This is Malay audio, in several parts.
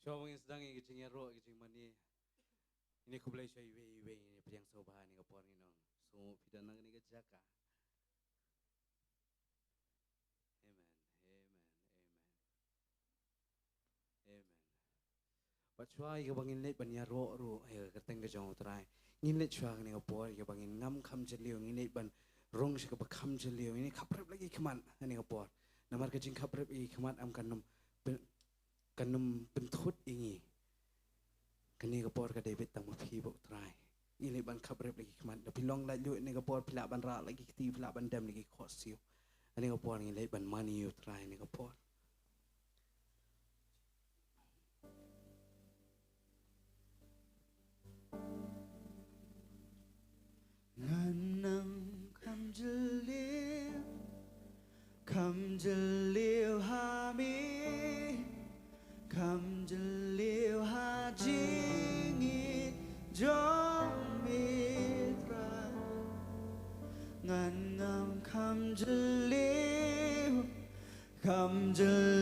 Showing sedang iging ro iging mani. Ini kublai shoy we ini priang soba ni kapor ni nong. So pidan nang ni jaka. Amen. But chua iga bangin let ban ya ro kateng ke jong trai. Ngin let chua ni kapor iga bangin ngam kham jeliu ngin let ban rong sik ba kham jeliu ini kaprep lagi keman ni kapor. Namar ke jing kaprep i keman am kanum benthut ingi kani kapor ka David tang mapi bok try ini ban kabrep lagi keman tapi long la lu ni kapor pila ban ra lagi kti pila ban dam lagi khosiu ani kapor ni le ban mani you try ni kapor nganam kam jalil hami Come to live ha jingi jong mitra ngan ngam come to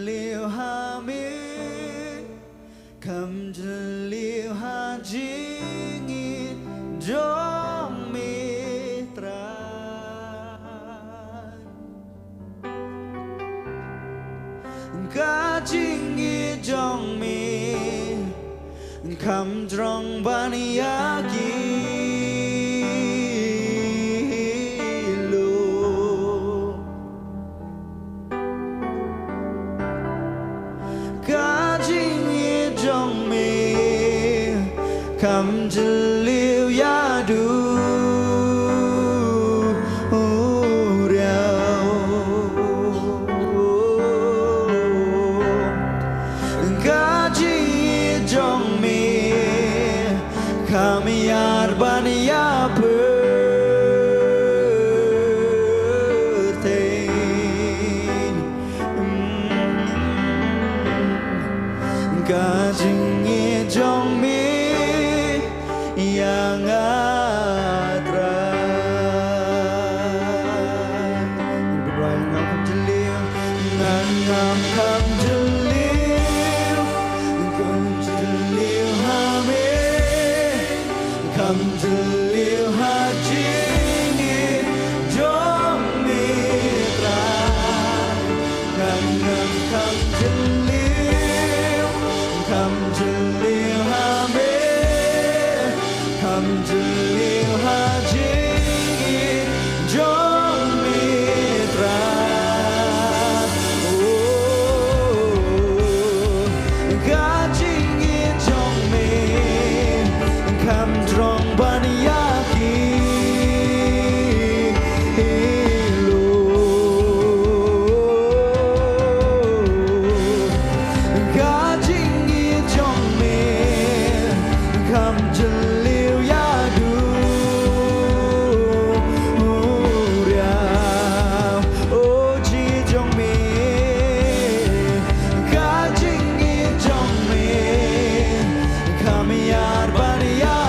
live ha mi come to live ha jingi jong mitra ka jingi jong mi kam drong baniyaki lu ka jingi jong mi kam jeliu yadu Kami arban ya pertain Kajing jong mi yang atrai Berdoa ngam jeliu ngam kam jeliu hami Come to live hajini jom mitra Ngam come to live hame Come to live hajini jom mitra Oh Gajini jom mitra Come drong baniyaki lo Gajingi jong me Come jeliu yadu Oh ji jong me Gajingi jong me Come yar baniyaki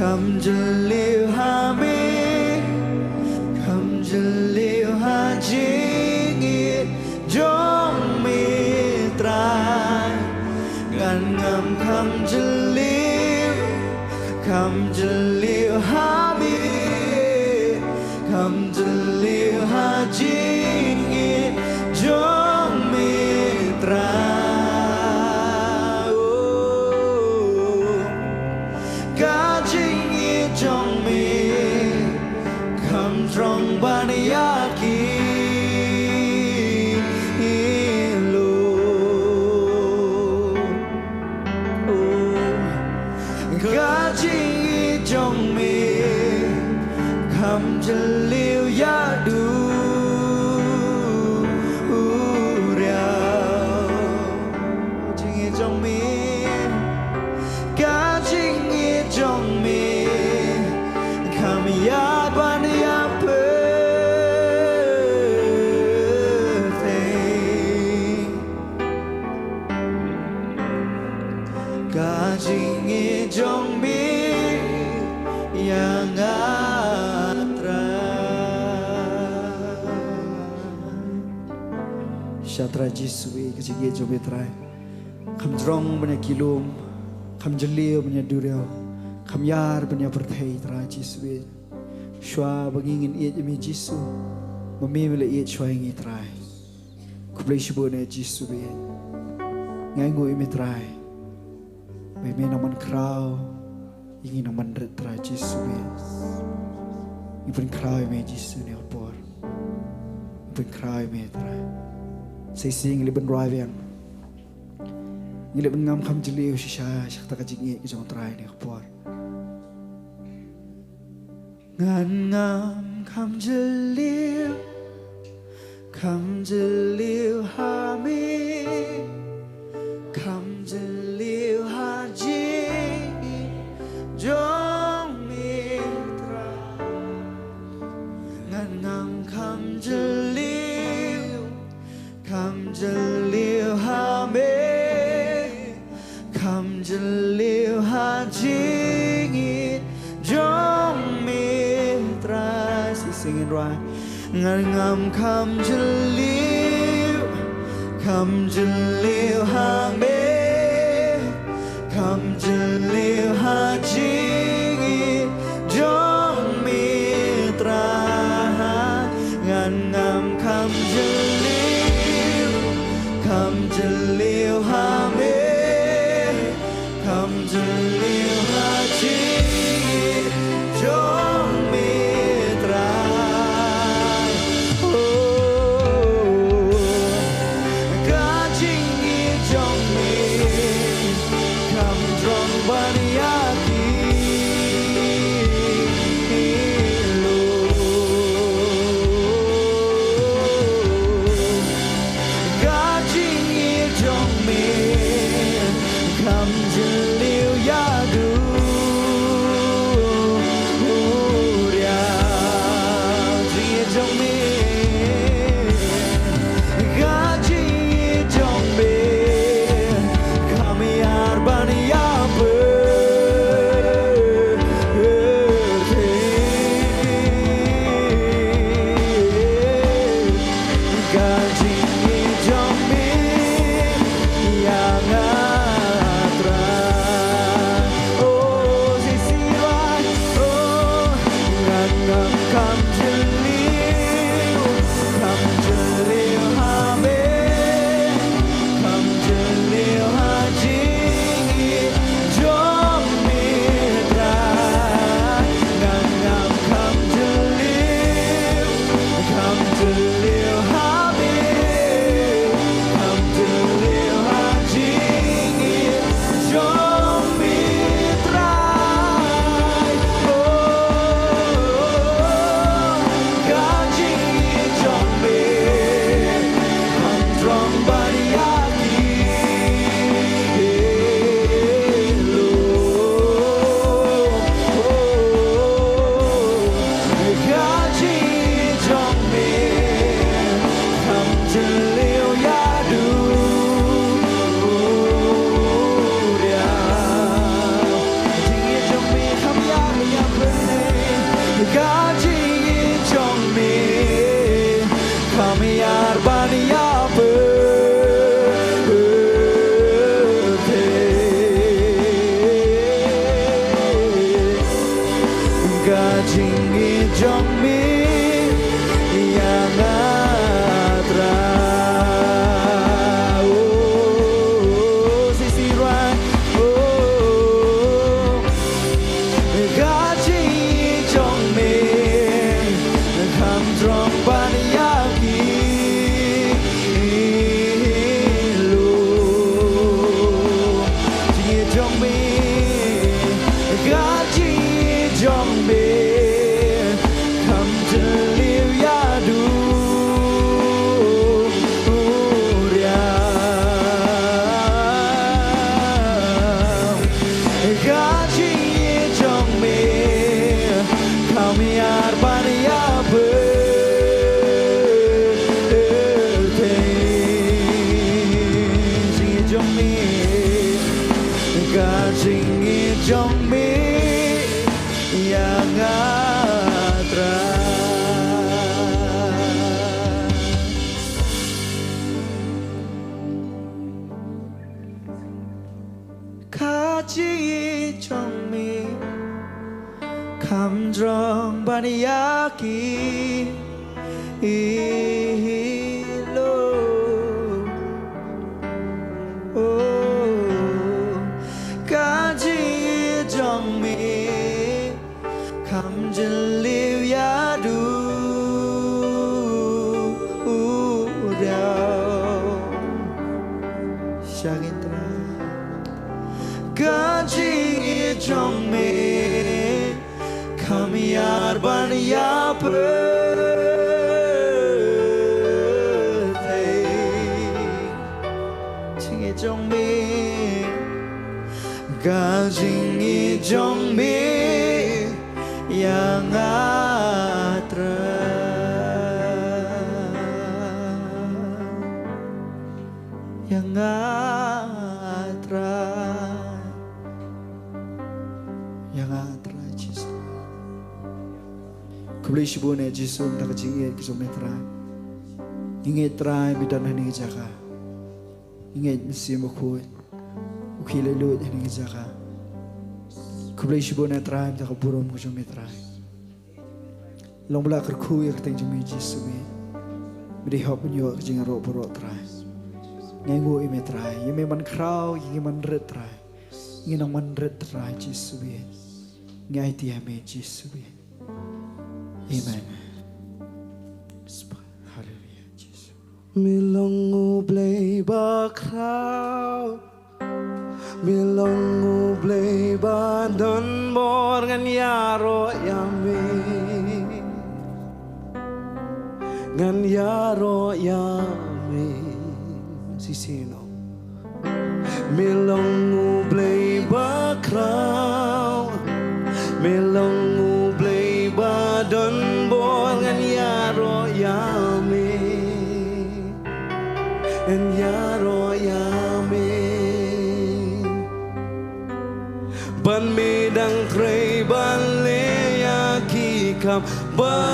Come jeliu hami Come jeliu hajingit jom Come to live happy, come to live happy, trong mitra. Cả chính trong mình, come trong ban ya ki. Come to live ya do chính trong mình cả chính trong mình come ya ban ya perfect cả chính trong mình yang Shatra Jisui kecik jo betrai, kam drong punya kilum, kam jelio punya duriau, kam yar punya berthai tra Jisui, shua bagingin iat jemi Jisu, memilih iat shua ingi trai, kublai shibone Jisui, ngangu imi trai, beme naman krau, ingin naman retra Jisui, ipun krau imi Jisu ni opor, ipun krau imi trai. Saya ngilip driving, ngilip ngam kam jeliu shisha shakta kajingi kijong try ni kapor. Ngan ngam kam jeliu hami, kam jeliu haji jong mitra. Ngan ngam kam jeliu. Come to live hame, come to live haji, jong mitra. Sing it right. Ngam come to live hame, come to live haji, jong mitra. Ngam come to Come to live hame, come to live haji, jong mitra. Oh, kajing jong me, come drong baniaki. Come to live ya do ya ji trong me ga ji trong me come yar ban ya pe ga ji trong me ya nga Come to live hame, come to live haji, jong mitra. Ngam come to live hame, come to live haji, jong mitra. Oh. jingi jong mi yang atra sisi rai ga jingi jong mi kham trong ban ya ki lu jingi jong mi ga jingi jong mi kham liu ya du ria ga jingi jong mi kham yar ban ya pe jingi jong mi ga jingi jong mi yang atra kaji trong mi kham trong ban yaki lo kaji trong mi kham liu ya du đào shagintra kaji trong mi kham yar ban ya pe jingi trong mi ga jingi trong mi yang atra yang atra Jesus kubli shibune Jesus tak jingi kilometer inget trai bidan hani jaka inget misi mukhui ukile lut hani jaka kubli shibune trai tak burom kilometer long bla kerkhu yak teng jumi Jesus me beri hop nyo jinga ro boro trai ngengu ime trai yeme man krau yeme man ret trai nginang man ret trai Jesus me ngai ti ame Jesus me amen hallelujah Jesus Milongu blay ba krau Milongu blay ba don bor ngan yaro yame ngan yaro yame sisino Milongu blay ba krau Milongu blay ba don bor ngan yaro yame ngan yaro yame ban medang krei ban le ya ki kam ban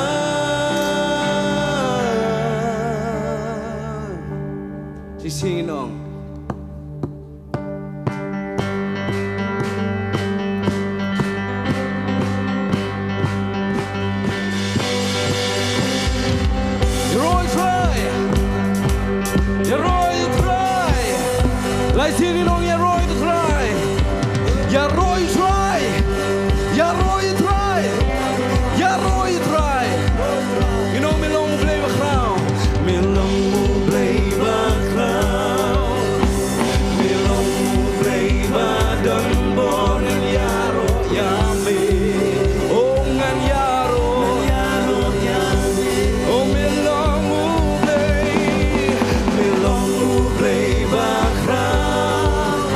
sisinong Lai sini nong ya roy to try. Ya roy try. Ya roy try. Ya roy try. You know me long play ba crown. Me long play ba crown. Me long play ba don born ya ro ya me. Oh ngan ya ro ya me. Oh me long play ba crown.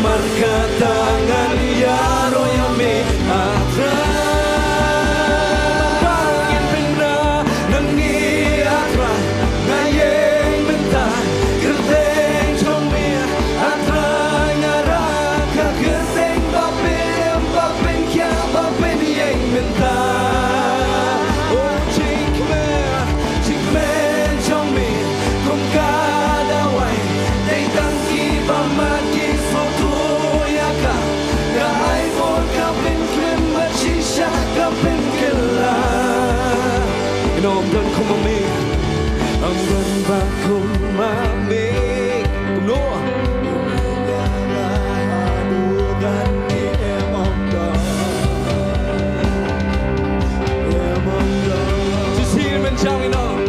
markatangan yaro yame atra bangin benda nangi atra ngayeng benta gerteng chome atra ngara ka gerteng bapen kya bapen yeng benta oh chikme chome kum kada wai dei tangki pamaki sotu yaka ga ai bon kapin kwen machisha kapin kella inom dan kumami ang dan ba kumami no just hear men shouting out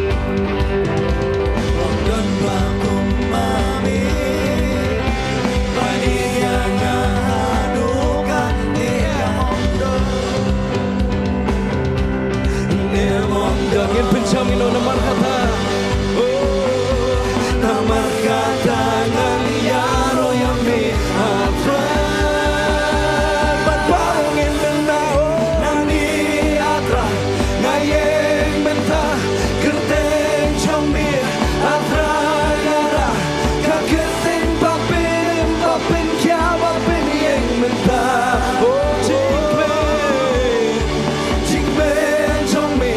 Angin pencam ino namar kata oh namar kata nang yaro yame atra barbarong in benda oh nani atra ngayeng benta gerteng chome atra yara ka gerteng bapen kya bapen yeng benta oh chikme chome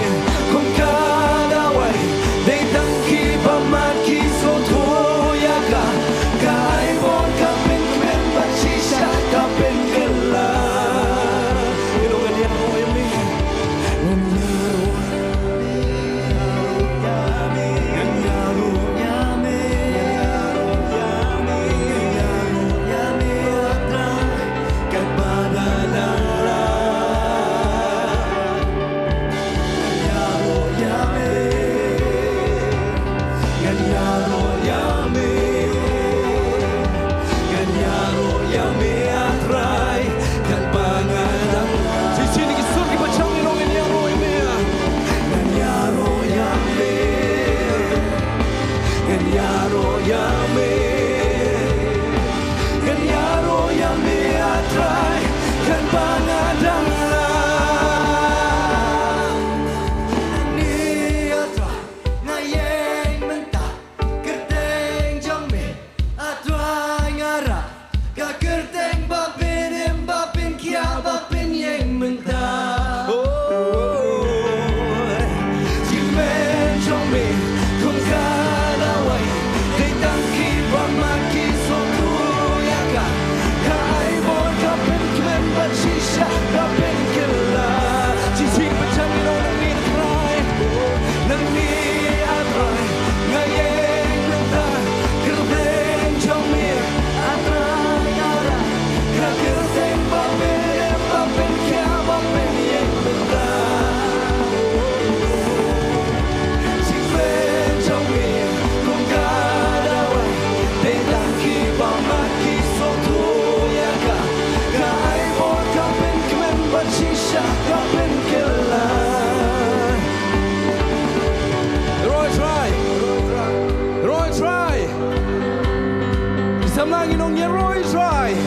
Samlang inong Yeroy try.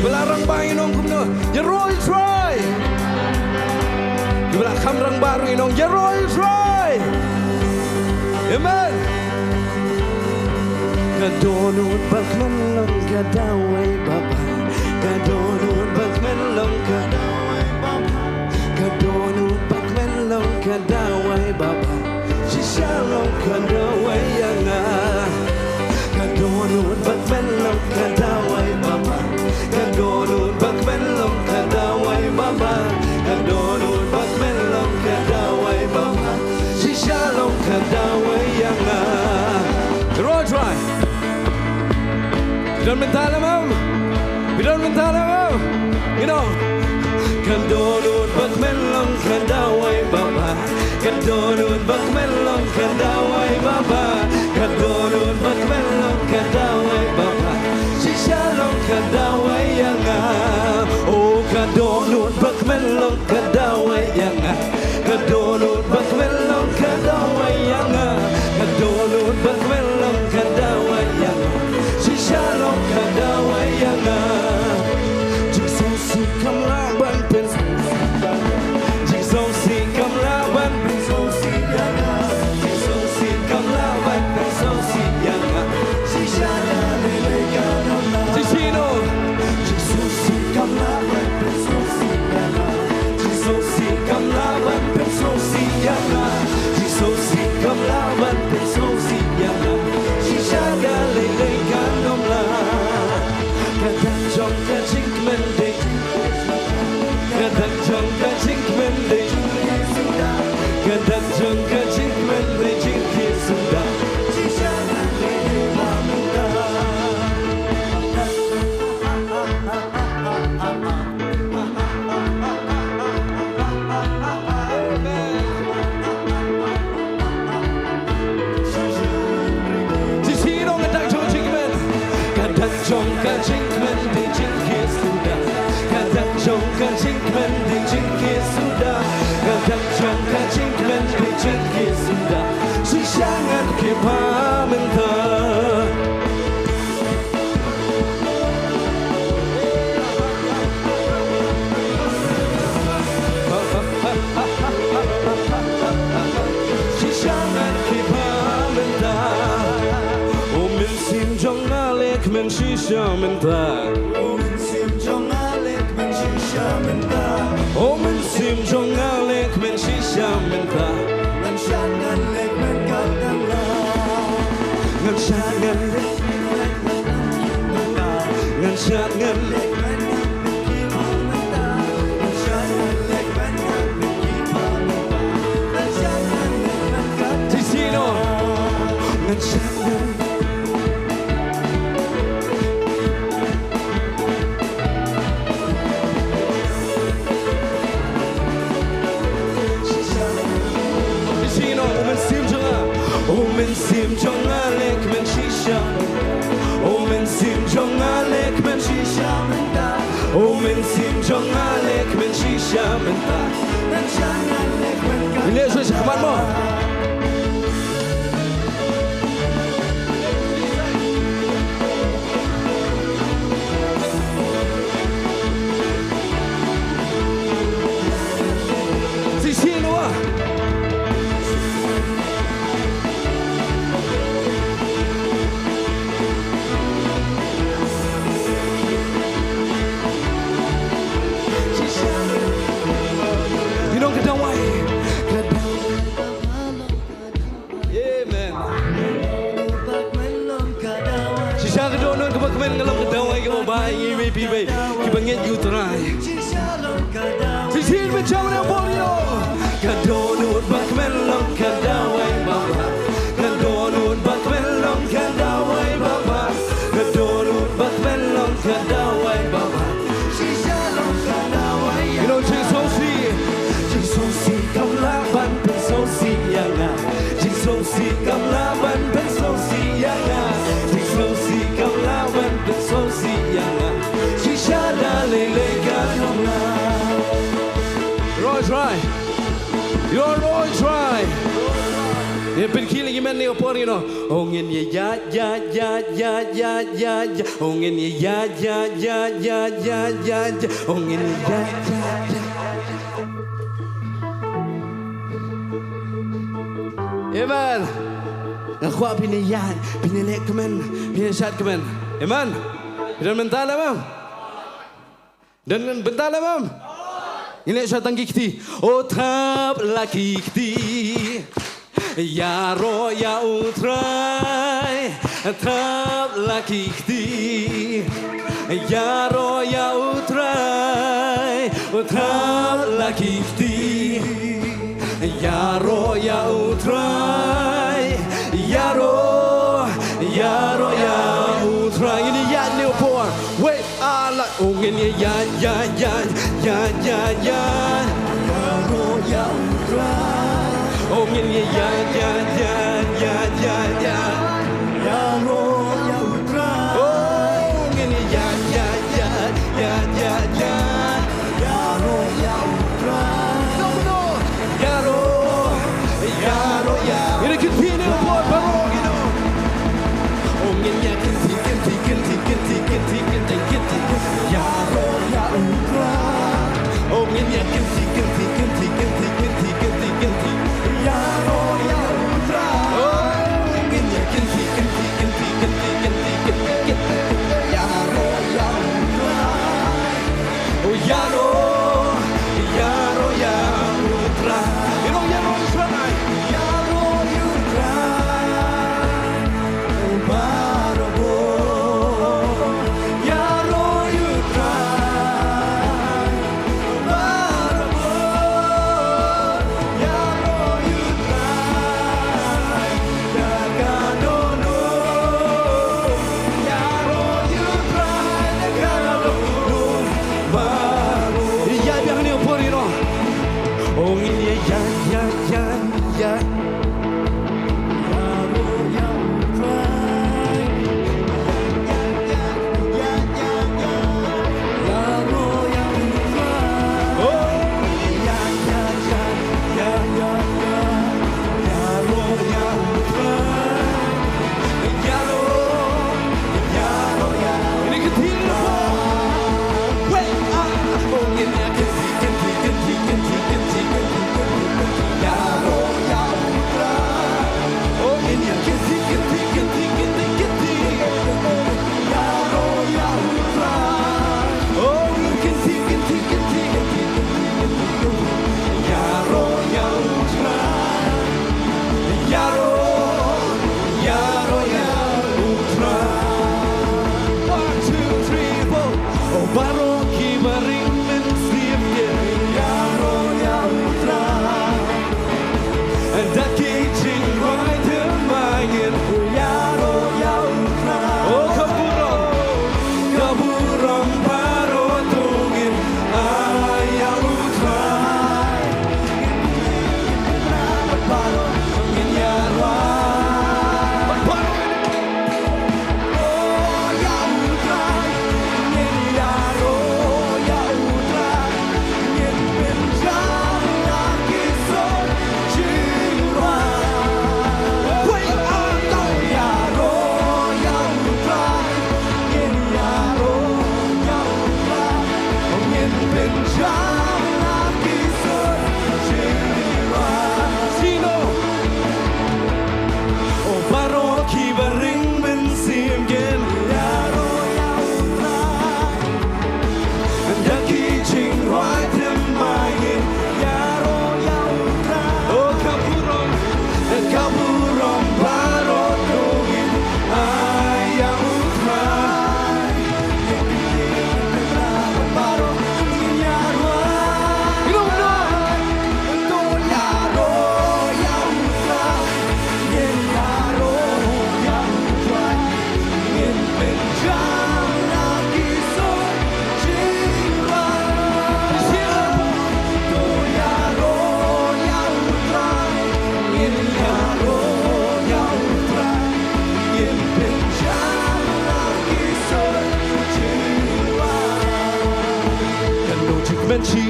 Belarang bang inong kumno Yeroy try. Belah kamrang baru inong Yeroy try. Amen. Kadonut bakmenlong kadawai baba. Kadonut bakmenlong kadawai baba. Kadonut bakmenlong kadawai baba. Shalong kadawai yanga. Kadonut bakmenlong kadawai baba. Kadonut bakmenlong kadawai baba. Kadonut bakmenlong kadawai baba. Shalong kadawai yanga. Road try. Don't mentala mam. We don't mentala mam. You know. Kadonut bakmenlong kadawai baba. Kadonut bakmenlong kadawai baba. Kadonut bakmenlong kadawai baba. Shalong kadawai yanga. Oh kadonut bakmenlong kadawai yanga. Kadonut bakmenlong kadawai yanga. Kadonut bakmenlong kadawai yanga. Shalong Amen. Ngakwa pinayan, pinilek kemen, pinasat kemen. Amen. Dan mental mam. Dan bentar mam. Ini syaitan kiti. Oh tap laki kiti. Ya ro ya utrai. Tap laki kiti. Ya ro ya utrai. Tap laki kiti. Ya ro ya utrai. Ya ro ya utrai. Ini ya ni por. Wait ala. Oh ini ya. Ya ro ya utrai. Oh ini ya. Ya ro ya utrai. Oh ini ya. Ya ro ya utrai. No. Ya ro ya. Ini kita buat baru gitu. Oh ini ya ganti. Ya ro ya utrai. Oh ini ya ganti. Ya ro ya utrai. Oh ini ya ganti. Ya ro ya utrai. Oh ya ro ya utrai. You know ya ro utrai. Ya ro utrai.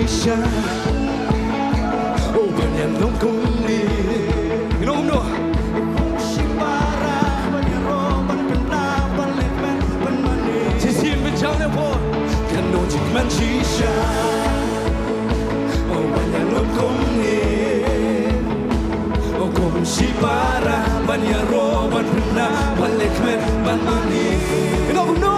sha oh banyan long kong li you know no shibara banyan ro ban na ban le ban mani chi sin ben chao ne po kan no chi man chi sha oh banyan long kong li oh kong shibara banyan ro ban na ban le ban mani you know no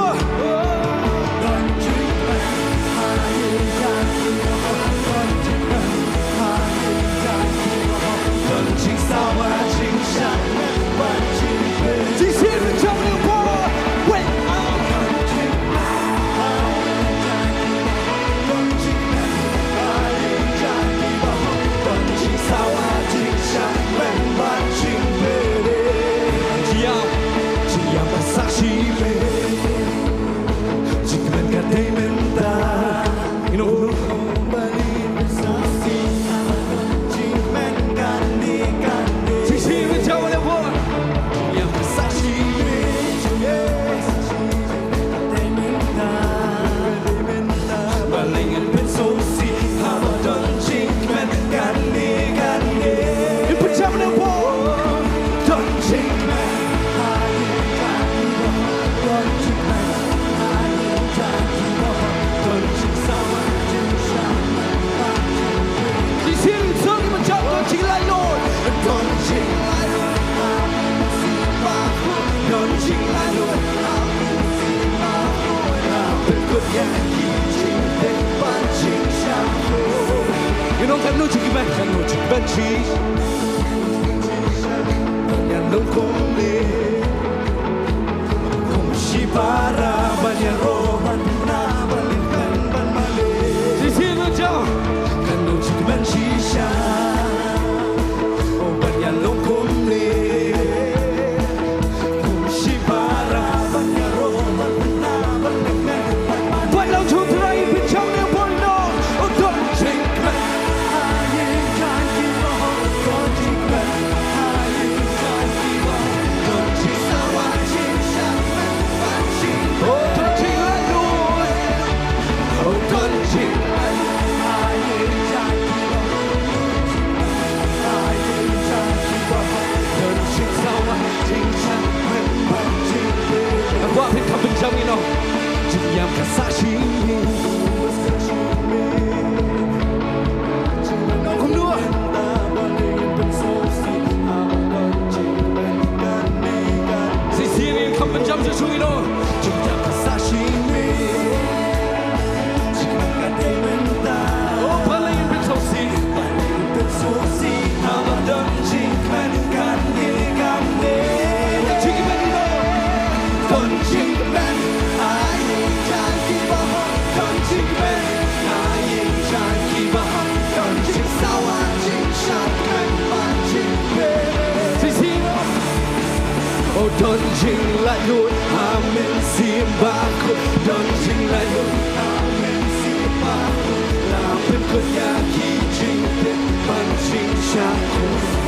Don't ching lại luôn, amen sim baku. Don't ching lại luôn, amen sim baku. Làm bên con nhà khi chinh đến ban chinh shaku.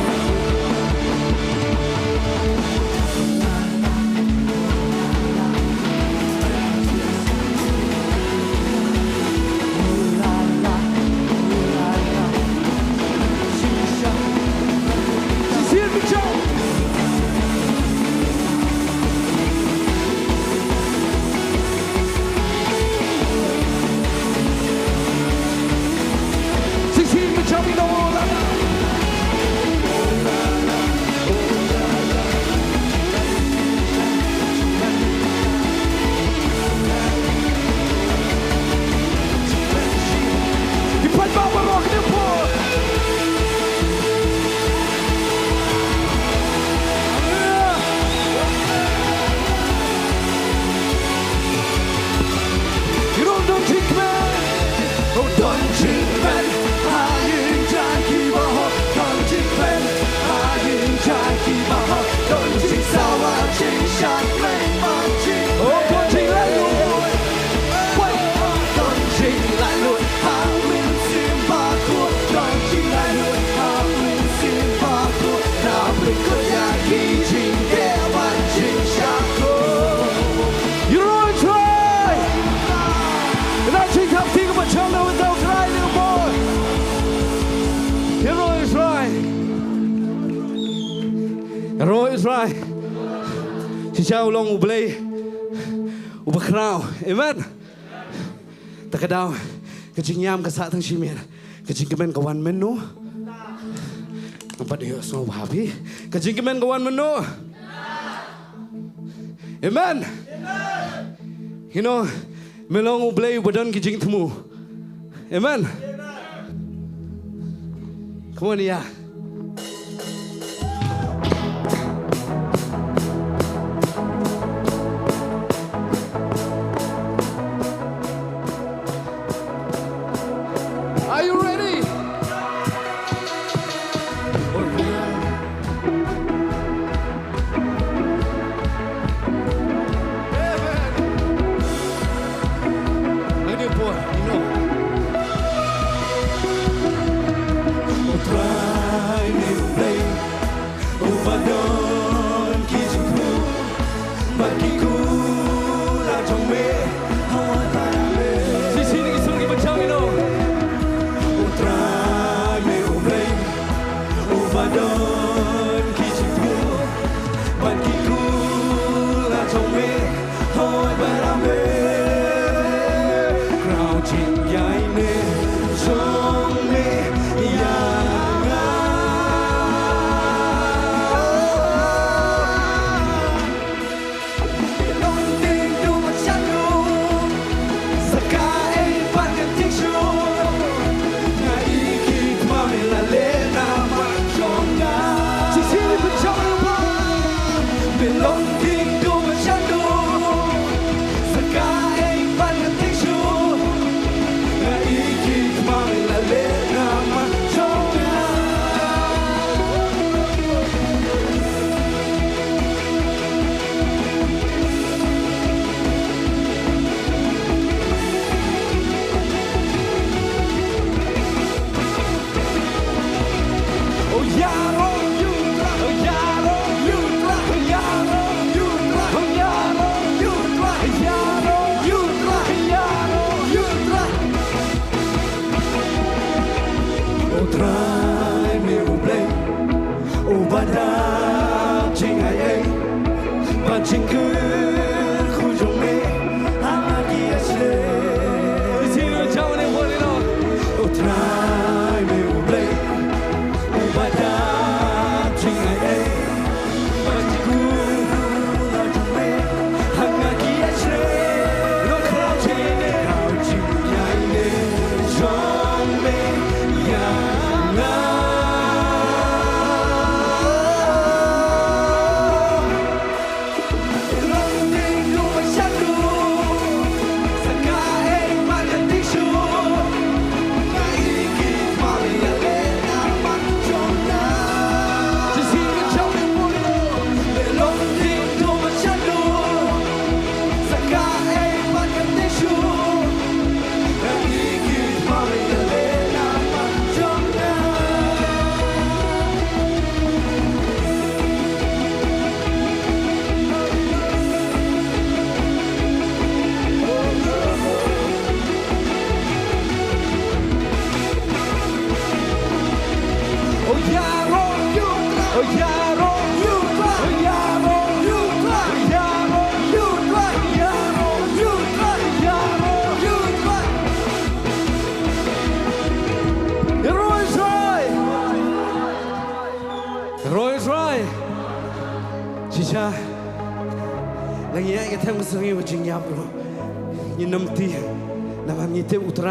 Ro Israel. Si Chao long ublay. Ubakrao. Amen. Takadaw. Kajingyam kasat ang shimir. Kajingkamen kawan menu. Tempat dia semua happy. Kajingkamen kawan menu. Amen. You know, melong ublay badan kijing temu. Amen. Come on, yeah. Are you ready?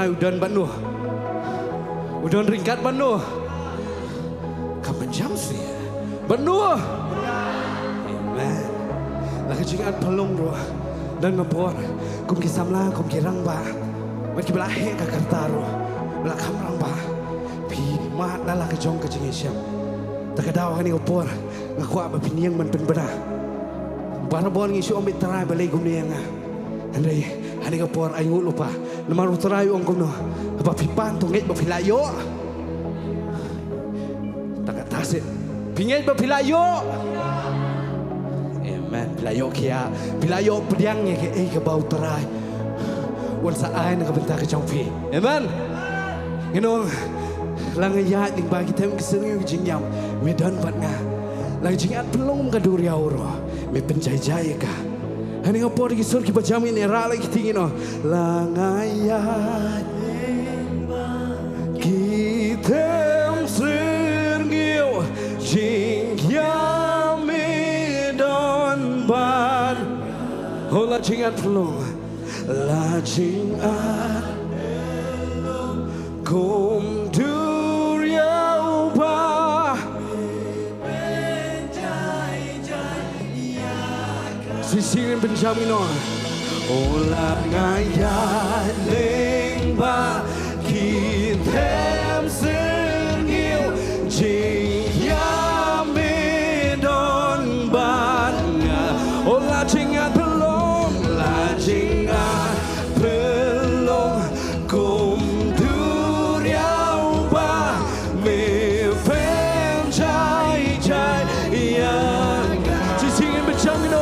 Udan banu, udan ringkat banu, kapan jam sih? Banu, amen. Lagi jingat pelong doa dan ngepor, kum kisamla, kum kirang ba, mereka belahe kakar taruh, belakam rang ba, pi mat nala kejong kejing siam, tak ada orang ni ngepor, ngaku apa piniang man penbera, barabon ngisu omit terai balai kum ni yang andai hani ngepor ayu lupa. Namaru terayu ang kuno, apa pipan tungit bapilayo, tak tasit, pingit bapilayo, amen, pilayo kia, pilayo pediangnya ke bau terai, wan saai nak bentar kecampi, amen, you know, langayat yang bagi tem kesering jingyam, medan batnya, Lagi jingat pelong kaduriau ro. Me penjai-jai ka. Hani ngapor ki sur ki pajamin era lagi tinggi no. Langayat kitem sergiu jingya medon ban. Hola jingat pelong. La jingat kum duriau ba. Sisirin penjamin no. Ulang ayat lengba kitem sergiu jingya medon banga. Ola jingat pelong, la jingat pelong kum duriau ba me penjai jai yang. Sisirin penjamin no.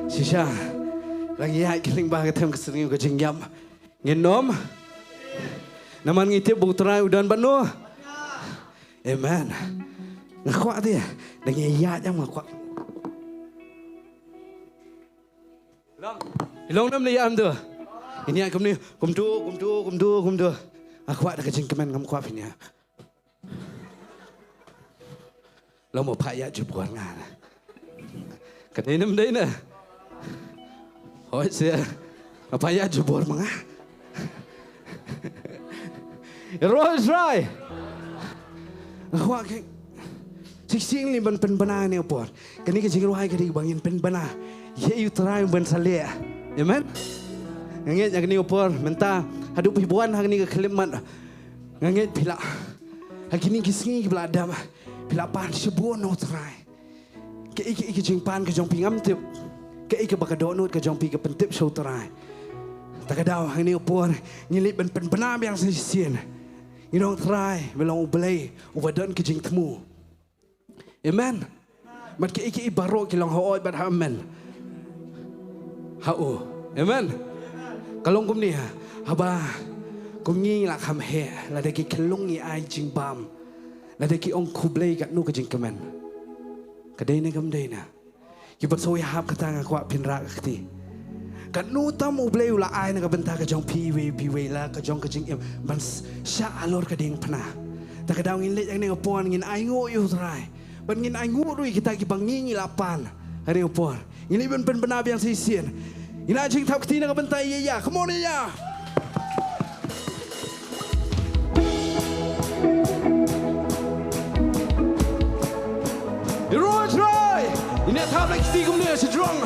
Sisa lagi ay kiling ba ketem keseringan ke jingyam ngenom naman ngitip butrai udan banu. Amen. Ngakuat dia dengan ayat yang ngakuat. Long nam liam tu. Ini aku ni kum tu. Ngakuat dah kejing kemen ngam kuat ini. Lo mau payah jubuan ngana. Kadang nam dai na. Oh saya apa ya jubur mengah? Rolls Royce. Awak ke? Sing ni ben benar ni opor. Kini ke jingru hai kini bangin ben benar. Ye you try ben salia. Amen. Ngangit yang kini opor mentah hadu hibuan hang ni ke kelimat. Ngangit pila. Hakini kisngi ke beladam. Pila pan sebun no try. Ke iki jingpan ke jong pingam tip. Ke ika baka donut ke jong pi ke pentip show terai. Tak ada hang ni opor ngilit ben benar yang sisien. You don't try belong ubelai ubadon ke jing temu. Amen. Mat ke iki barok ke long haoi bat amen. Hau. Amen. Kalong kum ni haba kum ngi la kham he la de ki kelong ni ai jing bam. La de ki ong kublai kat nu ke jing kemen. Kadai ni kam dai na. Kibat so yahap kata ngakwa pinra kati. Kat nu tam ublay ula ay na kabenta ka jong piwe la ka jong ka jing im ban sya alor ka ding pana. Ta ka daw ngin let yang ni opon ngin ay ngo yu try. Ban ngin ay ngo rui kita ki bangingi lapan. Hari opon. Ngin iban pen benab yang sisien. Ina jing tap kati na kabenta iya. Come on iya. strong.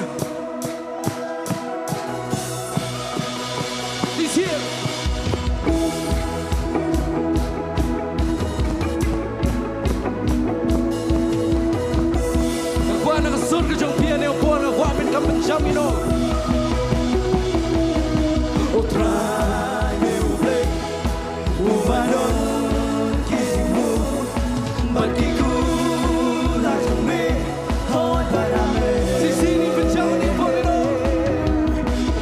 This here. Gua nak sun ke jong pia neo por gua min kam jam ino. O trai meu play, o baron kisimu, bagiku la jome, hoi barame. Sini pencau ni por ino.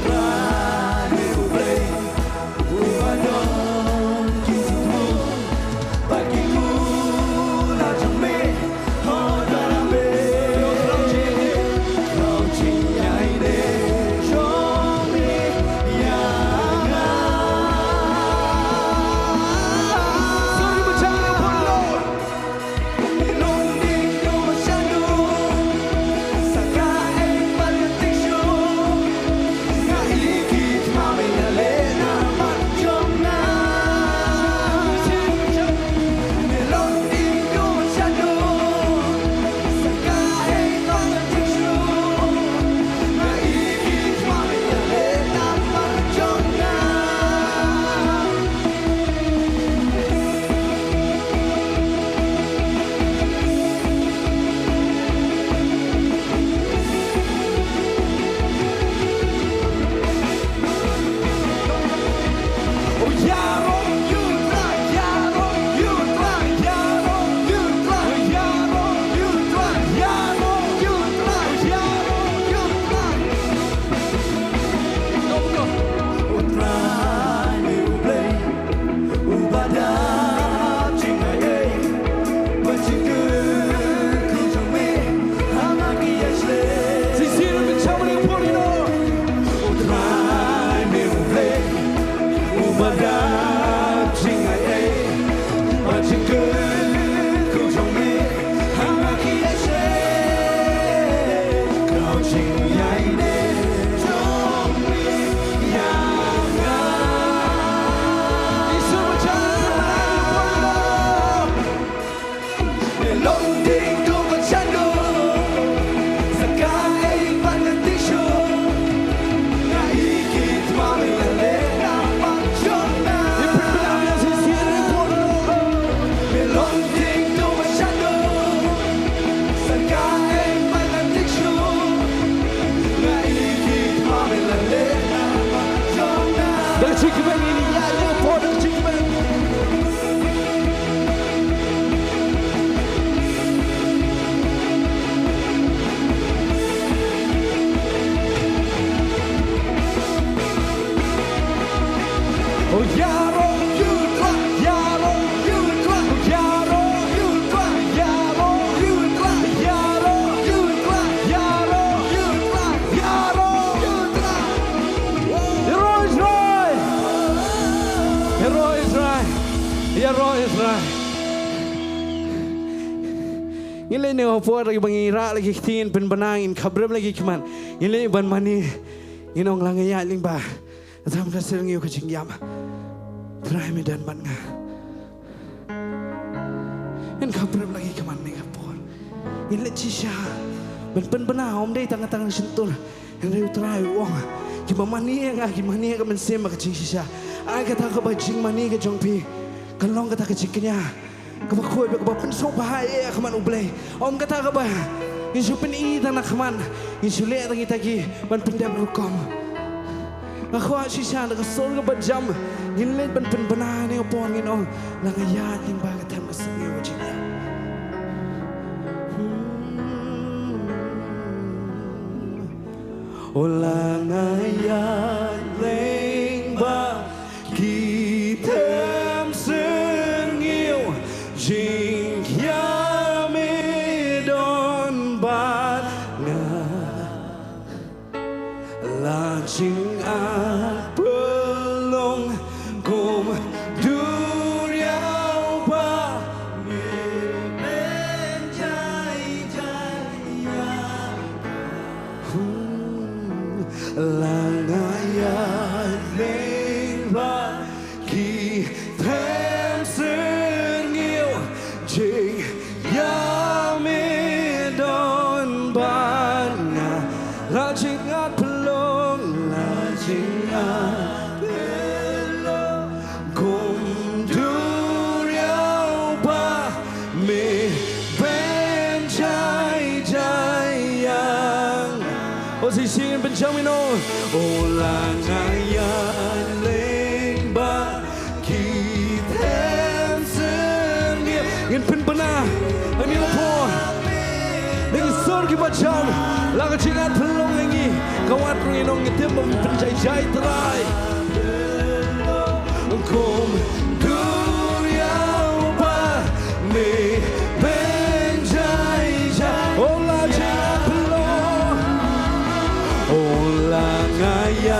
Trai meu play, o baron kisimu, bagiku la jome, hoi barame. Kau cintai deh, jome yang Sini pencau ni por ino. Ngilai ni opor lagi bangira lagi tin pen benangin kabrem lagi keman. Ngilai ban mani inong langaya lingba. Atam kasir ngiu kecing yam. Try medan ban nga. In kabrem lagi keman ni opor. Ngilai cisha. Ben benah om day tang sentul. Ngilai try wong. Kiba mani nga kimani ka mensema kecing cisha. Ay kata ka bajing mani ka jongpi. Kalong kata kecing kenya. Kaba koy ba pensou bahaya kaman ublay om kata ka ba isu penida na kaman isu le tangi tagi ban pendam rukom ako sisa na kasol ka ba jam ginlet ban penbanane opon ngino langayat ning bagat tam kasmi wajin Langayat ling ba kitam sengiu Jing yami don bat nga Lajing at pelong kum duriau ba Mimen jai jai ya Langay singin penjamino Olangayan lengba Kitem sengir Ingin penpena Ini lapor Dengan sorgi macam Laga cingat pelong lagi Kawat rungin Nongkhryiem Penjai-jai terai Kum Duriau Ba Me Penjai-jai Olah cingat pelong Olangayan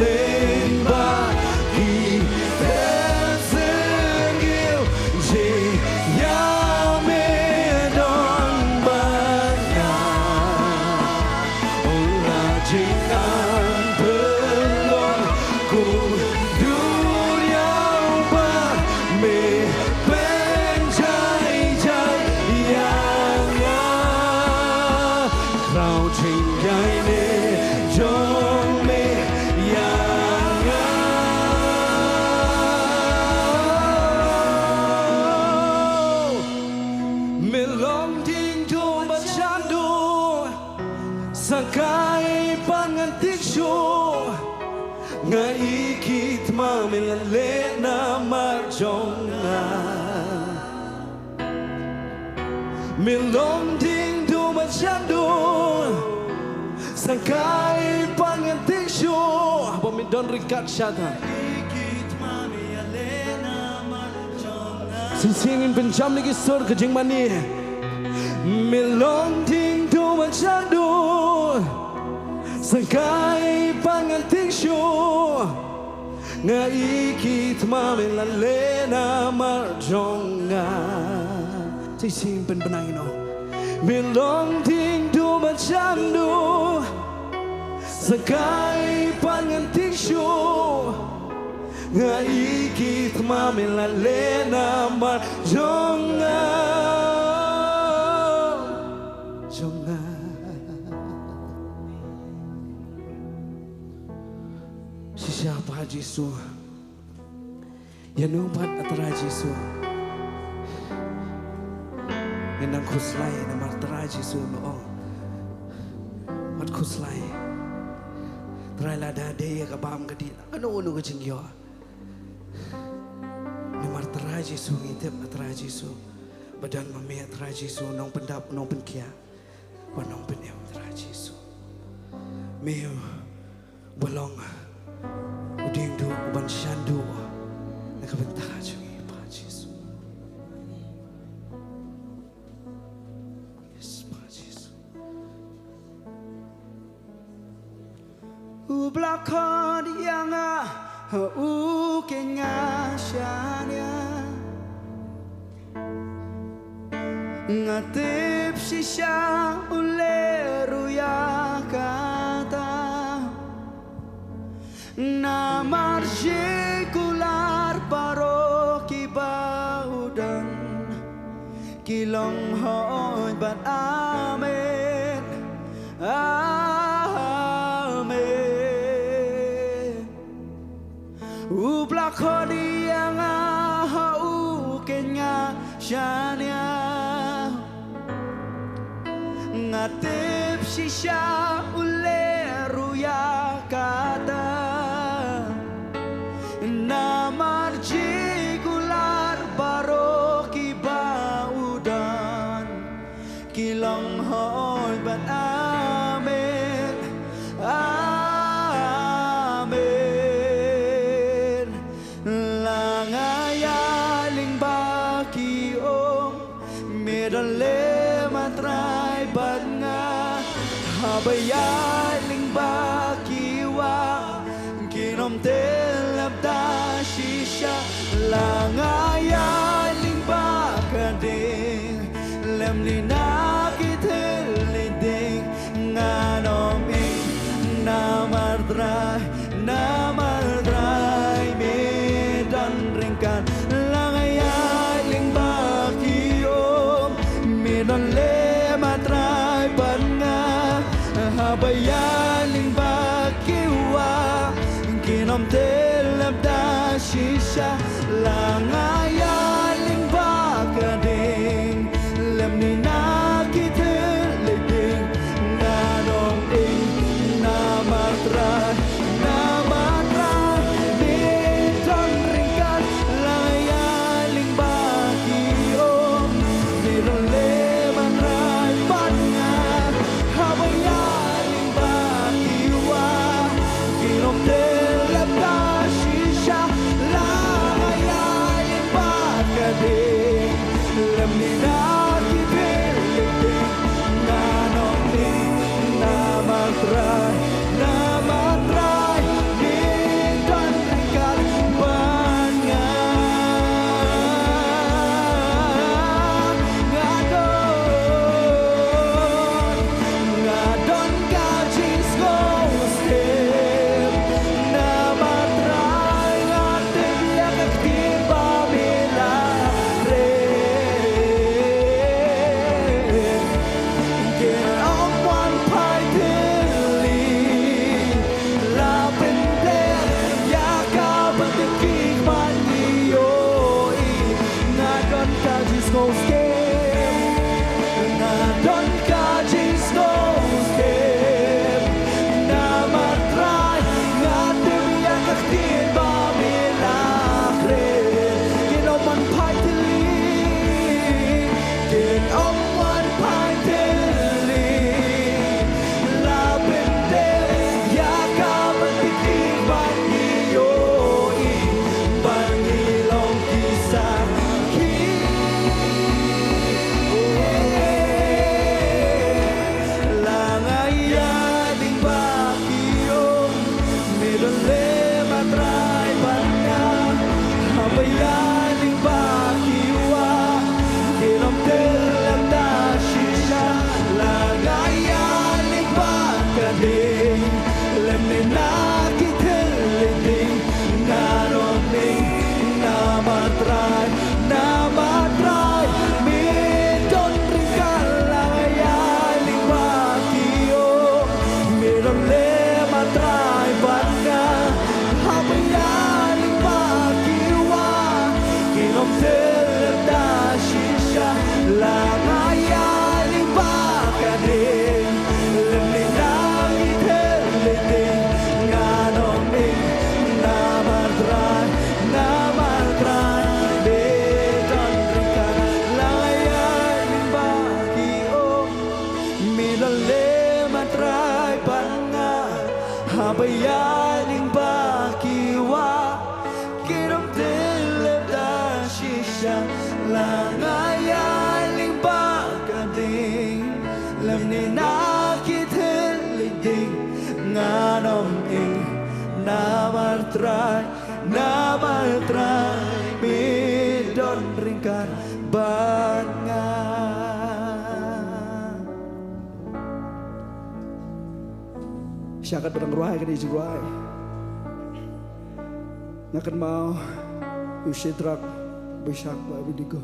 lengba Kitem sengir Je Yame Don Bana Olah cingat pelong Kum Duriau Ba Me Penjai-jai Yang Krau cingai ne Jong me Yang Melong ding do macando Sakai pangantik show Ngai kit ma melale na marjonga Melong ding do macando Sakai pangantik show Pamidon rikat syata Sing-singin penjam lagi sur ke jeng mani Melong ding do macando Sakai pangantik show Ngai kit ma melale na marjonga Sing penbenangin oh Melong ding do macando Sakai pangantik show Ngai kit ma melale na marjonga Jonga Siapa Jisu Yang numpat atara Jisu Yang nang kuslai Nama atara Jisu Noong Mat kuslai Terai lada daya kabam kadil Anu ke jengyo Nama atara Jisu Ngitip atara Jisu Badan mami atara Jisu Nong pendap nong penkia Wanong penyam atara Jisu Meo Bolong Uding do uban syandu Nakabentah jungi Pak Yesus Yes Pak Yesus Ublakon yang ukenya syanya Ngatip sisya uleru ya kata Namar sekular paroki baudan Kilong hoy bat amen Amen Ublak hodi yang kenya syania Ngatip sisya uleru ya kata Namar jigular baroki baudan Kilong hoy bat amen Amen Langayaling baki om Medale matray bat nga Habayaling baki wa Kinom telabda shisha Langayaling bakading Lemlina kiteliding Nganoming namardray Medan ringkan Langayaling bakiom Medan lematray Banga Habayaling bakiwa Kinom telabda shisha Langay ding lam ni na ki pel ding na no ding na matrai min don ringkat ban nga don ka jing sko step na matrai nga tem ya ka tin ba mi la re get on one pie dilly la pen ple ya ka ban ti ki man ni yo i na don ka jing sko step na don ka jing sko step na matrai nga tem ya ka tin ba mi la re get on one pie dilly get on one pie dilly la pen ple ya ka ban ti ki man ni yo i ban ni long ki sa ki la ngaya ding ba ki yo me don le matrai ban nga habaya ding ba ki wa ki long te lam da shisha la ngaya ding ba ka ding lam ne na ki thel ding na ro ding na matrai me don ringkat la ngaya ding ba ki yo me don le matrai ban nga habaya ding ba ki wa ki long te lam da shisha la ngaya ding ba ka ding lam ne na ki thel ding nga no ding na matrai me don ringkat la ngaya ding ba ki yo me don le matrai ban nga habaya ding ba ki wa ki long te lam da shisha la ngaya ding ba ka ding lam ne na ki thel ding nga nom ing na matrai me don ringkat ban nga syakat berang ruai kini jurai ngakan mau usidrak besyak ba bidigo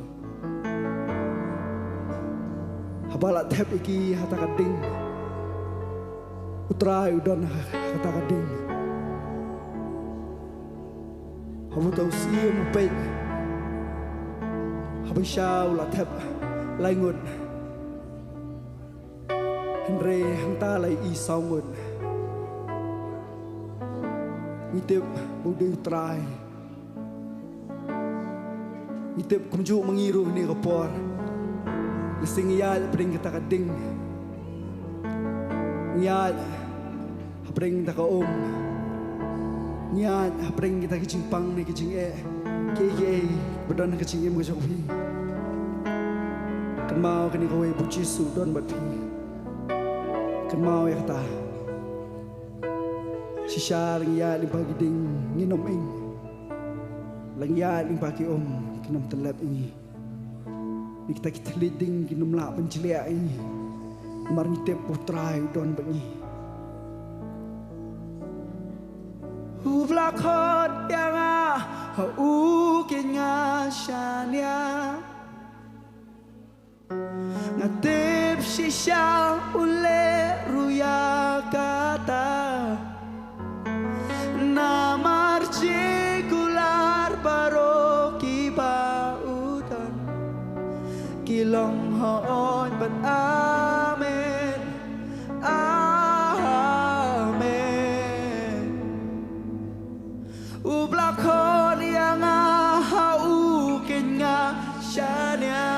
habala tep iki hata kading utrai udon hata kading hamu tau siam pe habisau la tep laingun henre hanta lai i saungun ngitip budi utrai ngitip kumju mengiru ni kapor lising ya pring kita kading ya pring kita ka nya pring kita kicing pang ni kicing ke bedon kicing em gojok pi kan mau kini kowe puji su don bat pi kan mau ya kata sisa lengya di pagi ding nginom ing lengya di pagi kinom telap ini kita liding kinom la pencelia ini mari tep putrai don bengi Vlakot yang ukinya shania ngatip shisha ule ruya kata namar gular paroki baudan kilong hoon but amen Ublakon yang haukin nga shania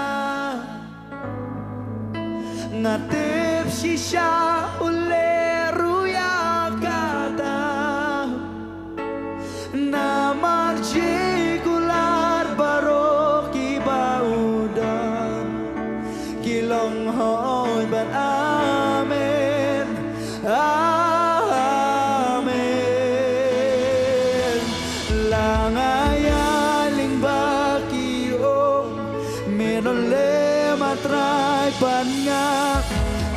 ngatip shisha ule ruya kata namar gular baroki Meron le matray panga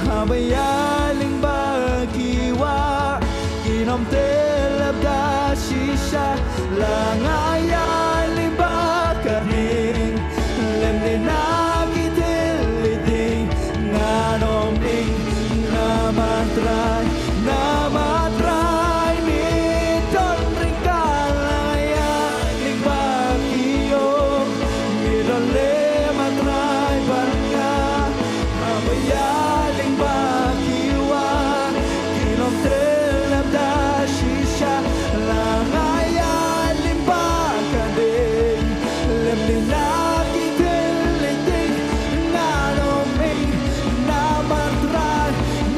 Habayaling bagiwa Kinom telab da shisha Langayaling bakaring Lem ni nakitiliting Nganom ing namatray Namatray ni Don Ringkal Langayaling bagiyong Meron le matray panga Habayaling bagiwa Kinom telab da shisha Langayaling bakaring Lem ni nakitiliting Nganom ing namatray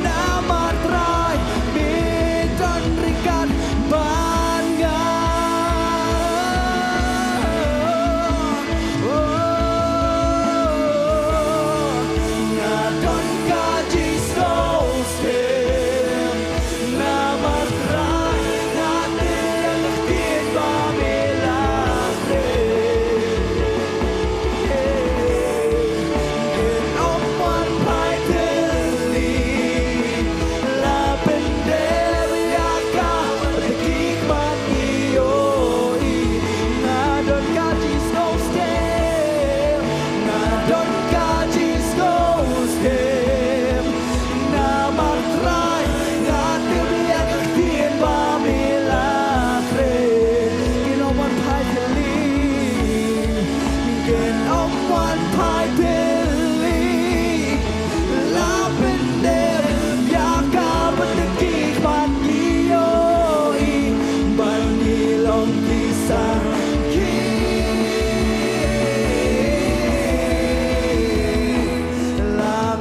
Namatray mi Don Ringkal banga Nga Don Kaji Sostem Namatray natin din pamilagre Ginopan paitili Lapenderia ka Patikman iyoi Nga Don Kaji Sostem Nga Don Kaji Sostem Namatray natin din pamilagre Ginopan paitili Ginopan paitili Lapenderia ka Patikman iyoi Banilong kisang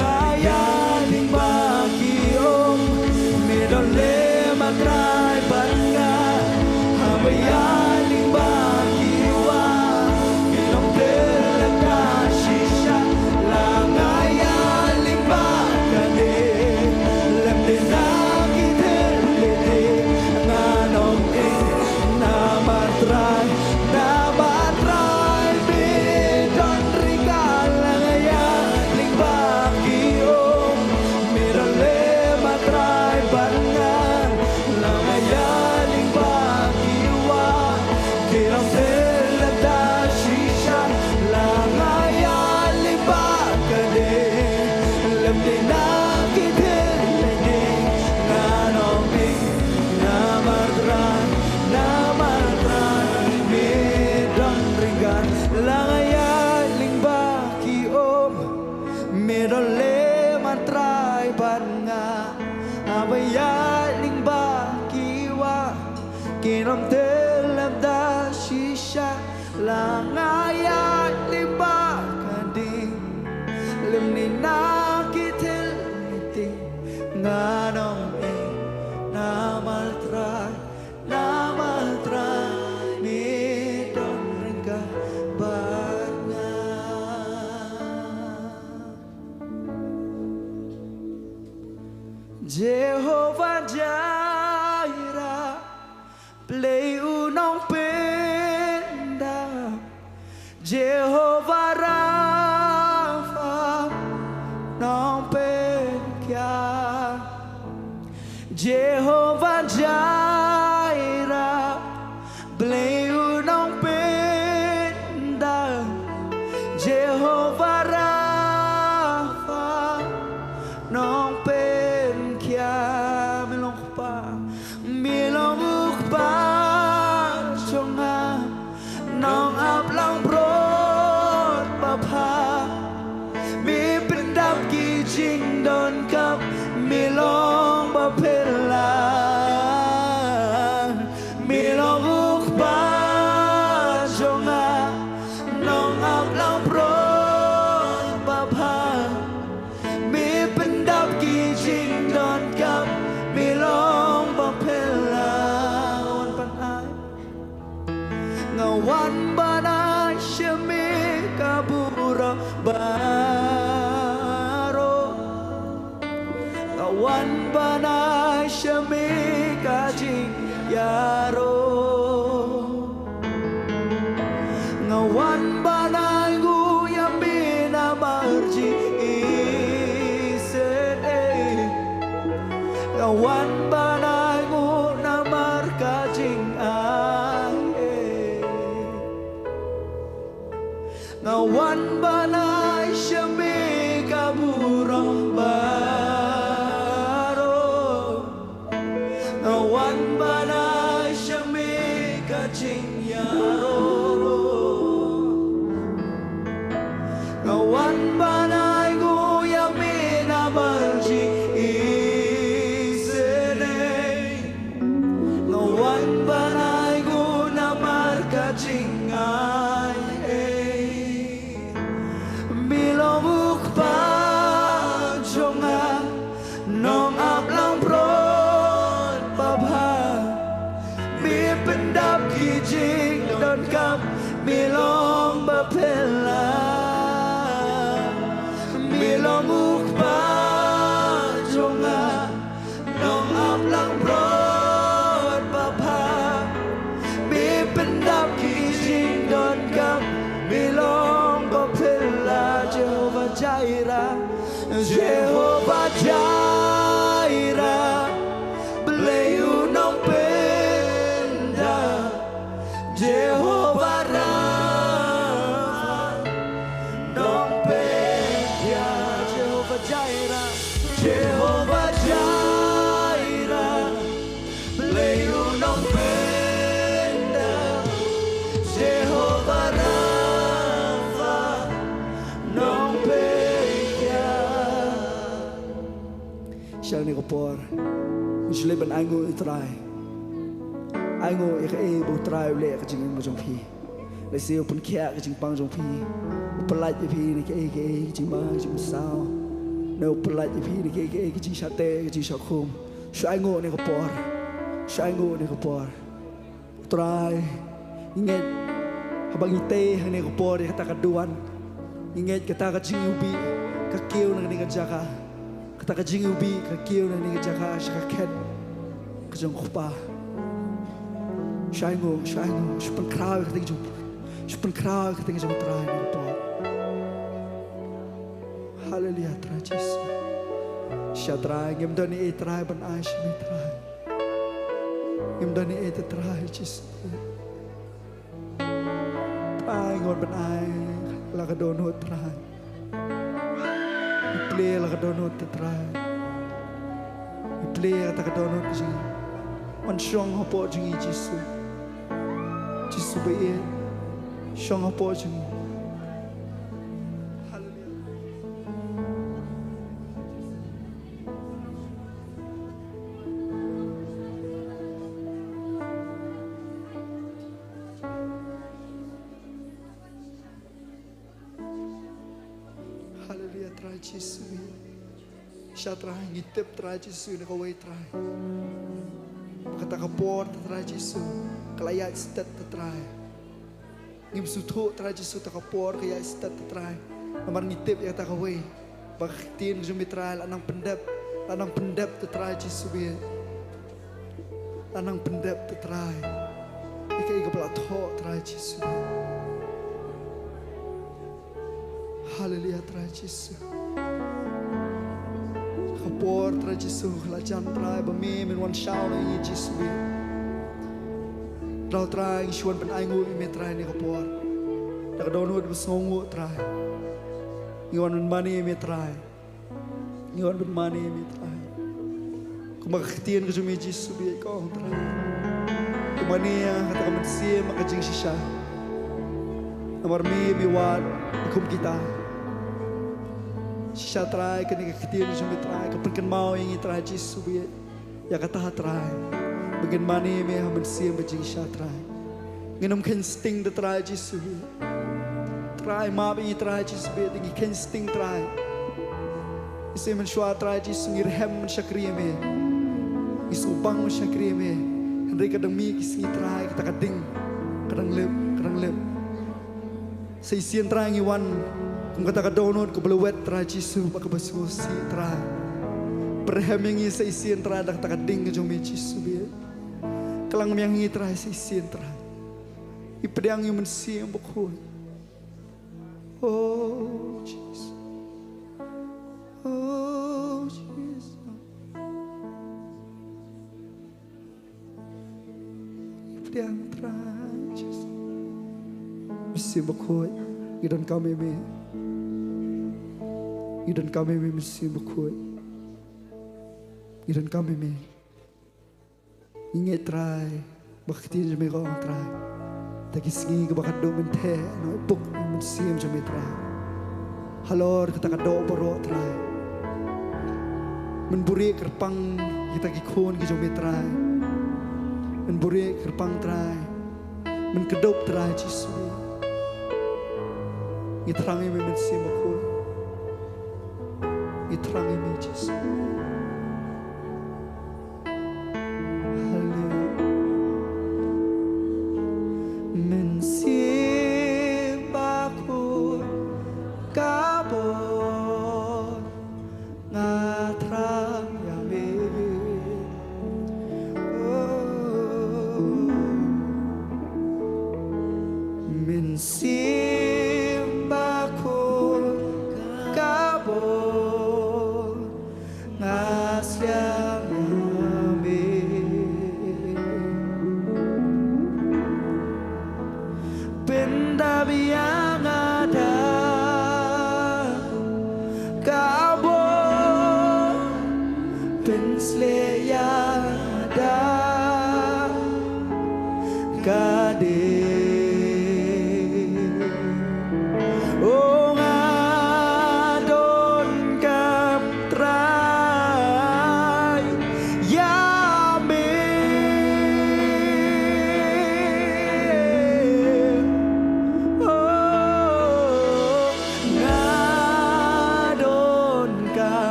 Langayaling bagiyong Meron le matray panga Habayaling bagiwa Kinom telab da shisha Langayaling bakaling Lem din nakitiliting Nganom ing namatray Namatray mi Don Ringkal Langayaling bagiyong Meron le matray panga Langayaling bagiwa Kinom telab da shisha Langayaling bakaling Lem din nakitiliting Nganom ing namatray Namatray mi Don Ringkal Langayaling bagiyong Meron le matray panga Habayaling bagiwa Kinom telab da shisha Langayaling bakading Lem ni nakitiliting Nganom ing namatray Namatray mi Don Ringkal banga Jehovah Jireh Play unong penda Jehovah Rapha Nong penkia Jehovah Jireh Play unong penda Jehovah Rapha Nong penkia Milong ukpa Chonga Nong aplang prot Bapa Mi pendap ki jing don kap Milong bapela Milong ukpa Chonga Nong aplang prot Bapa Mi pendap ki jing don kap Milong bapela Wan panay Ngawan banay siya mi kabura baro Ngawan banay siya mi kajing yaro Ngawan banay guyam Jehovah Jireh, beliau nong penda. Jehovah Rapha, nong penda. Jehovah Jireh, Jehovah Jireh, beliau nong penda. Jehovah Rapha, nong penda. Siang ni kapor, Muslim ban angu itrai, angu ikai bu trai le kajing mo jong pi, le siu pun kia kajing pang jong pi, pelat pi ni kai kajing ma kajing sao, no pelat pi ni kai kajing sate kajing sakum, siang angu ni kapor, siang angu ni kapor, trai, ingat habang ite ni kapor kata kaduan, ingat kata kajing ubi, kakiu nang ni kajaka. Kata kajing ubi kakiu na ni kajaka shakaket kajong kupa shaingo shupan krau kating jong trai ni po hallelujah trai Jesus shatrai ngem dani e trai ban ai shmi trai ngem dani e trai Jesus trai ngon ban ai la ka don ho trai play la kadonot te try play ta kadonot ji man shong hopo ji Jesus be shong hopo ji hallelujah try Jesus Shatra ngitip try Jesus na kaway try kata kapor try Jesus kalaya stat try ngim sutho try Jesus ta kapor kaya stat try namar ngitip ya ta kaway baktin jumitral anang pendep try Jesus be anang pendep try ikai gaplat ho try Jesus hallelujah try Jesus kapor try Jesus lajan try bami min wan shao ni Jesus be rau try shwan pen aingu ime try ni kapor dak donut besngongu try ngiwan ben mani ime try ngiwan ben mani ime try kumakhtien ke jumi Jesus be ko try kumania kata kamansia makajing shisha namar mi biwat kum kita shisha try kini kekhtian jumi try kapan mau ingi try Jesus be ya kata try bagian mani me haman sia bajing shisha try nginum ken sting the try Jesus be try ma ingi try Jesus be ingi ken sting try isi men shwa try Jesus ngir hem Nongkhryiem me isu bang Nongkhryiem me hendai kadang mi kisi try kita kadang lep Seisian try ngiwan kum kata kadonot ko belewet try Jesus pa kabasusi try perhemengi seisian try dak takading ke jomi Jesus be kelang yang ngi try seisian try ipedang yu mensi bokho oh Jesus oh Jesus ipedang try Jesus mesti bokho idon kami me Idan kami mesti berkuat. Idan kami ingat try, bakti jami kau try. Tapi segi kebakat do menthe, no ipuk mesti jami try. Halor kita kado borok try. Menburi kerpang kita kikun jami try. Menburi kerpang try. Menkedop try Yesus. Iterangi mesti berkuat. Iterangi Yesus.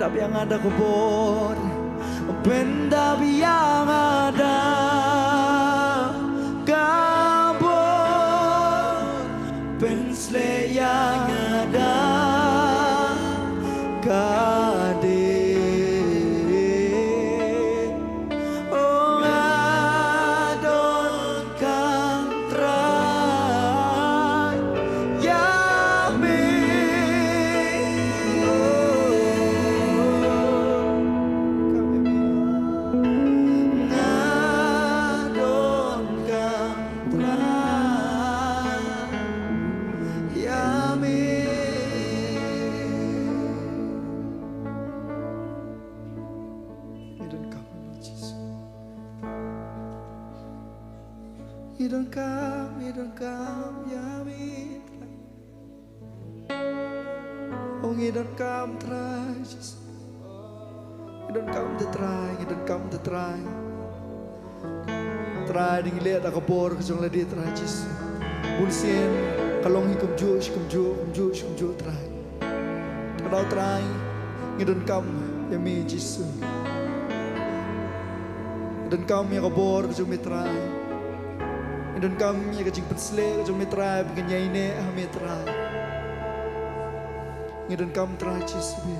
Tapi yang ada kubur, tapi yang ada kabur, pensle yang ada kadin. Oh adon kan try yami. Adon kan try yami. You don't come, yummy. Oh, you don't come, try. Just, you don't come to try, you don't come to try. Try, ding lihat aku por, kesong ladi try, just. Bulsien, kalong hikum ju, try. Kalau try, you don't come, yummy, just. You don't come, ya kabor, kesong may try. Dan kami yang kecing pensle, kecing mitra, bikin nyaine, mitra. Dan kami try cisbe,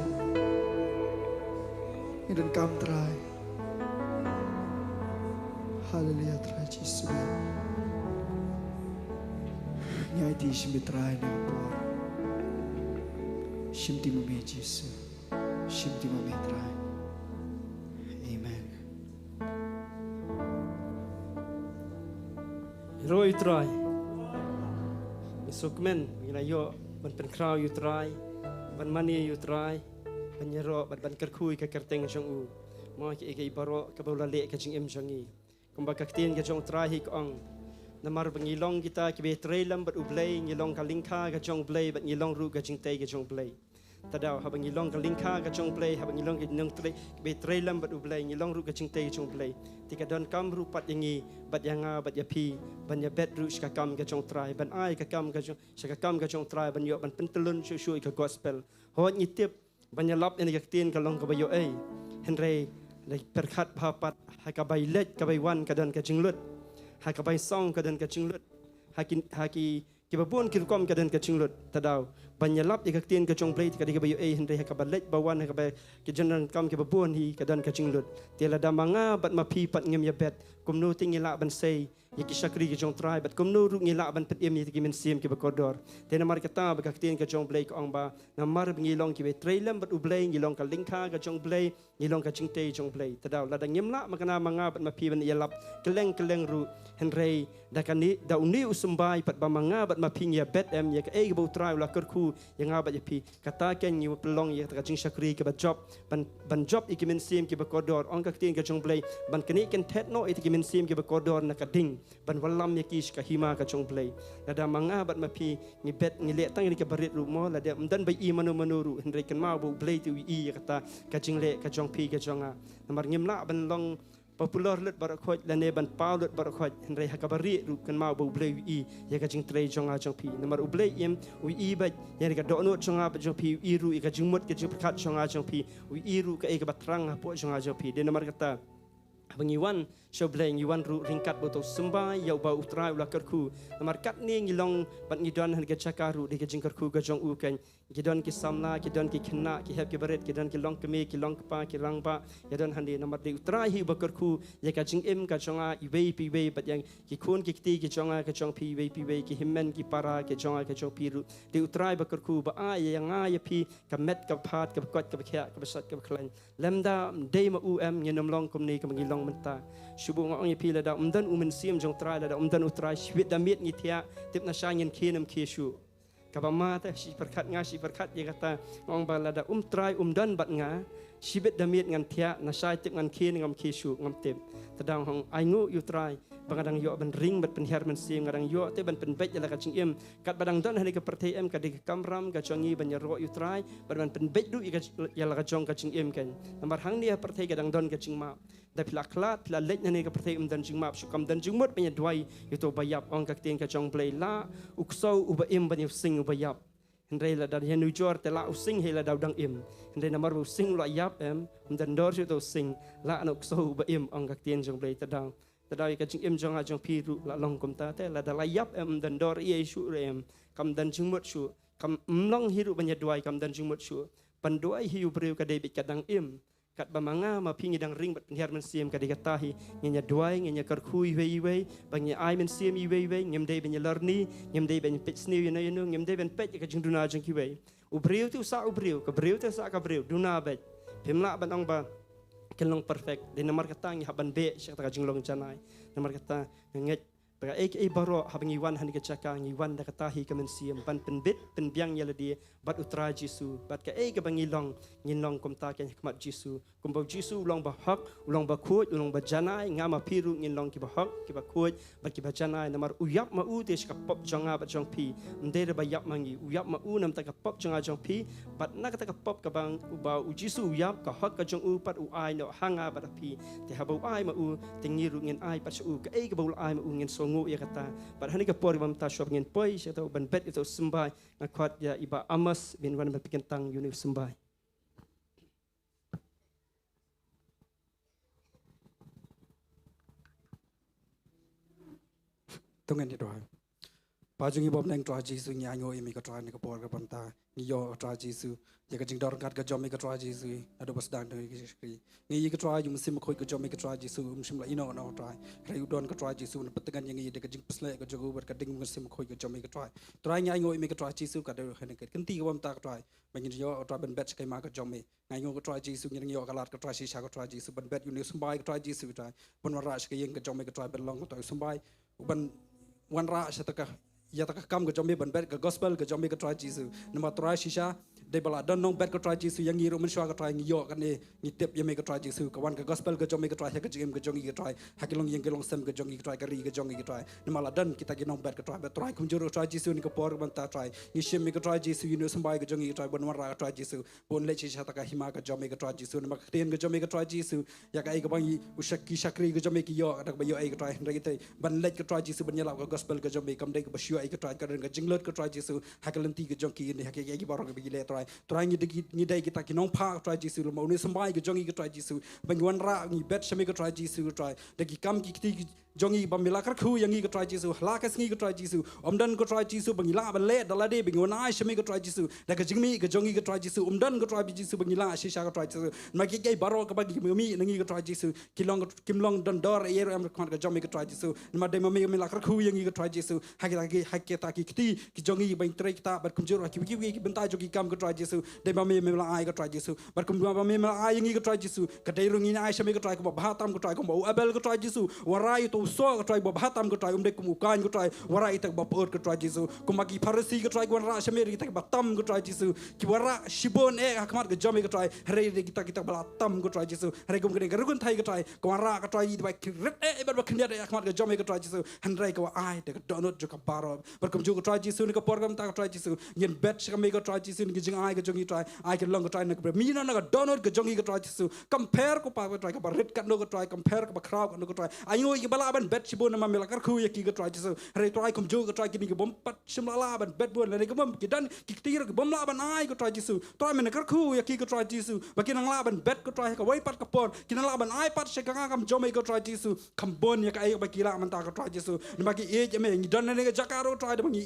dan kami try. Haleluya try cisbe. Nyai di mitra ni por. Shimti mame cis, shimti mame try. Amen. Roy try. Sukmen, ina yo ban pen kraw you try, ban mani you try, ban yero ban kerkui ka kerteng jong u. Mo ki ke baro ka bola le ka jing em jangi. Kumba ka tien ka jong try hi ong. Namar bangilong kita ki be trailam bat ublay ngilong ka lingka ka jong blay bat ngilong ru ka jing tay ka jong blay. Tadaw habang ngilong ka lingka ka jong blay habang ngilong ki nong tre be trailam bat ublay ngilong ru ka jing tay ka jong blay. Tika don kam rupat yangi bat yanga bat yapi ban ya bet ru ska kam ka jong try ban ai ka kam ka jong ska kam ka jong try ban yo ban pentelun shu ka gospel ho ni tip ban ya lap ni ka tin ka long ka bayo ai henry le perkhat phapat ha ka bai let ka bai wan ka don ka jinglut ha ka bai song ka don ka jinglut ha ki babon ki kom ka don ka jinglut tadaw ban ya lap ka tin ka jong play ka di ka bayo ai henry ha ka balet bawan ha ka bai ki janan kam ki babon hi ka don ka jinglut tela da manga bat ma pi pat ngem ya bet kumno tingila ban sei yaki syakri ke jong try bat kumno ru ngila ban pet em ni ki men sim ki bakodor tena mar kata ba ka tin ka jong blay ko ong ba namar ngilong ki be trailam bat ublay ngilong ka lingka ka jong blay ngilong ka jingte jong blay tadaw la da ngimla makana manga bat ma pi ban yalap keleng ru henrei da kani da uni usumbai pat ba manga bat ma pi ya bet em ya ka e bo try la kerku yang abat ya pi kata ken ni pelong ya ka jing syakri ki ba job ban job ki men sim ki bakodor ong ka tin ka jong blay ban kani ken tet no it ki men sim ki bakodor na ka ding ban walam yakis ka hima ka jong play ada manga bat mapi ni bet ni le tang ni ka barit ru mo la dia mdan bai i manu ru henry kan ma bu play tu i kata ka jing le ka jong pi ka jonga namar ngimla ban long popular lut barak khoj la ne ban paw lut barak khoj henry ha ka barit ru kan ma bu play i ya ka jing trei jonga jong pi namar u play im u i ba ya ka do no jonga ba jong pi i ru i ka jing mut ka jing khat jonga jong pi u i ru ka e ka batrang ha po jonga jong pi de namar kata Bangiwan show blank Iwan ru ringkat botol sembai yau bau utrai ulah kerku namar kat ni ngilong bat ngidon han ke cakaru di ke jingkerku ke jong u kan ngidon ki samla ngidon ki kena ki hep ki beret ngidon ki long keme ki long kpa ki rangba ngidon han di namar di utrai hi bakerku ya ka jing em ka jonga iwei pi wei bat yang ki kun ki kti ki jonga ka jong pi wei ki himmen ki para ki jonga ka jong pi ru di utrai bakerku ba a yang a ya pi ka met ka phat ka kot ka khya ka basat ka klan lemda dei ma u em ngenom long kum ni ka ngilong menta Shubu ngong pi la da umdan umen sim jong trai la da umdan utrai shwit da mit ngitia tip na sha ngin kinem keshu kabama ta shi perkat ya kata ngong ba la da trai umdan bat nga shibit da mit ngan tia na sha tip ngan kin ngam keshu ngam tip tadang hong aingu you try bangadang yo ban ring bat penhiar men sim ngadang yo te ban penbet la ka ching em kat badang don hani ka perthei em ka dik kamram ka chongi ban yaro you try ban penbet du ya la ka chong ka ching em kan nambar hang ni perthei kadang don ka ching ma da pila klat pila lek ni ka perthei dan jing map sukam dan jing mot penya dwai yuto bayap ong ka tin ka chong play la ukso uba em ban sing uba yap Hendai la dan henu jor te la using hela dau dang im. Hendai namar using lo yap dan dor chu to sing la anok so ba im ong kak tien jong blei ta dang. Ta dau ka jing im jong a jong pi ru la long kom ta te la da la yap dan dor ye shu rem kam dan jing mut shu kam mlong hiru banya duai kam dan jing mut shu pan duai hiu breu ka debit ka dang im kat bamanga ma pingi dang ring bat penhiar men siem ka dikatahi ngenya duai ngenya karkhui wei bangnya ai men siem i wei ngem dei banya lerni ngem dei banya pet sniu yeno yeno ngem dei ben pet ka jing duna jing ki wei ubreu tu sa ubreu ka breu tu sa ka breu duna bet pemla ban ong ba kelong perfect de namar kata ngi haban be syak ta jing long janai namar kata nget Bagi ek baro habang iwan hani kecaka iwan da katahi kamen siem ban penbit penbiang yala dia bat utra Jesu bat ka ek bang ngilong kom ta ken hikmat Jesu kom ba Jesu ulong ba hak ulong ba khoj ulong ba janai ngama piru ngilong ki ba hak ki ba khoj bat ki ba janai namar uyap ma u des ka pop jonga bat jong pi ndere ba yap mangi uyap ma u nam ta ka pop jonga jong pi bat na ka ta ka pop ka bang u ba u Jesu uyap ka hak ka jong u pat u ai no hanga bat pi te ha ba u ai ma u tengiru ngin ai pat u ka ek ba u ai ma u ngin so ngu ya kata pada hari kapor bam ta shop ngin poi sya tau ban bet itu sembai ngakwat ya iba amas bin wan ban pikentang yuni sembai tungan ni doa pajungi bom nang doa Jesu nyanyo imi ka doa ni kapor ka banta ni yo doa Jesu ya ka jing dor kat ka jom mi ka doa Jesu ado bas dang dang ki ngi ka doa yu musim khoi ka jom mi ka doa Jesu musim la ino no doa rai udon ka doa Jesu na petengan yang ngi de ka jing pesle ka jogo ber ka ding musim khoi ka jom mi ka doa nyanyo imi ka doa Jesu ka de han ka kenti ka bom ta ka doa bangin yo doa ben bet kai ma ka jom mi nganyo ka doa Jesu ngi yo ka lat ka doa shisha ka doa Jesu ben bet yu ni sembai ka doa Jesu doa pon wara ka yeng ka jom mi ka doa ben long ka doa sembai ban wan ra sa ta ka ya ta kam ga jombe ban bet ga gospel ga jombe ga try Jesu nama try shisha de bala don nong bet ga try Jesu yang ngiru men shwa ga try ngi yo kan ne ngi tip yeme ga try Jesu ka wan ga gospel ga jombe ga try ha ga jim ga jongi ga try ha kilong yang gelong sem ga jongi ga try ga ri ga jongi ga try nama la dan kita gi nong bet ga try kum juro try Jesu ni ka por ban ta try ngi shim mi ga try Jesu you know sambai ga jongi ga try bon wara ga try Jesu bon le shisha ta ka hima ga jombe ga try Jesu nama ten ga jombe ga try Jesu ya ga ai ga bangi ushaki shakri ga jombe ki yo ta ba yo ai ga try ndai tai ban le ga try Jesu ban yala ga gospel ga jombe kam dai ga bashu ai ga try ka ga jinglot ga try Jesu ha ka lenti ga jonki ni ha ka gi baro ga bi le try ni dai kita ki nong pa try Jesu lo mo ni sambai ga jongi ga try Jesu ban wan ra ni bet shame ga try Jesu ga try da ki kam ki ti jongi ba mila kar khu yang ga try Jesu la ka sngi ga try Jesu dan ga try Jesu ban la ba le da la de bin wan ai shame ga try Jesu da ka jingmi ga jongi ga try Jesu dan ga try Jesu ban la shisha ga try Jesu ma ki kai baro ka ba ki mi ngi ga try Jesu kimlong dan dor yer am ga jongi ga try Jesu ma de ma mila kar khu yang ga try Jesu ha ki ta ki ki jongi ban try kita bar kum juro ki bentai jogi kam ga try Jesu de ma mila ai ga try Jesu bar kum ma mila ai yang ga try Jesu ka dai rungi ai shame ga try ko ba tam ga try ko ba abel ga try Jesu warai to so ga try ba hatam ga try de kum kan ga try warai tak ba pot ga try Jesu kum ma ki farisi ga try ko ra shame ri tak ba tam ga try Jesu ki wara shibon hakmat ga jame ga try re kita bala tam ga try Jesu re kum ga rugun thai ga try ko ra ga try ba ki ret ba khnya hakmat ga jame ga try Jesu han rai ko ai de ga donot jo ka baro bar kum jo ga try Jesu ni ka program ta ga try Jesu yen bet ka me ga try Jesu ni jing ai ga jongi try ai ga long ga try na ga mi na ga donot ga jongi ga try Jesu compare ko pa ga try ka ba ret ka no ga try compare ka ba kraw ka no ga try ayo i bala ban bet shibon na mela kar khu ya ki ga try Jesu re try kum jo ga try ki ni ga bom pat shim la ban bet bon le ga bom ki dan ki tir ga bom la ban ai ga try Jesu try me na kar khu ya ki ga try Jesu ba ki nang la ban bet ga try ka wai pat ka por ki nang la ban ai pat she ga kam jo me ga try Jesu kam bon ya ka ai ba ki la man ta ga try Jesu ni ba ki e me ni dan ne ga jakaro try da bangi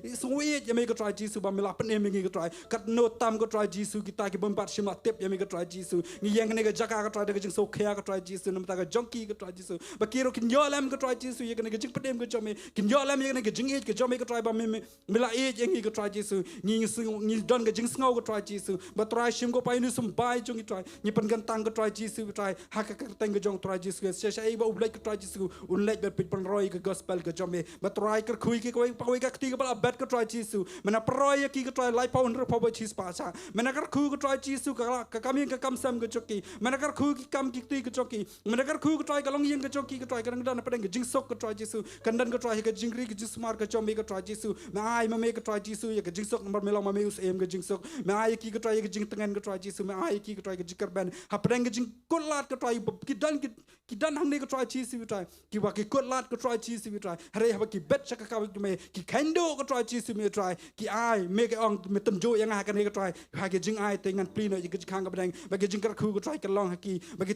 e so e me ga try Jesu ba mela pan me ga try kat no tam ga try Jesu ki ta ki bom pat shim la tep ya me ga try Jesu ni yang ne ga jakara ga try da ga jing so khya ga try Jesu nam ta ga jonki ga try Jesu ba ki ro kin yo lam ga try Jesu ye ga ne ga jing padem ga jo me kin yo lam ye ne ga jing e ga jo me ga try ba me mela e yang ga try Jesu ni don ga jing sngo ga try Jesu ba try shim go pa ni sum bai jong try ni pan gan tang ga try Jesu try ha ka tang ga jong try Jesu se se ba ublek ga try Jesu un lek ba pit pan roi ga gospel ga jo me ba try kar khui ki ko pa ga ti ga ba bet ga try Jesu mena proi ki ga try lai pa un ro pa ba chis pa sa mena kar khu ga try Jesu ka kam yin ka kam sam ga joki mena kar khu ki kam ki ti ga joki mena kar khu ga try ga long yin ga joki ga try try kadang dan pada jing sok ka try Jesu kandan ka try ka jing ri ka jing smart ka chom ka try Jesu ma ai ma me ka try Jesu ya ka jing sok number melong ma me us em ka jing sok ma ai ki ka try ka jing tengan ka try Jesu ma ai ki ka try ka jing karban ha pada ka jing kolat ka try ki dan hang ne ka try Jesu try ki wa ki kolat ka try Jesu try hare ha ki bet sa ka me ki kendo ka try Jesu me try ki ai me ka ong me tam jo yang ha ka ne ka try ha ki jing ai tengan pli no ka khang ka pada ba ki jing ka khu ka try ka long ha ki ba ki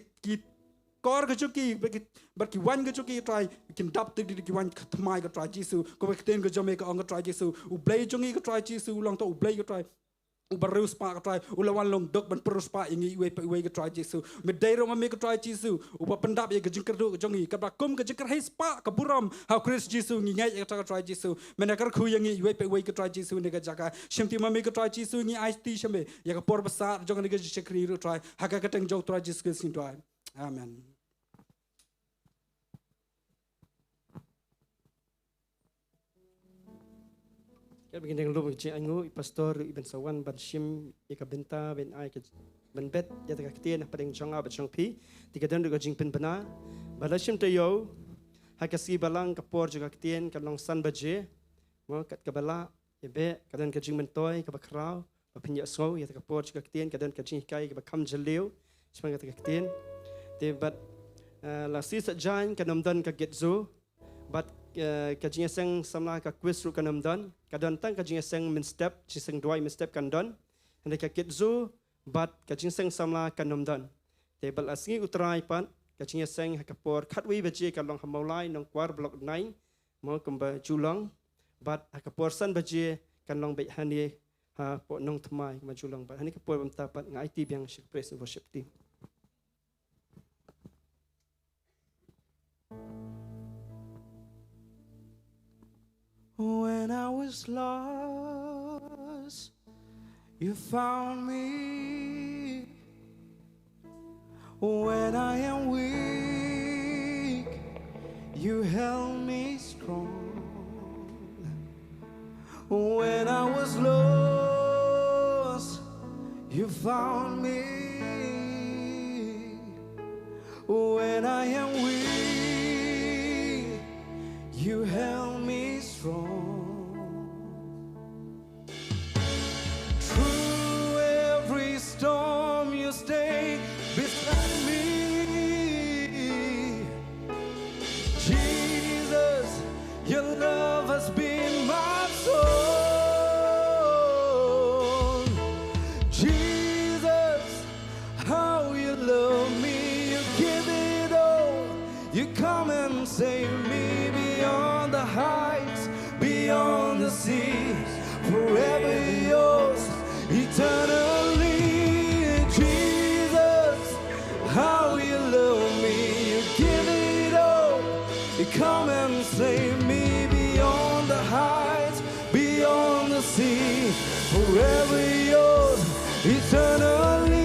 kor ka chuki ba ki wan ka chuki try kin dap tik ki wan thmai ka try Jesu ko ba ten ka jome ka ong ka try Jesu u blai chungi ka try Jesu long to u blai ka try u barus pa ka try u lawan long dok ban perus pa ingi we ka try Jesu me dai ro ma me ka try Jesu u ba pendap ye ka jingker du ka jongi ka ba kum ka jingker hai spa ka buram ha Christ Jesu ngi ngai ka try Jesu me na kar khu yangi we ka try Jesu ne ka jaka shimti ma me ka try Jesu ngi IT shame ya ka por basa jong ne ka shikri ro try ha ka teng jong try Jesu sin try amen. Kita begini dengan lupa cik angu pastor Ibn Sawan ban Shim ika benta ben ai ke ben bet ya tak ketien apa dengan janga bacang pi tiga dan juga jing pen bena bala Shim te yo hakasi balang kapor juga ketien kalong san baje mo kat kabala ya be kadan ke jing mentoy ke bakrau bapinya so ya tak kapor juga ketien kadan ke jing kai ke bakam jeliu semang tak ketien te bat la si sa jain kanam dan ka getzo bat kajing seng samla ka quiz ru kanam dan kadon tang kajing seng min step chi seng doi min step kan don ande ka kitzu bat kajing seng samla kanam dan tebal asngi utrai pan kajing seng hakapor khatwi baje ka long hamaulai nong kwar blok 9 mo kamba Shillong bat hakapor san baje kan long bai hani ha po Nongthymmai ma Shillong bat hani kapor bam tapat ngai ti biang ship praise and worship team. When I was lost, you found me. When I am weak, you held me strong. When I was lost, you found me. When I am weak, you held me strong. Through every storm, you stay beside me. Jesus, your love has been my soul. Jesus, how you love me, you give it all. You come and save me beyond the heights, beyond the seas, forever yours, eternally. Jesus, how you love me, you give it all. You come and save me beyond the heights, beyond the sea, forever yours, eternally.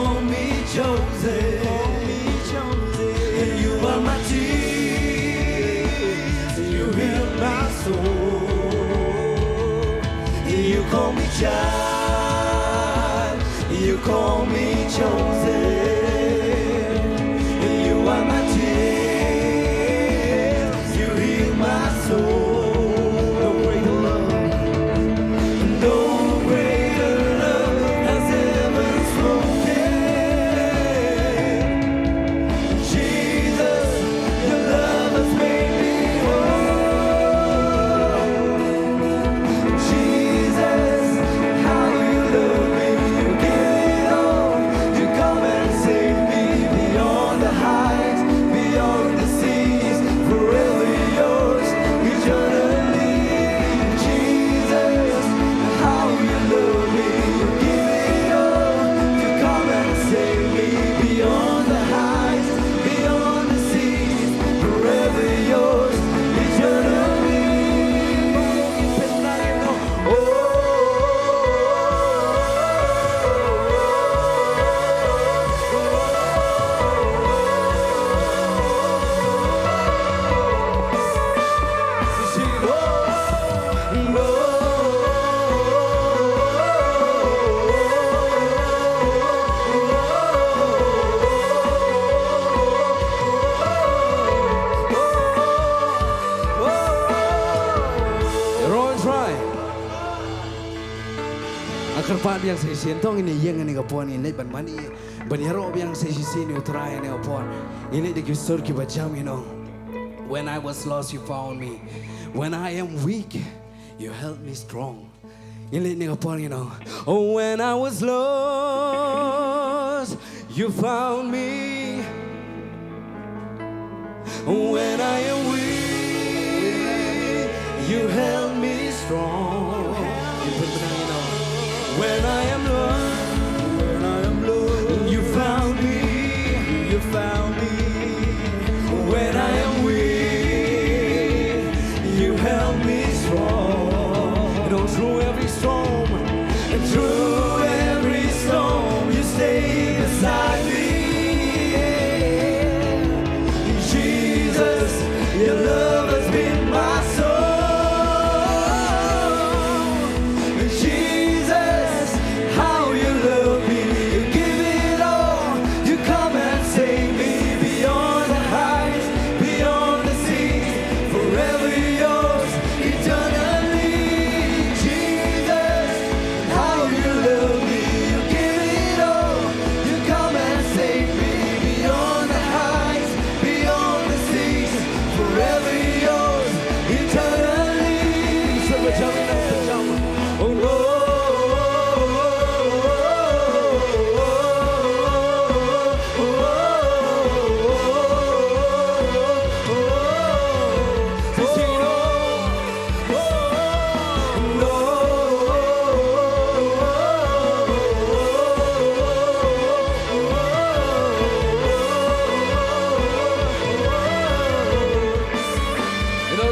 call me chosen. And you are my tears. You heal my soul. You call me child. You call me chosen. And you are my tears. You heal my soul. No greater love. No greater love has ever spoken. Jesus, your love has made me whole. Jesus, how you love me, you give it all. You come and save me beyond the heights, beyond the seas, forever yours, eternally. Jesus, how you love me, you give it all. You come and save me beyond the heights, beyond the seas, forever yours, eternally. Roll try. Akar pa biang sa sentong ini yang ini kapon ini ban mani ban yaro biang sa sini utrai ini kapon ini de gisor ki bajam When I was lost you found me. When I am weak you held me strong. Ini kapon Oh, when I was lost you found me. When I am weak you held me strong. When I am lost, you found me. You found me. When I am weak, you held me strong. And all through every storm, and through every storm, you stayed beside me. Jesus, your love has been my soul. Jesus, how you love me, you give it all. You come and save me beyond the heights, beyond the seas, forever yours, eternally. Jesus, how you love me, you give it all. You come and save me beyond the heights, beyond the seas, forever yours, eternally. Oh Lord.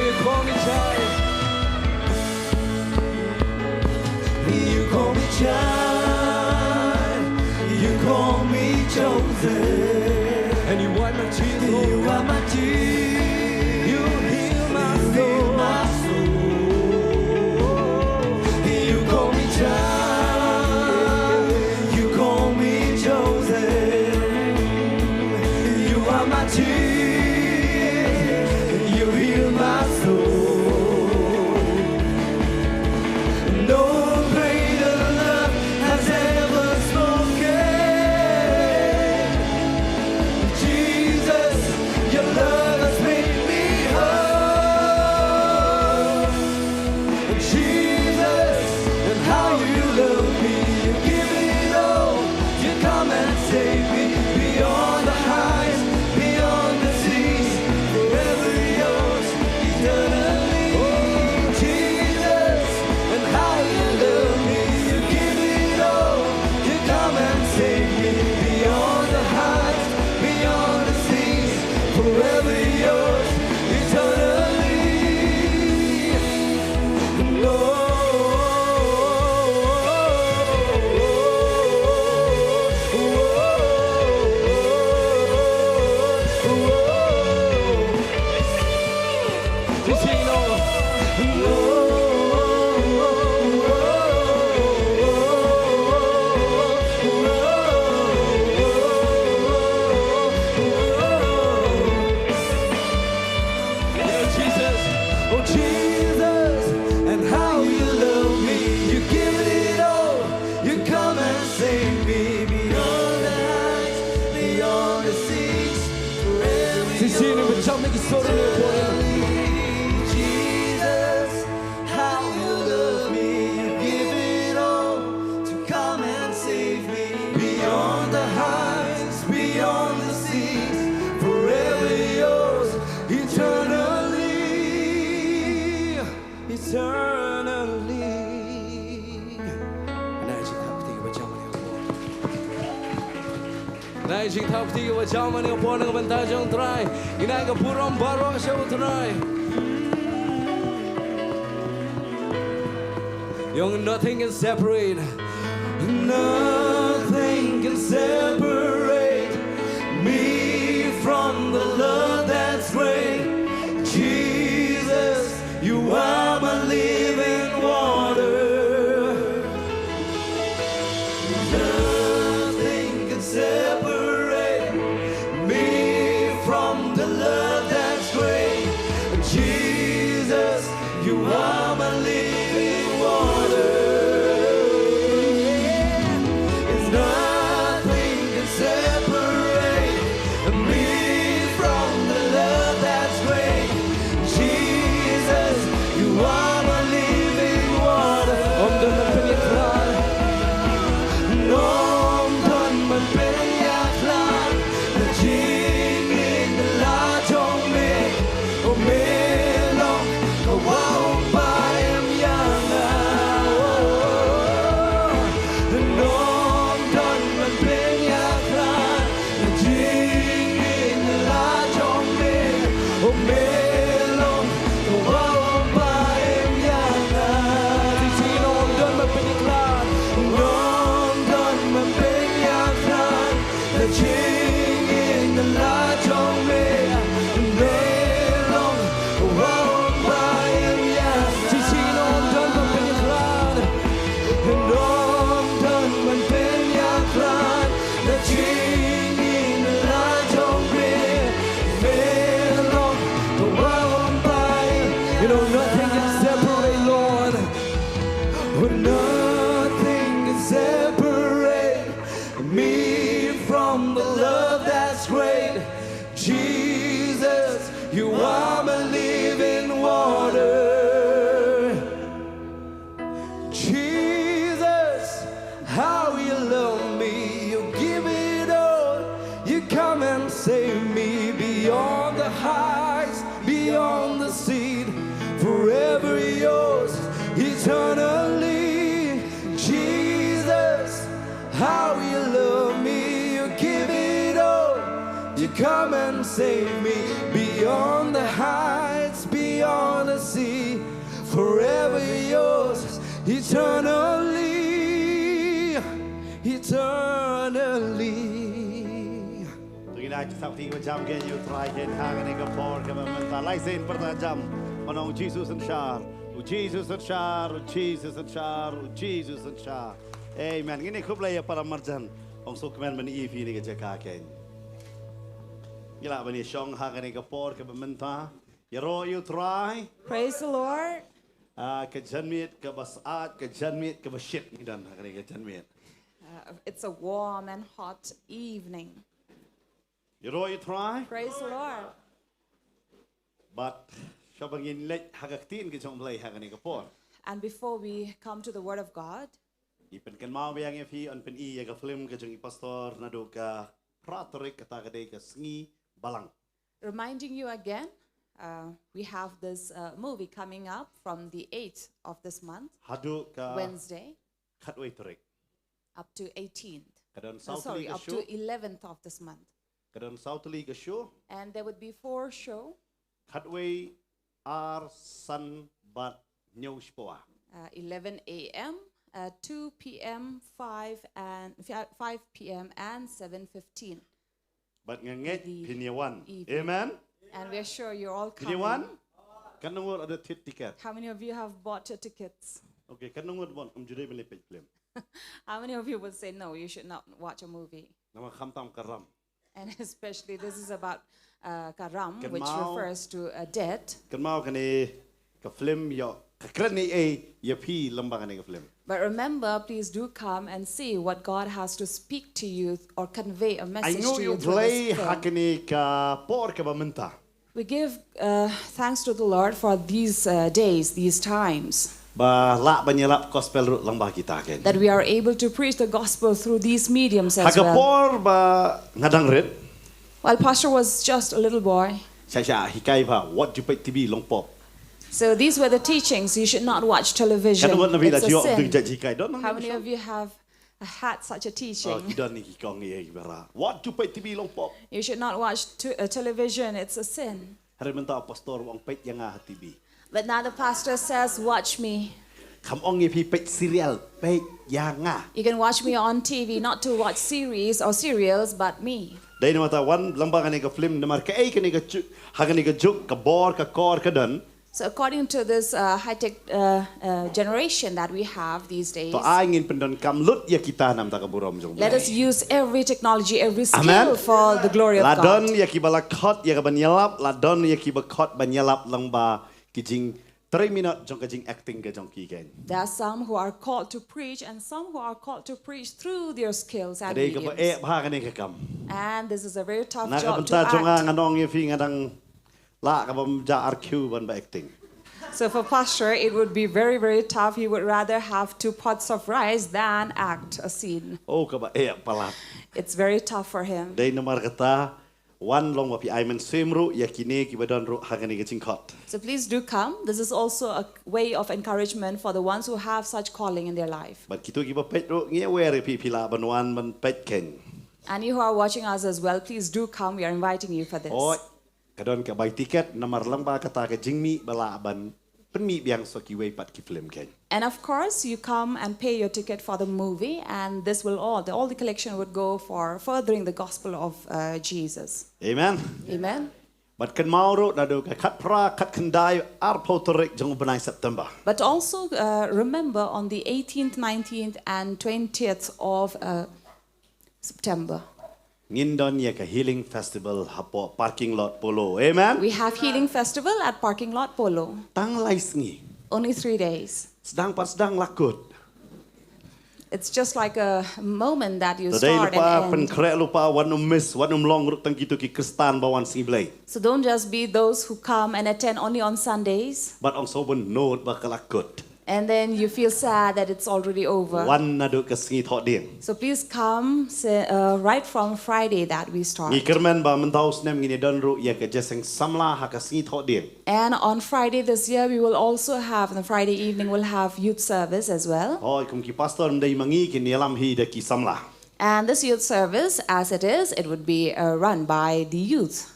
You call me child. You call me child. You call me chosen. And you wipe my tears. You wipe my tears. You heal my soul. You call me child. You call me chosen. You are my tears. You heal my soul. No greater love has ever spoken. Jesus, your love has beyond the seas. Sisini macam ni kisah ni boleh. Jesus, how you love me, you give it all to come and save me. Beyond the heights, beyond the seas, forever yours, eternally, eternally. Nai jing thap ti wa chama ni po nang ban ta jong trai inai ka purom baro shau trai Young nothing can separate Nothing can separate me from the love that's great. Jesus, you are my living water. Nothing can separate me from the love that's great. Jesus, you are my living water. It's nothing can separate me from the love that's great. Jesus, you are my living water. Nongthymmai klan, the jing in the la jong me, oh Mawlong, oh wow, by em yang the Nongthymmai klan, the jing in the la jong me, oh Mawlong, oh wow, by em yang Nongthymmai klan, the jing in the la jong me, Mawlong, oh wow, by em yang Nongthymmai klan, the jing in the la jong me, Mawlong, oh wow, by You know nothing can separate Lord nothing can separate me from the love that's great. Jesus, you are my living water. Jesus, how you love me, you give it all. You come and save me beyond the heights, beyond the sea, forever yours, eternally. Jesus, how you love me, you give it all. You come and save me beyond the heights, beyond the sea, forever yours, eternally, eternally. ตัวนี้จะสักทีประจำกันอยู่ทรายเห็นทางกันในกระพรกันมันตาไล่เส้นประจำมันองค์Jesus and Shar, Jesus and Shar, Jesus and Shar, Jesus and Shar. Amen. Ini kublai para marjanองสุขมันมันอีพีนี่ก็จะกาเก่งยี่ละวันนี้ช่องหากันในกระพรกันมันตาอย่ารออยู่ทราย Praise the Lord. กับจันเมียดกับบัสอาดกับจันเมียดกับบัสเช็ดนี่ดันหากันในกับจันเมียด It's a warm and hot evening. อย่ารออยู่ทราย Praise the Lord. but ชอบกินเล็กหากตีนกับช่องเพลย์หากันในกระพร And before we come to the Word of God, อีเป็นกันมาเวียงฟีอันเป็นอีกับฟิล์มกับจังอีพาสตอร์นาดูกาพระตริกกับตากระเดกับสงีบาลัง reminding you again, we have this movie coming up from the 8th of this month, ฮัดูกา Wednesday, ขัดไว้ตริก up to 18th. กระดอนเซาท์ลี Sorry, กับ up ชู to 11th of this month. กระดอนเซาท์ลีกับชู And there would be 4 shows, ขัดไว้อาร์ซันบัดนิวสปัว 11 a.m., 2 p.m., 5 p.m., and 7:15. บัดเงี้ยพินิวัน Evening. เอเมน And we're sure you're all พินิวัน coming. กันนงวดada tiket How many of you have bought your tickets? โอเคกันนงวดบอลผมจะได้เป็นเล็กเป็นฟิล์ม How many of you would say no, you should not watch a movie? นำมาคำตามกระร And especially this is about karam, which Kamau. refers to a debt. ำกันมากันเอกับฟิล์มยอค Kekeren ni ya pi lembangan ni film. But remember, please do come and see what God has to speak to you or convey a I message know to you you through play this film. hakini ka por ka bamenta. We give thanks to the Lord for these days, these times, Ba la banyalap gospel ru lembah kita kan. that we are able to preach the gospel through these mediums as well. Hagapor ba ngadang red. While Pastor was just a little boy, Saya hikai ba what you pay TV long pop. so these were the teachings. You should not watch television. Kan nabi la It's a jiok sin. ding hikai don. How many of you have had such a Oh, teaching? kita ni kikong ni bara. What you pay TV long pop. You should not watch television. It's a sin. Hari menta pastor wang pay yang ah TV. But now the pastor says, watch me. Kam ong ni pi pay serial pay yang ah. You can watch me on TV, not to watch series or serials, but me. Dai ni mata wan lembang ni ka film namar ka ai ka ni ka hagani ka juk ka bor ka kor ka dan. So according to this high-tech generation that we have these days, To angin pendon kam lut ya kita nam ta ka burom jong. let us use every technology, every skill Amen. for the glory of Ladon God. ya ki bala khot ya ka banyalap ladon ya ki ba khot banyalap lengba kijing 3 minute jong ka jing acting ka jong ki kan. There are some who are called to preach and some who are called to preach through their skills and Ade ka ba mediums. bha ka ni ka kam. And this is a very tough Na ka job to benta jong act. nganong ye fi ngadang la ka bam ja RQ ban ba acting. So for Pastor, it would be very, very tough. He would rather have 2 pots of rice than act a scene. Oh ka ba palat. It's very tough for him. Dai namar kata wan long wa pi aiman semru ya kini ki badon ru hagani ka jing khot. So please do come. This is also a way of encouragement for the ones who have such calling in their life. But kitu ki ba pet ru nge were pi pila banwan ban pet ken. And you who are watching us as well, please do come. We are inviting you for this. Oh kadon ka bay tiket namar lang ba kata ka jingmi bala ban penmi biang so ki wei pat ki film ken. And of course, you come and pay your ticket for the movie, and this will all the collection would go for furthering the gospel of Jesus. Amen. Amen. But kan mauro na do ka kat pra kat kendai ar potorik jong benai September. But also remember on the 18th, 19th, and 20th of September, Ngindon ya ka healing festival hapo parking lot polo. Amen. we have Healing Festival at Parking Lot Polo. Tang lais ngi. Only 3 days. Sedang pas sedang lakut. It's just like a moment that you Tadai start lupa and pen end. krek lupa wanum miss wanum long rut tang kitu ki kristan bawan singi blai. So don't just be those who come and attend only on Sundays, But ong sobon note ba kalakut. and then you feel sad that it's already over. Wan na do ka singi thot ding. So please come right from Friday that we start. Ngi kermen ba mentau snem ngini don ru ya ka jeseng samla ha ka singi thot ding. And on Friday this year, we will also have, on the Friday evening, we'll have youth service as well. Hoi kum ki pastor ndai mangi ki nilam hi de ki samla. And this youth service, as it would be run by the youth.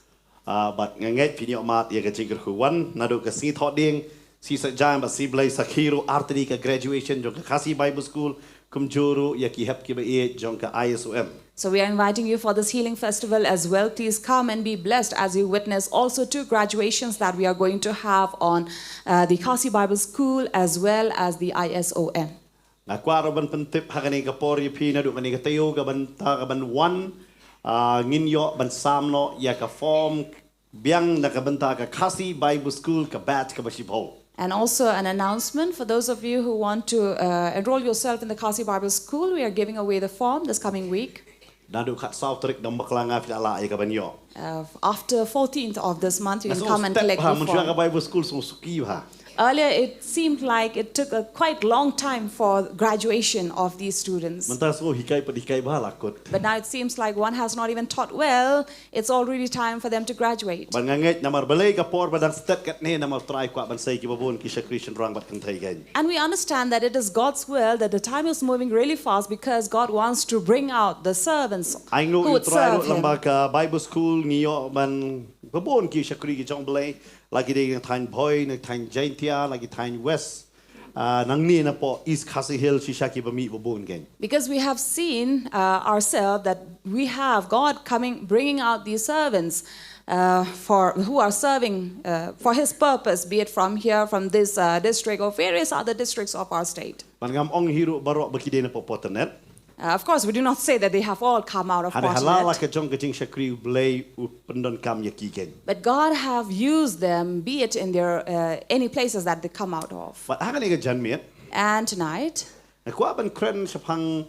But nganget pinyo mat ya ka jingker huwan na do ka singi thot ding. Si sa jam ba si blai sa khiro artri ka graduation jong ka Kasi Bible School kum juru ya ki hep ki ba e jong ka ISOM. So we are inviting you for this Healing Festival as well. Please come and be blessed as you witness also 2 graduations that we are going to have on the Kasi Bible School as well as the ISOM. Na kwaro ban pentip hakani ka por ya pi na do kani ka tayo ka ban ta ka ban wan nginyo ban samno ya ka form biang na ka banta ka Kasi Bible School ka batch ka ba sipo. And also an announcement for those of you who want to enroll yourself in the Kasi Bible School. We are giving away the form this coming week. Na do kat south trick dam baklanga fi ala ya ka ban yo. After 14th of this month, you Na can so come and step collect ha the mun ka form. Bible School so suki ha. Earlier, it seemed like it took a quite long time for graduation of these students. Menta so hikai pa hikai ba lakut. But now it seems like one has not even taught well. It's already time for them to graduate. Ban nganget namar balai ka por badang step kat ne namar try kwa ban sai ki babon ki Christian rang bat kan thai gan. And we understand that it is God's will that the time is moving really fast because God wants to bring out the servants I know who you would try serve Him. lamba ka Bible School ngiyo ban babon ki ki jong balai lagi de tain boy na tain jaintia lagi tain west nang ni na po East Kasi Hill shisha ki ba mi babon gan. Because we have seen ourselves that we have God bringing out these servants who are serving for His purpose, be it from here, from this district, or various other districts of our state. Ban ngam ong hiru barok bakide na po Potternet. Of course, we do not say that they have all come out of Hari halal Potternet, ke jong ke jing syakri blay pendon kam yakigen. but God have used them, be it in their any places that they come out of. But hakan ni ke janmiat. And tonight, Aku akan keren sepang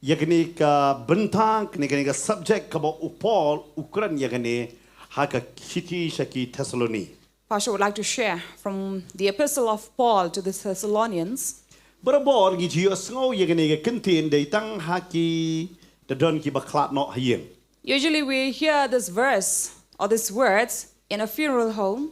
yakni ka bentang ni ka subject ka ba upol ukran yakni haka city syaki Thessaloni. Pastor would like to share from the epistle of Paul to the Thessalonians. Berabor gi jiyo sngo yakni ka kentin dei tang haki dadon ki baklat no hayeng. Usually we hear this verse or these words in a funeral home,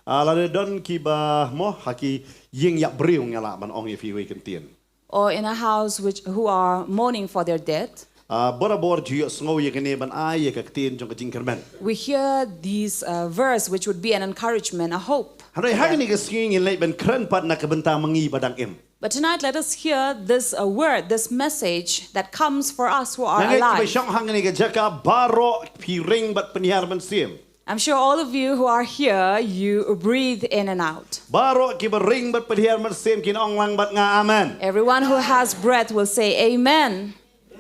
La don ki ba mo haki yeng yak briung ngala ban ong ye fi kentin. or in a house who are mourning for their dead. Berabor jiyo sngo yakni ban ay ka kentin jong ka jingkermen. We hear these verse which would be an encouragement, a hope. Hari hakan ni ka singing in late ban keren pat na ka bentang mangi badang im. But tonight, let us hear this word, this message that comes for us who are Nangai alive. kibay hang ni ka jaka baro piring bat penyiar ban sim. I'm sure all of you who are here, you breathe in and out. Baro kiba ring bat penyiar ban sim kin ong lang bat nga amen. Everyone who has breath will say amen.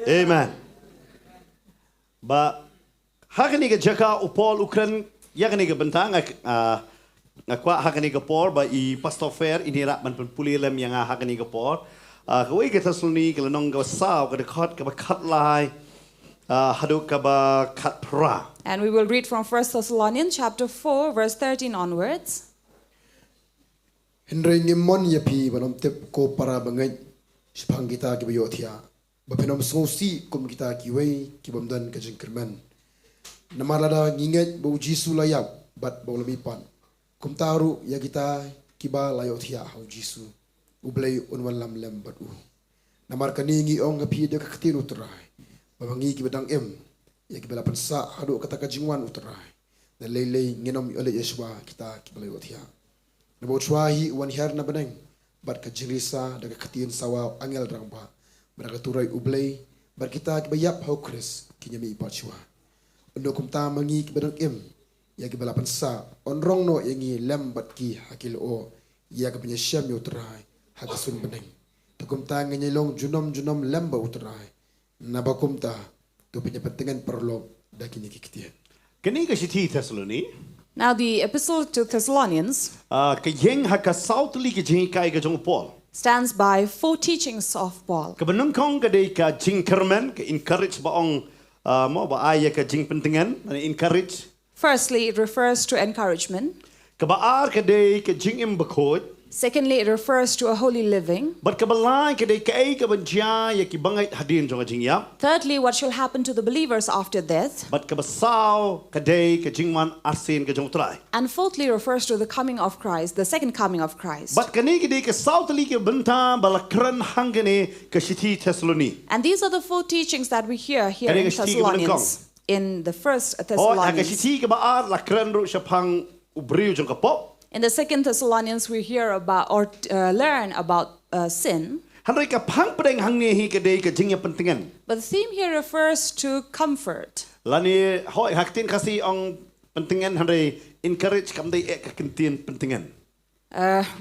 Amen. Ba hakan ni ka jaka upol ukran yakan ni ka bentang ngakwa hakan ni ka por ba I pastor fair inira ban pulilem yang hakan ni ka por. Kawai ka Thessaloni ka lanong ka saw ka dekat ka ba kat lai haduk ka ba kat pra. And we will read from 1 Thessalonians chapter 4, verse 13 onwards. Henry ngimon yapi banom tep ko para bangai sepang kita ki bayo thia bapenom sosi kum kita ki wei ki bamdan ka jingkerman namalada nginget bo jisu layak bat bo lebipan kum taru ya kita ki ba layo thia hau jisu ublei unwan lam lem bat u namar kaningi ong api de ka ktin utrai babangi ki badang em ya ki balapan sa hadu kata ka jingwan utrai na lele nginom ole yeswa kita ki balayo thia Nabo chuahi wan her na beneng bat ka jirisa daga katin sawa angel rangba beraka turai ublei bat kita ki bayap hau kris kinyami ipachua undo kumta mangi ki bedang im ya ki balapan sa onrong no yangi lem bat ki hakil o ya ka penya syam yo trai hakasun beneng tukumta nganyelong junom lemba utrai nabakumta tu penya pentingan perlo dakini kiktian Kani ka city Thessaloni. Now, the epistle to Thessalonians Ka yeng haka sautli ka jing kai ka jong Paul. stands by 4 teachings of Paul. Ka benung kong ka dei ka jing kermen ka encourage ba ong mo ba ay ka jing pentingan encourage. Firstly, it refers to encouragement. Ka ba ar ka dei ka jing im bakod. Secondly, it refers to a holy living. But ka balai ka dei ka ay ka banja ya ki bangait hadin jong ka jing yap. Thirdly, what shall happen to the believers after death. But ka basaw ka dei ka jing man arsin ka jong try. And fourthly, refers to the coming of Christ, the second coming of Christ. But kani ka dei ka sautli ka benta balakran hangane ka city Thessaloni. And these are the 4 teachings that we hear here Kaya in ka city ka Thessalonians, in the first Oh, haka Thessalonians. city ka ba ar lakran ro siya pang ubriu jong ka po. In the second Thessalonians, we hear about or learn about sin. Hanray ka pang pedeng hangnehi ka dei ka jing ya pentingan. But the theme here refers to comfort. Lani hoi haktin kasi ang pentingan hanray encourage kam dei ka kentin pentingan.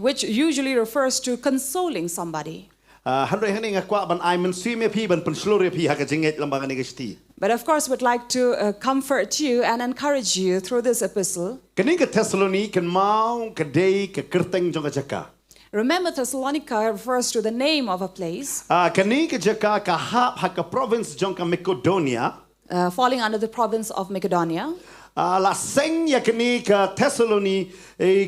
Which usually refers to consoling somebody. Hanray hani nga kwa ban ay men swime pi ban penslore pi haka jinget lambangan ni city. But of course, we'd like to comfort you and encourage you through this epistle. Kani ka Thessaloni kan mau ka dei ka kerteng jong ka jaka. Remember, Thessalonica refers to the name of a place Kani ka jaka ka hap haka province jong ka Macedonia. falling under the province of Macedonia. La seng ya kani ka Thessaloni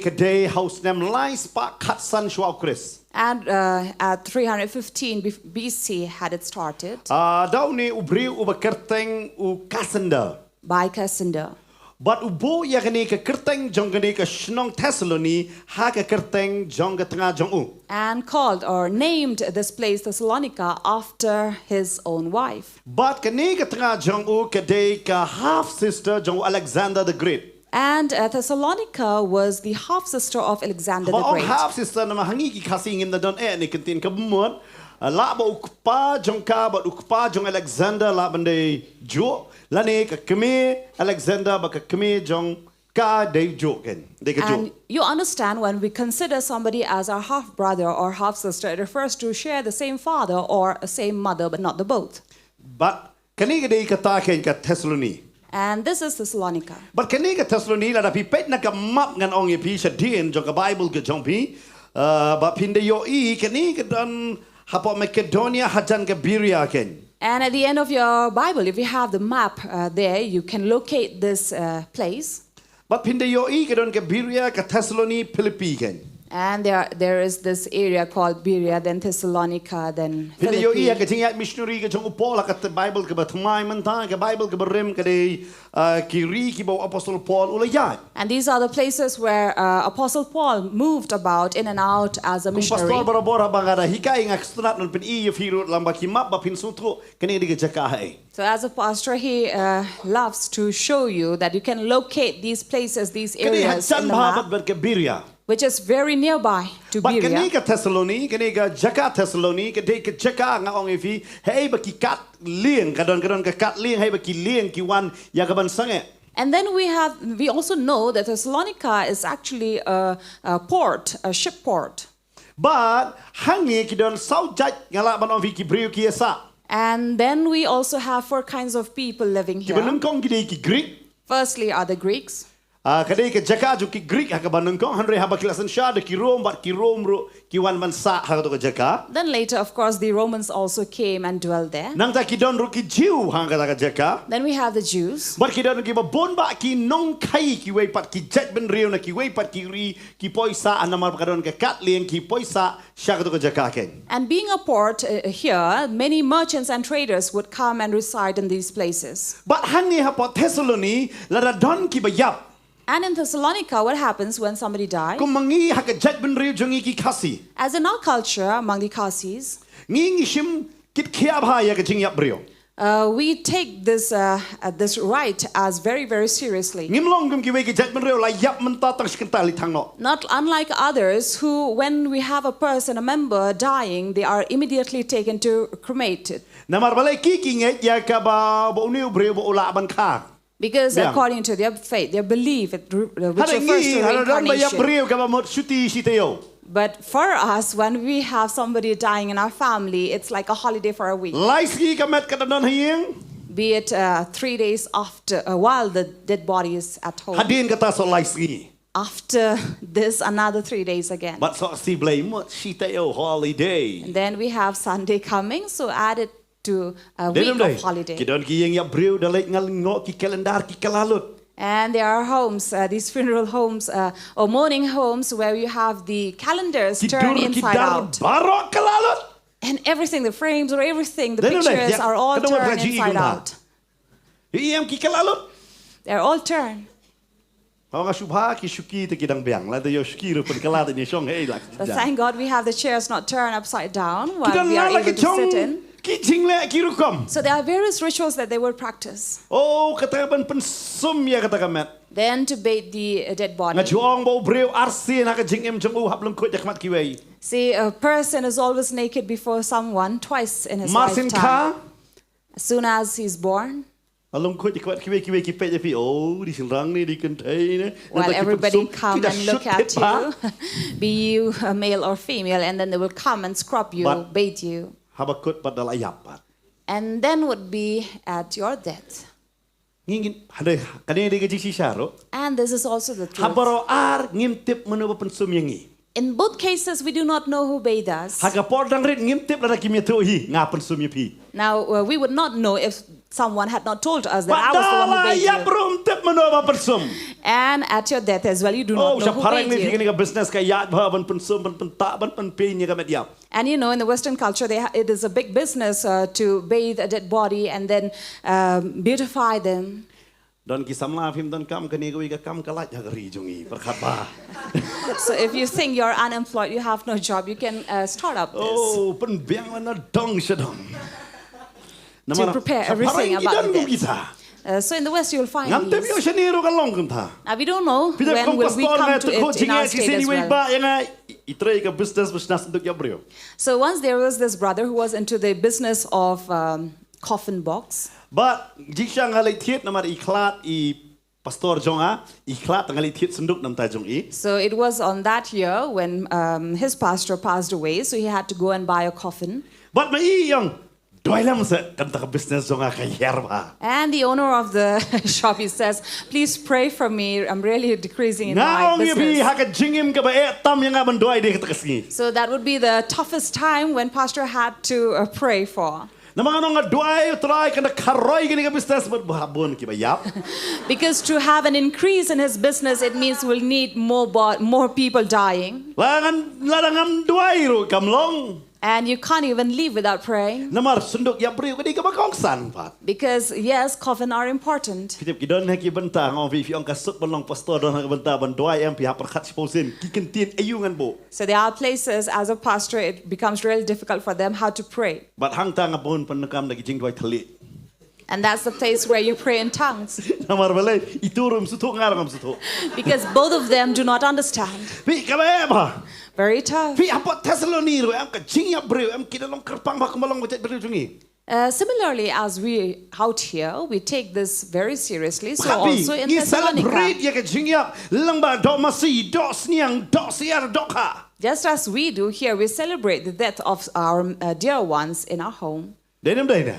ka dei house nem lais pa katsan shwa Chris. And at 315 BC had it started Daw ni ubriu uba kerteng u kasenda. by Cassander. But ubo ya kani ka kerteng jong kani ka Shillong Thessaloni ha ka kerteng jong ka tengah jong u. And called or named this place Thessalonica after his own wife. But kani ka tengah jong u ka dei ka half sister jong Alexander the Great. And Thessalonica was the half-sister of Alexander the Ba ong Great. half sister na mahangi ki kasi ngin na don ni kentin ka bumuan. La ba ukpa jong ka ba ukpa jong Alexander la bande jo lani ka kemi Alexander ba ka kemi jong ka de jo ken de ka jo. And you understand, when we consider somebody as our half-brother or half-sister, it refers to share the same father or a same mother, but not the both. But kani ka dei kata ken ka Thessaloni. And this is Thessalonica. But kani ka Thessaloni la pi pet na ka map ngan ong ye pi sa dien jong ka Bible ka jong pi. But pinde yo kani ka dan hapo Macedonia hajan ka Berea ken. And at the end of your Bible, if you have the map there, you can locate this place. But pinde yo ka don ka Berea ka Thessaloni Philippi ken. And there is this area called Berea, then Thessalonica, then Pinde yo Philippi. ka jing missionary ka jong upola ka Bible ka bathmai man ta ka Bible ka berem ka dei kiri ki bo Apostle Paul ulayat. And these are the places where Apostle Paul moved about in and out as a Kung missionary. pastor barabora bangada hikai ngak stunat non pin iyo firut lamba ki map ba pin sutro kani di ka jakahe. So as a pastor, he loves to show you that you can locate these places, these Kani areas hajan in the bahabat map, ber ka Berea. which is very nearby to But Berea. kani ka Thessaloni, kani ka jaka Thessaloni, ka dei ka jaka nga ong ifi, hei ba ki kat lieng, kadon ka kat lieng, hei ba ki lieng ki wan ya ka ban sange. And then we also know that Thessalonica is actually a port, a ship port. But hangi ki don sau jaj ngala ban ong fi ki breu ki esa. And then we also have four kinds of people living Ki here. banung kong ki dei ki Greek. Firstly are the Greeks. Kadai ka jaka ju ki Greek ha ka banung kong hanre ha ba kilasan sha de ki Rome bat ki Rome ro ki wan man sa ha to ka jaka. Then later, of course, the Romans also came and dwelled there. Nang ta ki don ro ki Jew ha ka jaka. Then we have the Jews. But ki don ki ba bon ba ki Nongkhryiem ki wei pat ki jaj ben riu na ki wei pat ki ri ki poisa anamar ka don ka kat lieng ki poisa sha ka to ka jaka ken. And being a port here, many merchants and traders would come and reside in these places. But hangi ha po Thessaloni la da don ki ba yap. And in Thessalonica, what happens when somebody dies? Kung mangi ha ka jaj ben riu jongi ki khasi. As in our culture, among the Khasis, Ngi shim kit khia ba ya ka jing yap riu. we take this right as very, very seriously. Ngimlong gum ki wei ki jaj ben riu la yap man ta tang skentali thang no. Not unlike others who, when we have a person, a member dying, they are immediately taken to cremated. Namar balai ki nge ya ka ba bo uniu breu bo ula ban kha. Because Yeah. according to their faith, their belief, which Hada refers ngi to hada don ba yap reincarnation. breu ka ba mot shuti shiteo. But for us, when we have somebody dying in our family, it's like a holiday for a week. Laiski ka met ka don hieng. Be it 3 days after, while the dead body is at home. Hadin kata so laiski. After this, another 3 days again. But so si blame mot shiteo holiday. And then we have Sunday coming, so add it to a week Denum dai. of holiday. Ki don ki yeng yap breu dalai ngal ngo ki kalendar ki kalalut. And there are homes, these funeral homes or mourning homes where you have the calendars Ki turned dur ki inside dar out. barok kalalut. And everything, the frames or everything, the Denum dai, pictures ya, are all kadang turned raji inside igum ha. out. Iyam ki kalalut. They're all turned. Kau nga subha ki shuki te kidang biang la de yo shuki ru pen kalat ni shong hei lak. But thank God we have the chairs not turned upside down while Kita we are nala able ki to sit in. chong ki jingle ki rukom. So there are various rituals that they would practice. Oh kata ban pen sum ya kata kamet. Then to bathe the dead Nga body. juang bo breu arsi na ka jing em jong u hap lung kut yak mat ki wei. See, a person is always naked before someone twice in his Marsin lifetime. ka As soon as he's born, alung kut yak mat ki wei ki pe je pi oh di silrang ni di kentai ne. while everybody come and look at you, be you a male or female, and then they will come and scrub you, But- bathe you, Habakut padal ayap pat. and then would be at your death. Ngingin hade kani di ka jisi syaro. And this is also the truth. Habaro ar ngimtip menuba pen sum yangi. In both cases, we do not know who bathed us. Haga por dang rit ngimtip la ki metu hi ngapen sum yapi. Now, we would not know if someone had not told us that I was the one who Padala bathed ya you. brum tip menuba pen sum. And at your death as well, you do Oh, not know sa who parang bathed ni you. kini ka business ka ya ba ban pen sum ban ta ban pen pe ni ka met yap. And you know, in the Western culture, it is a big business to bathe a dead body and then beautify them. Don ki samla phim don kam kani ka wi ka kam kalat ya ri jungi perkhat ba. So if you think you're unemployed, you have no job, you can start up this. Oh, pen biang mana dong sedong. To prepare everything about the death. kita. So in the West, you'll find Ngam tip yo these. seniru ka long kum tha. Now, we don't know Pida when kong will we pastor come na to to ko it in our jinga ki state sini as wi well. ba yang itray ka business untuk ya brio. So once there was this brother who was into the business of coffin box. But jika ngalai tiet namar iklat I pastor jonga iklat ngalai tiet senduk nam ta jong I. So it was on that year when his pastor passed away, so he had to go and buy a coffin. But mai yang Doi lam se kan tak business zonga kaya ba. And the owner of the shop, he says, please pray for me. I'm really decreasing in my Ngao ngi bi business. ha ka jingim ka ba tam yang ban doi de ka kasni. So that would be the toughest time when pastor had to pray for. Na mga nong doi try ka na karoi gini ka business but habon ki ba yap. Because to have an increase in his business, it means we'll need more people dying. Langan doi ro kamlong. And you can't even live without praying. Namar sunduk ya brio ka di ka ba kong san pat. Because yes, coven are important. Kitip kidon ha ki benta ngau vi ong ka sut ban long pastor don ha ka benta ban doi em pi ha perkhat sposin ki kan tien ayungan bo. So there are places as a pastor, it becomes really difficult for them how to pray. Bat hang ta ngabon panakam na jing doi thali. And that's the place where you pray in tongues. Namar balai iturum sutuk ngarang sutuk. Because both of them do not understand. Pi ka ba. Very tough. Pi apa Thessaloniki ro am ka jing ya brio am kita long kerpang ba kumalong ba brio jungi. Similarly, as we out here, we take this very seriously. So also in ni celebrate Thessalonica, ya ka jing ya lamba do masi do sniang do siar do ka. just as we do here, we celebrate the death of our dear ones in our home. Denam dai na.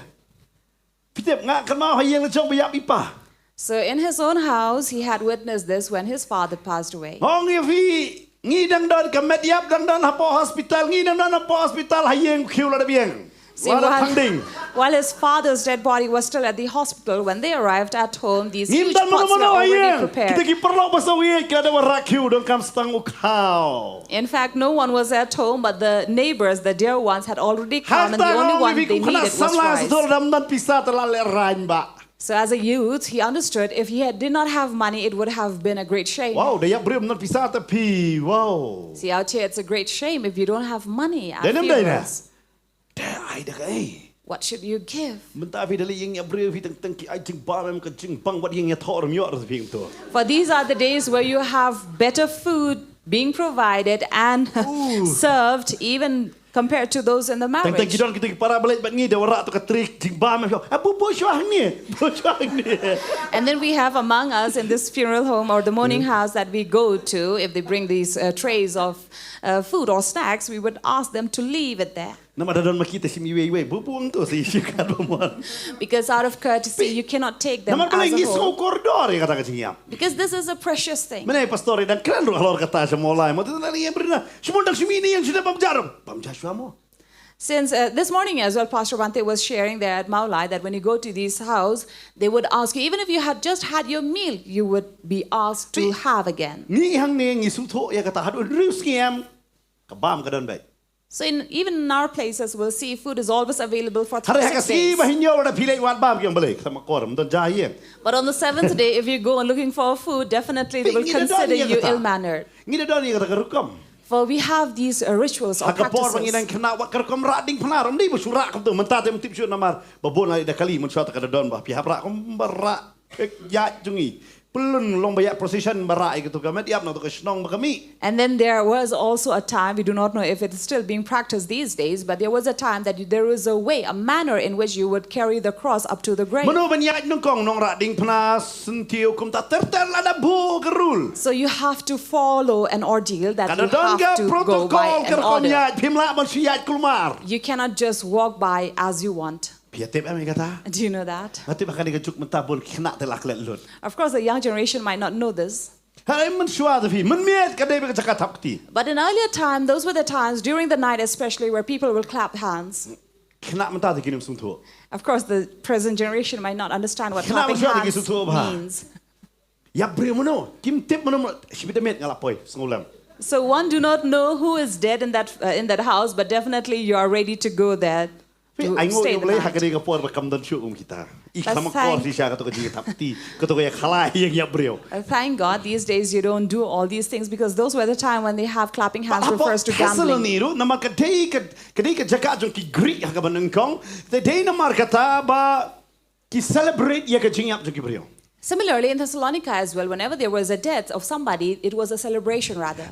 Pitep nga kan mau hayang le chong ba ya ipa. So in his own house, he had witnessed this when his father passed away. Hong ya fi ngi dang don ka met yap dang don hapo hospital ngi dang don hapo hospital hayang khiu la biang. See, while his father's dead body was still at the hospital, when they arrived at home, these huge pots were already prepared. In fact, no one was at home, but the neighbors, the dear ones, had already come, and the only one they needed was rice. So as a youth, he understood if he did not have money, it would have been a great shame. Wow, they brim not pisata pi. Wow. See, out here, it's a great shame if you don't have money at funerals. What should you give? For these are the days where you have better food being provided and served, even compared to those in the marriage. And then we have among us in this funeral home or the mourning house that we go to, if they bring these trays of food or snacks, we would ask them to leave it there. Because out of courtesy, you cannot take them as a whole. Because this is a precious thing. Since this morning as well, Pastor Bante was sharing there at Mawlong that when you go to this house, they would ask you, even if you had just had your meal, you would be asked to have again. So even in our places, we'll see food is always available for 6 days. But on the 7th day, if you go looking for food, definitely they will consider you ill-mannered. For we have these rituals or practices. And then there was also a time, we do not know if it is still being practiced these days, but there was a time that there was a way, a manner in which you would carry the cross up to the grave. So you have to follow an ordeal that you have to go by an order. You cannot just walk by as you want. Do you know that? Of course, the young generation might not know this. But in earlier time, those were the times during the night especially where people will clap hands. Of course, the present generation might not understand what clapping hands means. So one do not know who is dead in that house, but definitely you are ready to go there. Thank God these days you don't do all these things, because those were the time when they have clapping hands refers to gambling. Similarly, in Thessalonica as well, whenever there was a death of somebody, it was a celebration rather.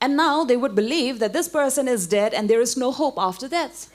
And now they would believe that this person is dead and there is no hope after death.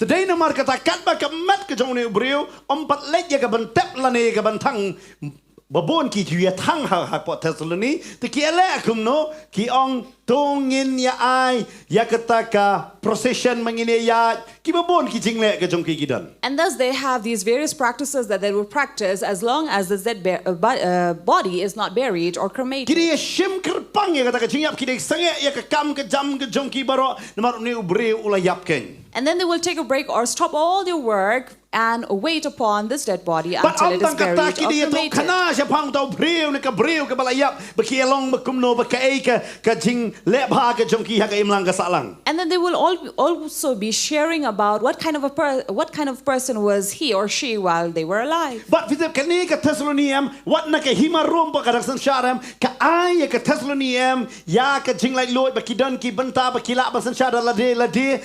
tongin ya ai ya ketaka procession mangine ya kibabon ki jingle ke jong ki gidan. And thus they have these various practices that they will practice as long as the body is not buried or cremated. Kiri ya shim kerpang ya ketaka jingyap ki dek sange ya ke kam ke jam ke jong ki baro namar ni ubre ulayap ken. And then they will take a break or stop all their work and wait upon this dead body until it is buried or cremated. Kana siya pang tau breu ni ka balayap bekielong bekumno bekai ka jing lebha ke jong ki ha ka imlang ka salang. And then they will also be sharing about what kind of person was he or she while they were alive. But visip kani ka Thessaloniam wat na ka himarum pa kadaksan sharam ka ay ka Thessaloniam ya ka jing lai loy bakidon ki banta bakila basan shara lade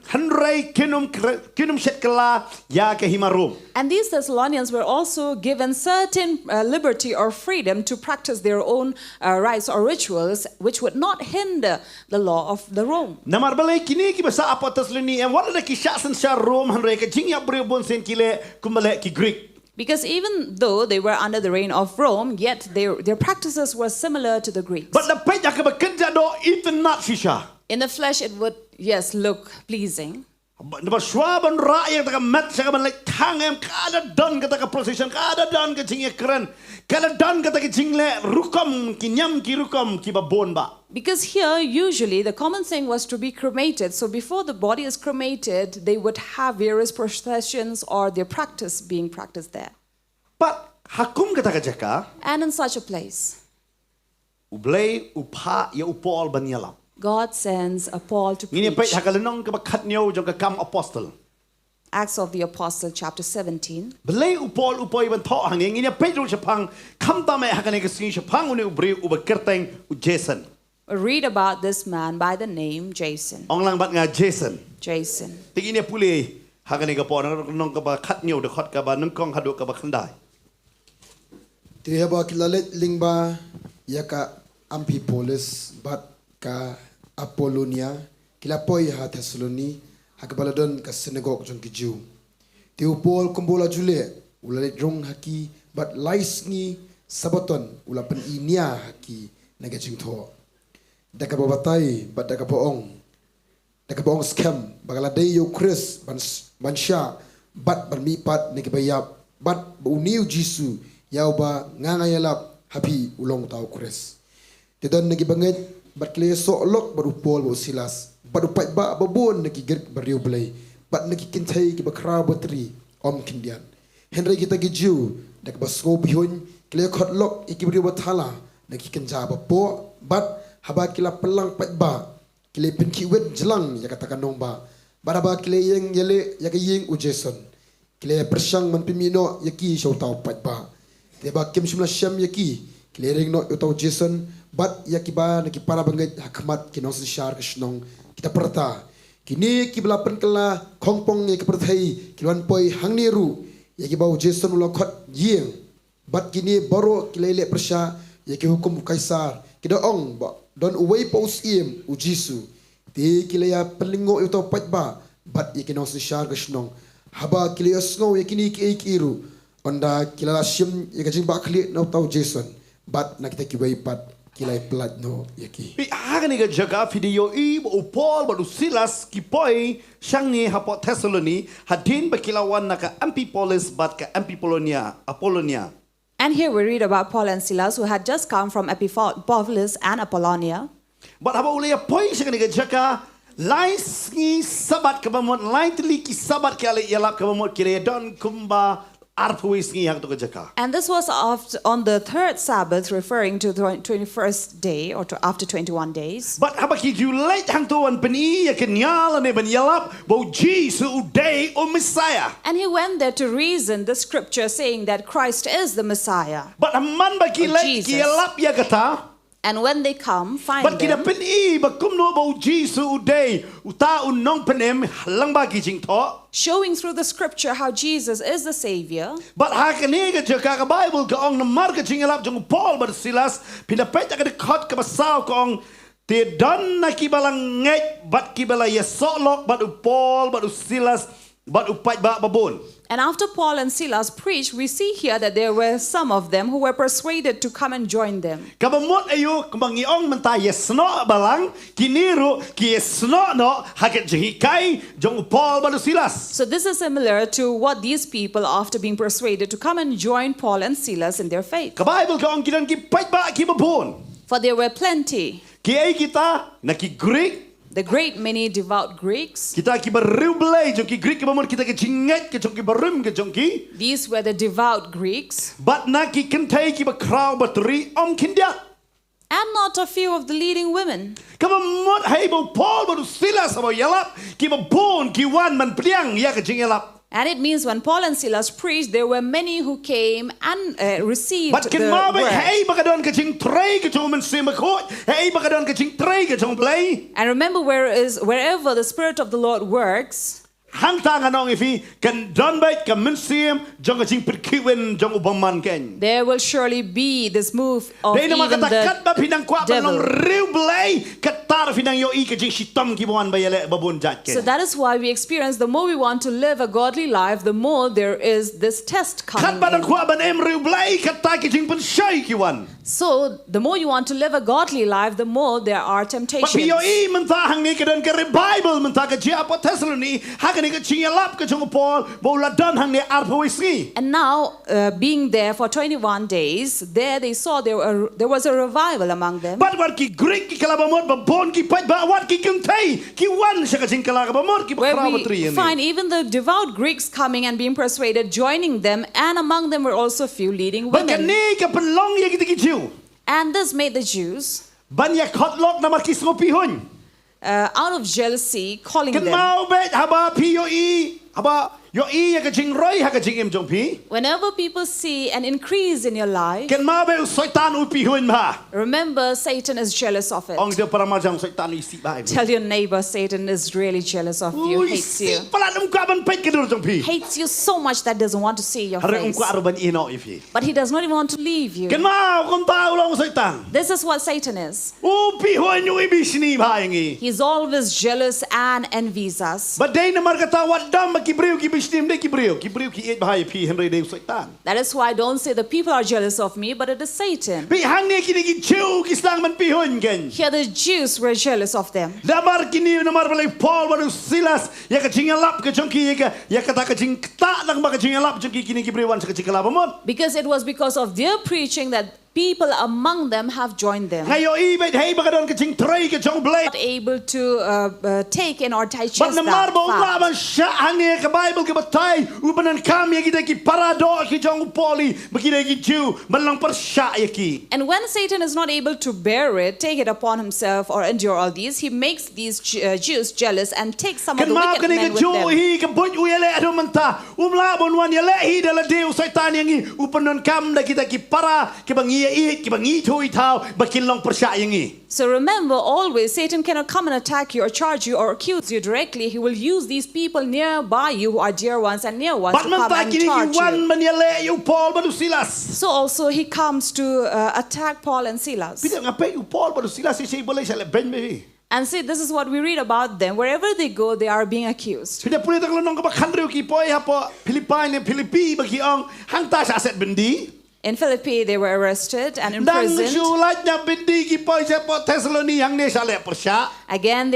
handrai kinum shet kala ya ka himarum. And these Thessalonians were also given certain liberty or freedom to practice their own rites or rituals which would not hinder the law of the Rome. Namar balai kini ki basa apa Thessaloniam wat na ki shasan shar Rome handrai ka jing ya breu bon sen kile kumbale ki Greek. Because even though they were under the reign of Rome, yet their practices were similar to the Greeks. But the page ka bekerja do itu not fisha. In the flesh, it would, yes, look pleasing. Nampak swaban rakyat taka mat saka man like tangem kada don kata ka procession kada don ka jingye keren kada don kata ka jingle rukom ki nyam ki rukom ki babon ba. Because here, usually, the common thing was to be cremated. So before the body is cremated, they would have various processions or their practice being practiced there. But hakum kata ka jaka And in such a place, ublay upha ya upol banyala. God sends a Paul to Ini page preach. hakalenong ka bakhat niyo jong ka kam apostle. Acts of the Apostle, chapter 17. Belay upol upoy ban tho hanging ini page ro chapang kam ta me hakane ka sin chapang uni ubre ubakerteng u Jason. Read about this man by the name Jason. Ong lang bat nga Jason. Jason. Ting ini puli hakane ka po nong ka bakhat niyo de khot ka ba nong kong hadu ka ba khandai. Tihaba kilalet lingba yaka Amphipolis bat ka Apollonia kilapoi ha Thessaloni hakabaladon ka synagogue jong kiju. Tiupol kumbola jule ulalet rong haki bat laisngi sabaton ulapan inia haki nagajing tho. Daka babatai bat daka boong scam bagaladai yo Chris bansha bat bermipat negibayap bat uniu Jisu yau ba ngangayalap hapi ulong tau Chris. Tidon nagibanget bat kle so'lok baru Paul baru Silas baru pat ba babon nagi gerik bariu belai bat nagi kintai ki bakra batri om kindian Henry kita giju dak basko bihun kle khotlok iki bariu bathala nagi kenja bapo bat haba kila pelang pat ba kile pinki wet jelang ya katakan nomba baraba kile yeng yele ya yeng u Jason kile persang man pimino yaki show tau pat ba teba kim shimla sham yaki kile ring no utau Jason bat yakiba nakipara bangai hakmat kinos shar kishnong kita perta kini kibla penkala kongpong ni keperthai kilwan poi hangniru yakibau Jason ulo khot yeng bat kini baro kilele persha yaki hukum kaisar kida ong ba don uwei paus iem u Jisu ti kilaya pelingo uto patba bat yakinos shar kishnong haba kilaya sngo yakini kiiru onda kilala shim yakajing ba kli no tau Jason bat nakita kibai pat kilai pelat no yaki. Pi agani ga jaga video I u Paul baru Silas ki poi syang ni hapo Thessaloni hadin bakilawan naka Amphipolis bat ka Apollonia. And here we read about Paul and Silas who had just come from Amphipolis and Apollonia. But haba ulaya poi syang ni ga jaga lain ngi sabat ka bamot lain tli ki sabat ka yalap ka bamot kire don kumba. And this was on the third Sabbath, referring to the 21st day or after 21 days. But habaki you late hang to an pani yakanyal ne ban yalap bo Jesus day o Messiah. And he went there to reason the scripture saying that Christ is the Messiah. But a man baki late ki yalap yakata. And when they come, find but them. But kina bakum no bo Jesus day uta unong penem lang bagi jing tho. Showing through the scripture how Jesus is the Savior. But hakaniga jaka ka Bible ka ong na marka jing yalap jong Paul but Silas pinapeta ka de khot ka basaw ka ong te don na kibalang ngai but kibala yesolok but Paul but Silas but upat ba babon. And after Paul and Silas preached, we see here that there were some of them who were persuaded to come and join them. Kabamot ayo kumangiong menta yesno balang kiniru ki yesno no haket jihikai jong Paul banu Silas. So this is similar to what these people, after being persuaded to come and join Paul and Silas in their faith. Ka Bible ka ong kinan ki pat ba ki babon. For there were plenty, Ki ay kita na ki Greek the great many devout Greeks. kita ki baru belai jong ki Greek kabamot kita ki jingat ki jong ki barum ki jong ki. These were the devout Greeks, But na ki kentai ki ba kraw bateri om kindia. and not a few of the leading women. Kabamot hay bo Paul banu Silas abo yalap ki babon ki wan man priang ya ka jing yalap. And it means when Paul and Silas preached, there were many who came and received But the kin ma ba word. hay ba kadon ka jing tray ka jong man simakot hay ba kadon ka jing tray ka jong play. And remember, wherever the Spirit of the Lord works, Hang tang anong ifi kan don bait ka minsiam jong ka jing perkiwen jong ubang man ken. there will surely be this move of Dahil naman even katakat ba the pinang kwa ba nung devil. real blay katar pinang yo i ka jing sitam ki buwan ba yale babon jat So ken. that is why we experience, the more we want to live a godly life, the more there is this test Kat coming ba nang in. kwa ba em real blay katar ki jing pen shay ki wan. So the more you want to live a godly life, the more there are temptations. Papiyo i menta hang ni kadon ka revival menta ka jia pa Thessaloni hakan ni ka jing yalap ka jong Paul bola don hang ni arpoisi. And now, being there for 21 days, there they saw there was a revival among them. But what ki Greek ki kalabamot ba bon ki pat ba wat ki kuntay ki wan siya ka jing kalabamot ki Where bakra we batri find ni. even the devout Greeks coming and being persuaded, joining them, and among them were also a few leading Ba women. kani ka penlong ya kita ki Jew. And this made the Jews, Ban ya kotlok na markis ngopi hun. out of jealousy, calling Kan them. mau bet haba piyo i haba yo i ya ka jing roi ha ka jing im jong pi. Whenever people see an increase in your life, Kan mau bet soitan upi hun ma. remember Satan is jealous of it. Ong dia para majang soitan isi ba. Tell your neighbor Satan is really jealous of you, hates you. Pala num ka ban pet kedur jong pi. Hates you so much that doesn't want to see your Hare ung face. ka aruban ino ifi. But he does not even want to leave you. Kan mau kom tau long soitan. This is what Satan is. Upi hun yo ibi sini ba yangi. He's always jealous and envies us. But day na markata wat dam ki breu ki bisnim de ki breu ki et bahai pi henry de soitan. That is why I don't say the people are jealous of me, but it is Satan. Pi hang ni ki chiu ki slang man pi hun gen. Here the Jews were jealous of them. Damar kini namar balai Paul baru Silas ya ka jing lap ka jongki ya ka ta ka jing ta nang ba ka jing lap jongki kini ki brewan sa ka jing labamot. Because it was because of their preaching that people among them have joined them. Ngayo ibet hey ba ka don ka jing tray ka jong blay. Not able to take in or digest But namar that ba fact. laban sya hang ni ka Bible ka batay ubanan kami kita ki parado ki jong poli bakida ki Jew malang persya ya ki. And when Satan is not able to bear it, take it upon himself or endure all these, he makes these Jews jealous and takes some of Kan the mau wicked kini men ka with Jew them. hi ka buj uyele ado menta labon wan ya lehi dala deu setan yang i upanon kam da kita ki para ki bangi ki bangi thui tau bakin long persya yang i. So remember, always Satan cannot come and attack you or charge you or accuse you directly. He will use these people nearby you who are dear ones and near ones But to come menta and kini ki charge wan you. man ya le you Paul baru Silas. So also he comes to attack Paul and Silas. Pida ngapai you Paul baru Silas si boleh sale ben me. And see, this is what we read about them. Wherever they go, they are being accused. Pida puli tak lonong ka bakhandriu ki poi ha po Philippine Philippi bagi ong hang ta sa aset bendi. In Philippi, they were arrested and Dang imprisoned. sulat nya bendi ki poi sa po Thessaloni hang ne sale persya. Again,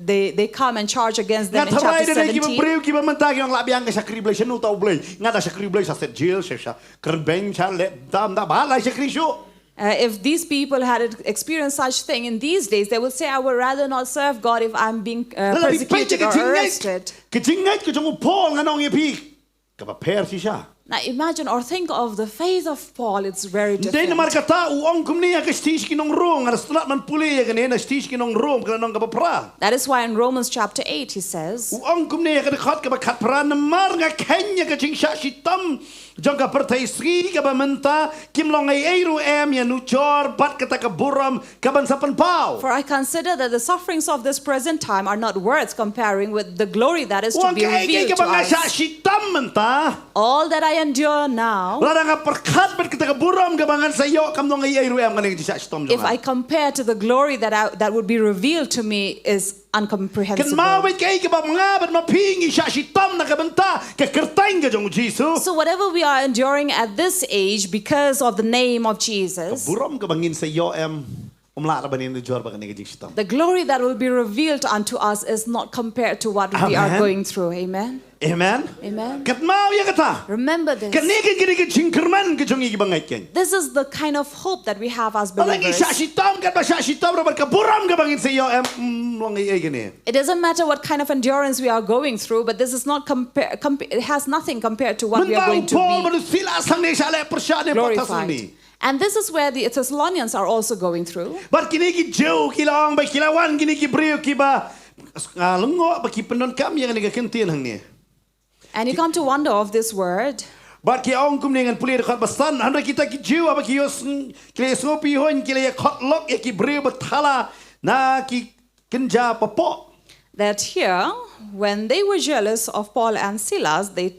they come and charge against them in Ngatharai chapter de ki 17. breu ki menta ki ong labiang ka sakri blai senu tau blai. Ngada sakri blai sa set jail sa kerben sa le dam da ba lai sakri shu. If these people had experienced such thing in these days, they would say, I would rather not serve God if I'm being persecuted or arrested. Kecingait ke jong Paul nganong ye pi. Ka ba per si siya. Now imagine or think of the faith of Paul, it's very Dahil na different. markata uong kumni ka stage kinong Rome, nga nasunat man puli ya kanina stage kinong Rome kana nong kapapra. That is why in Romans chapter 8 he says, Uong kumni ka dekat ka bakat pra na mar nga kanya ka jing sya sitam jong ka pertai sri ka ba menta kimlong ay eiru ya nuchor bat kata ka buram ka ban sa panpaw. for I consider that the sufferings of this present time are not worth comparing with the glory that is to Uong be ka revealed ka to ba nga sya us. sitam menta. All that I endure now, Lada nga perkat bet kita keburam kebangan sayo kam nong ay ruam kaneng jisa stom if I compare to the glory that would be revealed to me, is Kan incomprehensible. mawit kay kebab nga bet maping isa sitom na kabenta ke kerteng ke jong Jisu. So whatever we are enduring at this age because of the name of Jesus, Keburam kebangin sayo umla banin jor ba kaneng jisa stom. the glory that will be revealed unto us is not compared to what we are Amen. going through. Amen. Amen. Amen. Kat mau ya kata. Remember this. Kanegen kini ke jingkerman ke jong ibangait ken. This is the kind of hope that we have as Lagi believers. isa sitom kat ba isa sitom rabat keburam kebangin sayo long ay gini. It doesn't matter what kind of endurance we are going through, but this is not it has nothing compared to what we are going to Paul be manusila sang ne sale persyane glorified. patasuni. And this is where the Thessalonians are also going through. But kini ki jauh kilawang ba kilawan kini ki brio ki ba lengo ba ki penon kam yang ni kentian hang ni. And you come to wonder of this word. But ki ong kum dengan pulir dekat basan handa kita ki jauh apa ki yos kile sopi hon kile ya khot lok ya ki brio bethala na ki kenja popok. That here, when they were jealous of Paul and Silas, they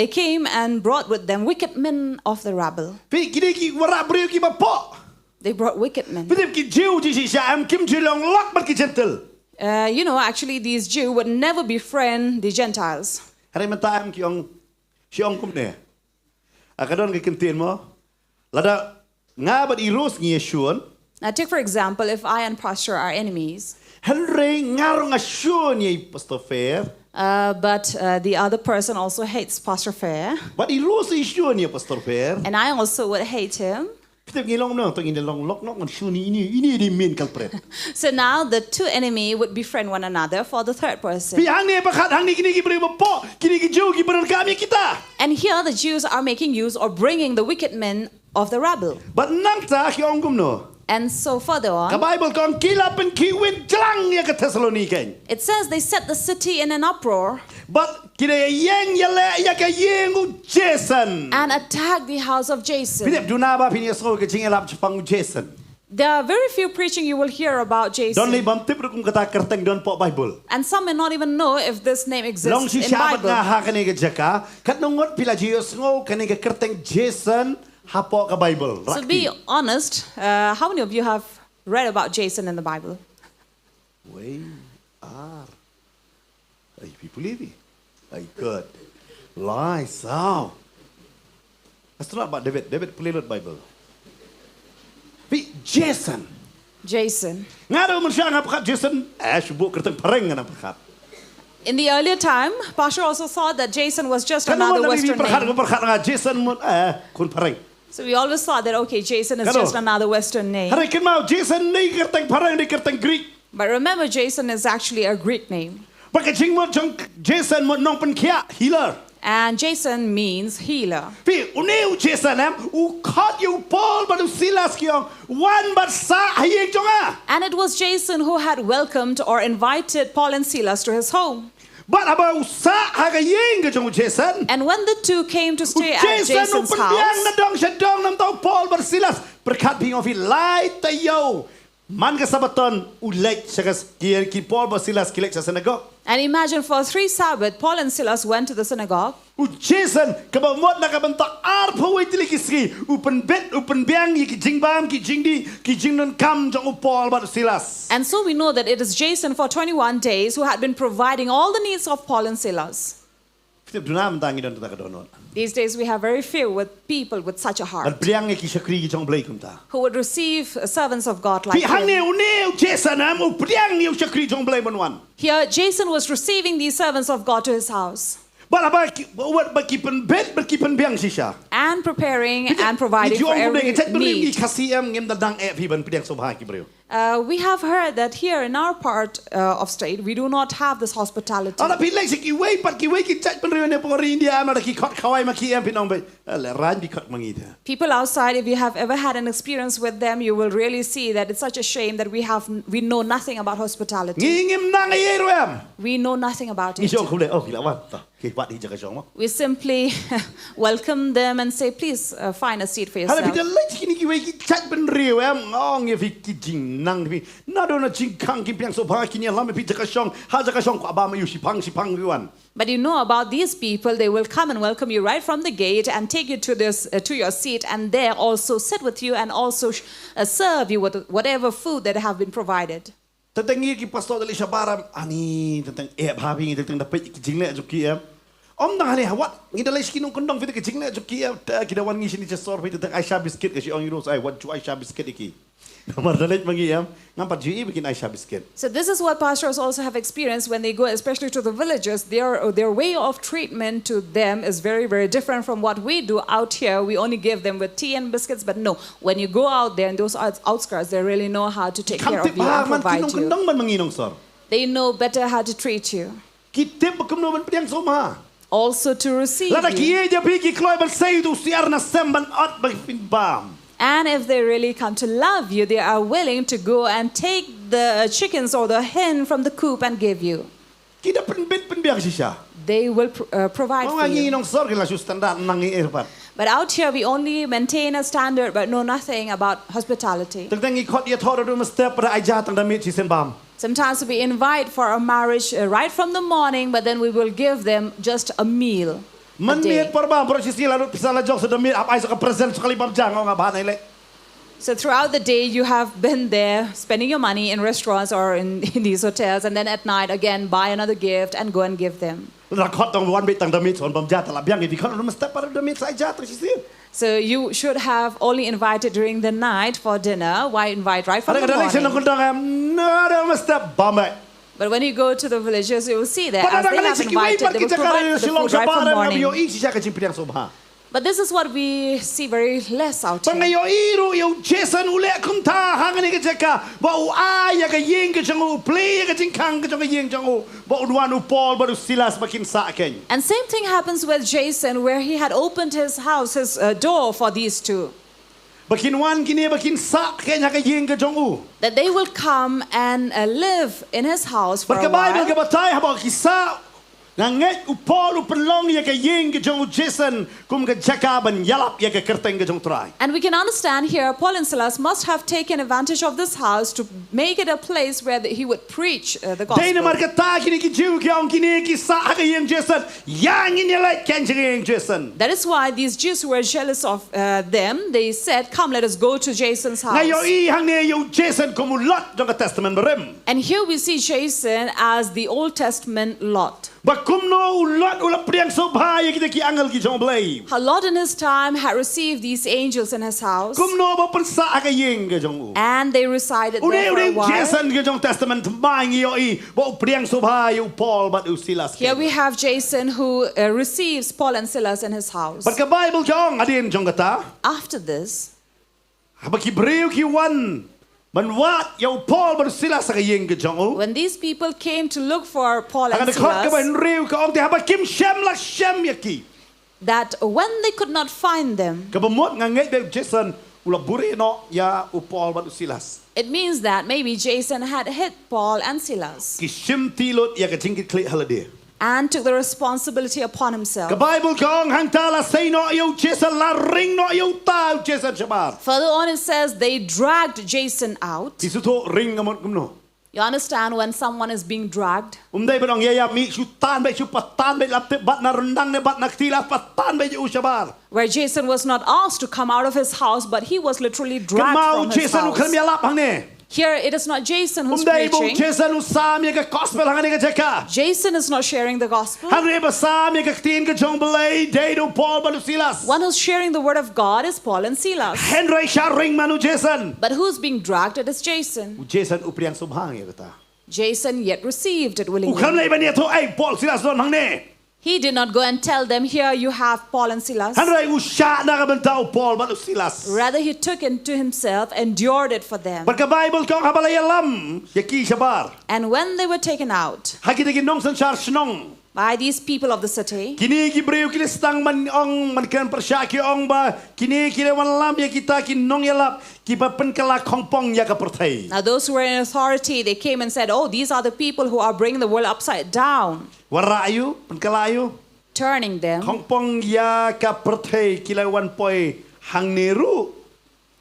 came and brought with them wicked men of the rabble. Pi kini ki wara brio ki bapok. They brought wicked men. Pi ki jauh ji si am kim Shillong lok bat ki gentle. Actually, these Jews would never befriend the Gentiles. Hari menta am ki ong si ong kum ne. Akadon ki kentian mo. Lada ngabat irus ngi Yeshua. Now, take for example, if I and Pastor are enemies, Henry ngarong Yeshua ni Pastor Fair. but the other person also hates Pastor Fair, But irus Yeshua ni Pastor Fair. and I also would hate him. Kita ngilong no, to ngilong lok nok Yeshua ini di main culprit. So now the two enemy would befriend one another for the third person. Pi hang ni pakat hang ni kini ki beri bapo, kini ki jauh ki benar kami kita. And here the Jews are making use or bringing the wicked men of the rabble. But nang ta ki ong kum no. And so further Ka on, Bible kong kilap and kiwin jelang ya ke Thessalonike. it says they set the city in an uproar But kini yang yale ya ke yengu Jason. and attacked the house of Jason. Pinap dunaba pinya so ke jingelap chapang Jason. There are very few preaching you will hear about Don Jason. li bam tip kum kata kerteng don po Bible. And some may not even know if this name Long exists si in sabat nga Bible. ha kani ke jaka, kat nungot pila jios ngo kani ke kerteng Jason hapo ka Bible. So be honest, how many of you have read about Jason in the Bible? We are. Ay, people ini. Ay, good. Lies. Oh. That's not about David. David play the Bible. But Jason. Jason. Nga daw man siya nga pakat Jason. Subuh kerteng pareng nga pakat. In the earlier time, Pastor also thought that Jason was just another Western name. Nga Jason mo kun pareng. So we always thought that, okay, Jason is just another Western name. Hari kin mau Jason ni kerteng pareng ni kerteng Greek. But remember, Jason is actually a Greek name. Pagkaching mo jong Jason mo nong penkia healer. And Jason means healer. Pi uniu Jason u caught you Paul but Silas kiong one but sa hayeng jonga. And it was Jason who had welcomed or invited Paul and Silas to his home. But about sa hagayeng ke jong Jason. And when the two came to stay at Jason's Jason pendiang na house, dong siya dong nam tau Paul but Silas berkat bing of light tayo. Man ka sabaton ulek siya ki Paul but Silas kilek sa synagogue. and imagine for 3 Sabbath, Paul and Silas went to the synagogue. U Jason kabamot na kabantak arpo wai tili kisri upen bet upen biang ki jingbam ki jingdi ki jingnon kam jong u Paul but Silas. And so we know that it is Jason for 21 days who had been providing all the needs of Paul and Silas. Kita dunam tangi don tak donot. These days we have very few with people with such a Dan heart biang ki sakri ki jong blai kum ta. who would receive servants of God like Pi hang ne him. u Jason u biang ni sakri jong blai bonwan. Here, Jason was receiving these servants of God to his house But about what but keepen bet but keepen biang sisa. and preparing and providing for every need. We have heard that here in our part of state, we do not have this hospitality. People outside, if you have ever had an experience with them, you will really see that it's such a shame that we know nothing about hospitality. We know nothing about it. We simply welcome them and say, please find a seat for yourself. nang pi na do na ching kang kim piang so bha ki ni lam pi jaka shong ha jaka shong ko ba ma yu shipang yuan. But you know about these people, they will come and welcome you right from the gate and take you to to your seat, and there also sit with you and also serve you with whatever food that have been provided. Tentang ki pastor dali shabaram ani tentang bha pi tentang dapat ki jingle juki om dah ni hawat ngi dalai skinung kondong fi ki jingle juki ki dawan ngi sini chesor fi tentang Aisha biscuit ki on euros ai what to Aisha biscuit ki. Namar dalai mangi ngampat ji bikin Aisha biscuit. So this is what pastors also have experienced when they go, especially to the villages. Their way of treatment to them is very, very different from what we do out here. We only give them with tea and biscuits, but no, when you go out there in those outskirts, they really know how to take care of you and provide you. They know better how to treat you. Also to receive you. And if they really come to love you, they are willing to go and take the chickens or the hen from the coop and give you. They will provide for you. But out here we only maintain a standard but know nothing about hospitality. Sometimes we invite for a marriage right from the morning, but then we will give them just a meal. So throughout the day you have been there spending your money in restaurants or in these hotels, and then at night again buy another gift and go and give them. So you should have only invited during the night for dinner. Why invite right from the morning? But when you go to the villages, you will see that as they have invited, they will provide the food right from morning. But this is what we see very less out here. And same thing happens with Jason, where he had opened his house, his door for these two. That they will come and live in his house for a while. And we can understand here, Paul and Silas must have taken advantage of this house to make it a place where he would preach the gospel. That is why these Jews who were jealous of them, they said, come, let us go to Jason's house. And here we see Jason as the Old Testament Lot. Lot in his time had received these angels in his house, and they resided there for a while. Here we have Jason who receives Paul and Silas in his house. After this, when these people came to look for Paul and Silas, that when they could not find them, it means that maybe Jason had hit Paul and Silas and took the responsibility upon himself. Further on it says they dragged Jason out. You understand when someone is being dragged? Where Jason was not asked to come out of his house, but he was literally dragged from his house. Here it is not Jason who's preaching. Jason is not sharing the gospel. One who's sharing the word of God is Paul and Silas. But who's being dragged? It is Jason. Jason yet received it willingly. He did not go and tell them, here you have Paul and Silas. Rather, he took it to himself, endured it for them. And when they were taken out by these people of the city, now those who were in authority, they came and said, oh, these are the people who are bringing the world upside down, turning them.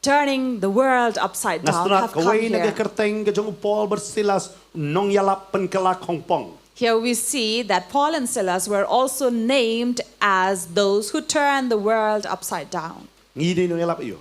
turning the world upside down, Nastana have come kaway na here. kerteng ke jong Paul bersilas nong yalap penkala kongpong. Here we see that Paul and Silas were also named as those who turn the world upside down. Ngidi nong yalap iyo.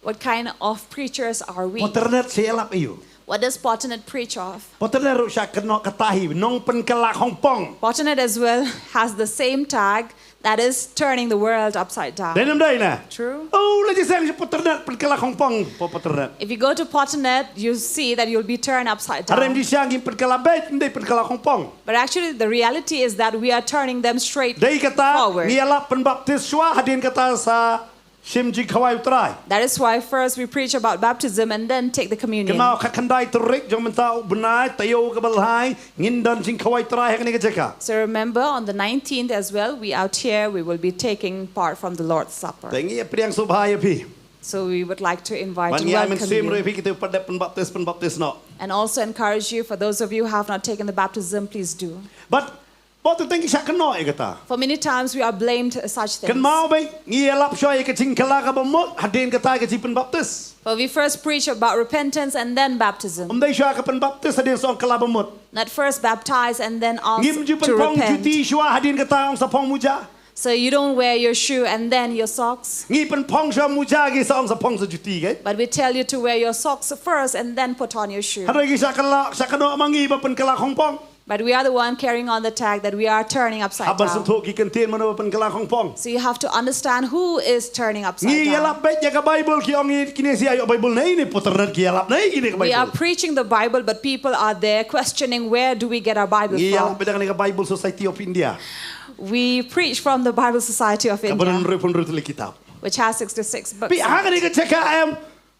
What kind of preachers are we? Potternet siya yalap iyo. What does Potternet preach of? Potternet ru siya kena katahi nong penkala kongpong. Potternet as well has the same tag, that is turning the world upside down. Denam day na. True. Oh, lagi sayang si Potternet penkala kongpong po Potternet. If you go to Potternet, you see that you'll be turned upside Arem down. di siya ngin penkala bet, hindi penkala kongpong. But actually, the reality is that we are turning them straight Day kata forward. ngiyalap penbaptis swa hadin kata sa simji kawai utrai. That is why first we preach about baptism and then take the communion. Kenal kakandai terik jom mentau benai tayo kebalhai ngindan jing kawai utrai hakni kejeka. So remember, on the 19th as well, we out here, we will be taking part from the Lord's Supper. Tengi priang subhaya pi. So we would like to invite and Wangi amen welcome sim you. re pi kita pada penbaptis no. And also encourage you, for those of you who have not taken the baptism, please do. But Botu tengi siya keno kata. For many times we are blamed such things. Ken mau bay ngiyalap siya ke jing kala ka bamot hadin kata ke jing penbaptis. For we first preach about repentance and then baptism. Umday siya ke penbaptis hadin song kala bamot. Not first baptize and then ask Ngim ju to penpong repent. juti siya hadin kata ong sapong muja. So you don't wear your shoe and then your socks. Ngi penpong siya muja ke sa ong sapong sa juti ke. But we tell you to wear your socks first and then put on your shoe. Hadai siya keno mangi ba penkala kongpong. But we are the one carrying on the tag that we are turning upside Habar down. suntuk ki kentin mano penkala kongpong. So you have to understand who is turning upside Ngi down. yalap bet ya ka Bible ki ong kini si ayo Bible nei ni Potternet ki yalap nei kini ka We are Bible. preaching the Bible, but people are there questioning, where do we get our Bible Ngi yalap from? bet ka Bible Society of India. We preach from the Bible Society of Kabaran India, repon rutul kitab. which has 66 books. Pi hang ni ka ceka am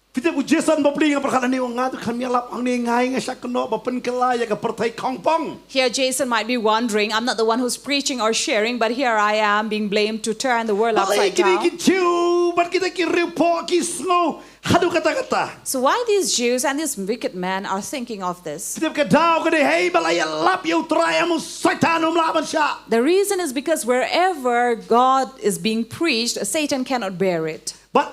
Pite bu Jason bapli nga perkara ni nga tu kan yalap ang ni ngai nga siya keno ba penkala ya ka pertai kongpong. Here Jason might be wondering, I'm not the one who's preaching or sharing, but here I am being blamed to turn the world Balai upside kini down. ki chiu bat kita ki repo ki snow hadu kata-kata. So why these Jews and these wicked men are thinking of this? Setiap ka daw ka hey balai yalap ya utrai amu satan laban siya. The reason is because wherever God is being preached, Satan cannot bear it. But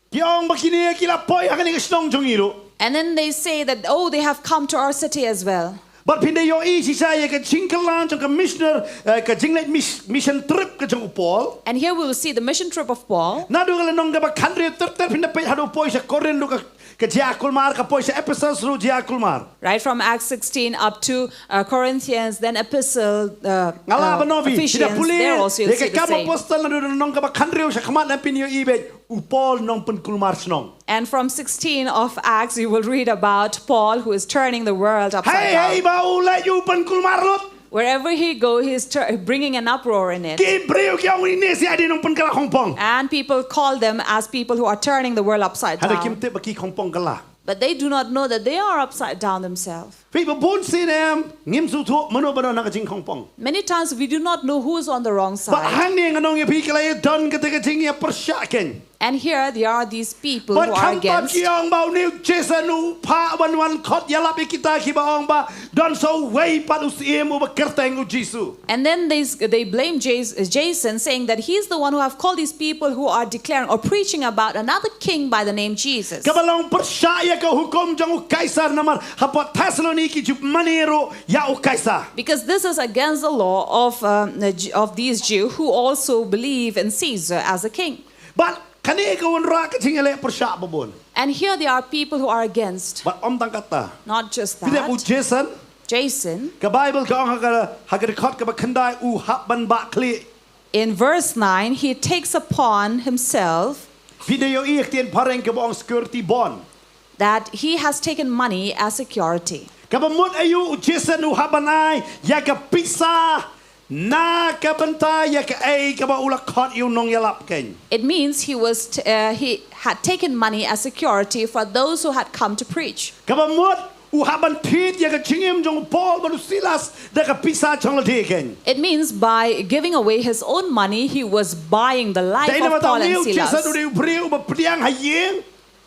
Kiong bakini kila poi akan ni snong jongiru. And then they say that, oh, they have come to our city as well. But pinde yo I si saya ka cingkelan jong ka missioner ka jinglet mission trip ka jong Paul. And here we will see the mission trip of Paul. Nadu kala nong ka ba country ter pinde pe hadu poi sa koren lu ka Diakulmar ka poi sa Ephesus ru Diakulmar. Right from Acts 16 up to Corinthians, then Epistle, Ngala ba novi Ephesians, there also you'll see the ka same. postal nadu nong ka ba country sa kamat na pinyo ibe Paul nong penkulmar snong. And from 16 of Acts, you will read about Paul, who is turning the world upside down. Hey bau la yu penkulmar lut. Wherever he goes, he's bringing an uproar in it. Ki breu ki ang ini si adi nong penkala kongpong. And people call them as people who are turning the world upside Hada down. kimte baki kongpong kala. But they do not know that they are upside down themselves. People bon sinem ngim su tu mano bano na jing kongpong. Many times we do not know who is on the wrong But side. hang ni nganong ya pikala ya don ketika jing ya persyaken. And here there are these people But who are kam pa against. kiong bau ni jesanu pa wan kot ya lapi kita ki baong ba don so way pa usiem u kerteng u Jesu. And then they blame Jason, saying that he's the one who have called these people who are declaring or preaching about another king by the name Jesus. Kabalong persya ka hukum jang u kaisar namar hapat Thessaloniki jup manero ya u kaisar. Because this is against the law of these Jews who also believe in Caesar as a king. But kani ka unra ka jing ele persya babon. And here there are people who are against. But om tang kata. Not just Tidak u that. Jason Jason, ka Bible ka ang hagar kot ka ba kandai u haban ba kli. in verse 9, he takes upon himself Video iiktien pareng ka ba ang security bond. that he has taken money as security. Kabamot ayu Jason u habanai ya ka pisa na ka bantay ya ka ay ka ba ulak kot yung nong yalap ken. It means he had taken money as security for those who had come to preach. Kabamot u haban tit ya ka chingim jong Paul baru silas da ka pisa chong la ken. It means by giving away his own money, he was buying the life Dahil of naman Paul tayo and Jason Silas. u priu ba priang hayeng.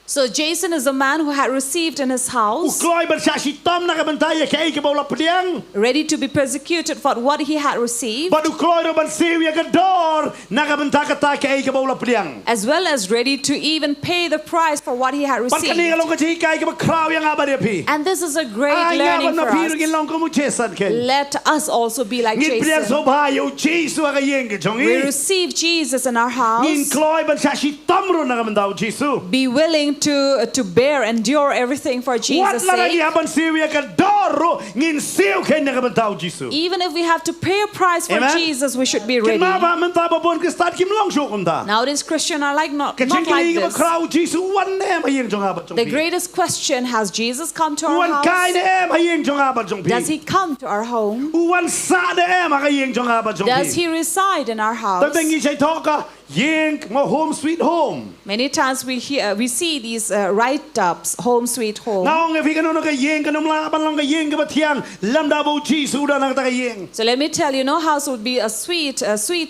So Jason is a man who had received in his house, Ukloi bersaksi tom na kabantaya kay kabaw pediang. ready to be persecuted for what he had received, But ukloi ro bansiwi kador na kabantaka kay kabaw pediang. as well as ready to even pay the price for what he had Pan received. kani kalong kaji kay kabakraw yang abadi pi. And this is a great learning for us. Let us also be like Ngin priang Jason. sobayo Jesu aga yeng We jongi. receive Jesus in our Ngin house. kloi bersaksi tom ro na kabantau Jesu. Be willing to bear, endure everything for What Jesus' la lagi sake. haban siwi kador ro ngin siu kay na kabantau Jesu. Even if we have to pay a price for Amen. Jesus, we should be ready. Kinaba menta babon kristat kim long shokum da. Nowadays, Christians are not Kacing like kali this. kabakraw Jesu wan ne ma yeng jong abat jong The pi. greatest question, has Jesus come to our Wan kai house? ne ma yeng jong abat jong pi. Does he come to our home? Wan sa ne ma ka yeng jong abat jong pi. Does he reside in our house? Tapi ngi say talka yeng mo home sweet home. Many times we see these write-ups, home sweet home. Naong if ikano ka yeng kanum la ban long ka yeng ka batiang lamda bo Jesu da na ka yeng. So let me tell you, no house would be a sweet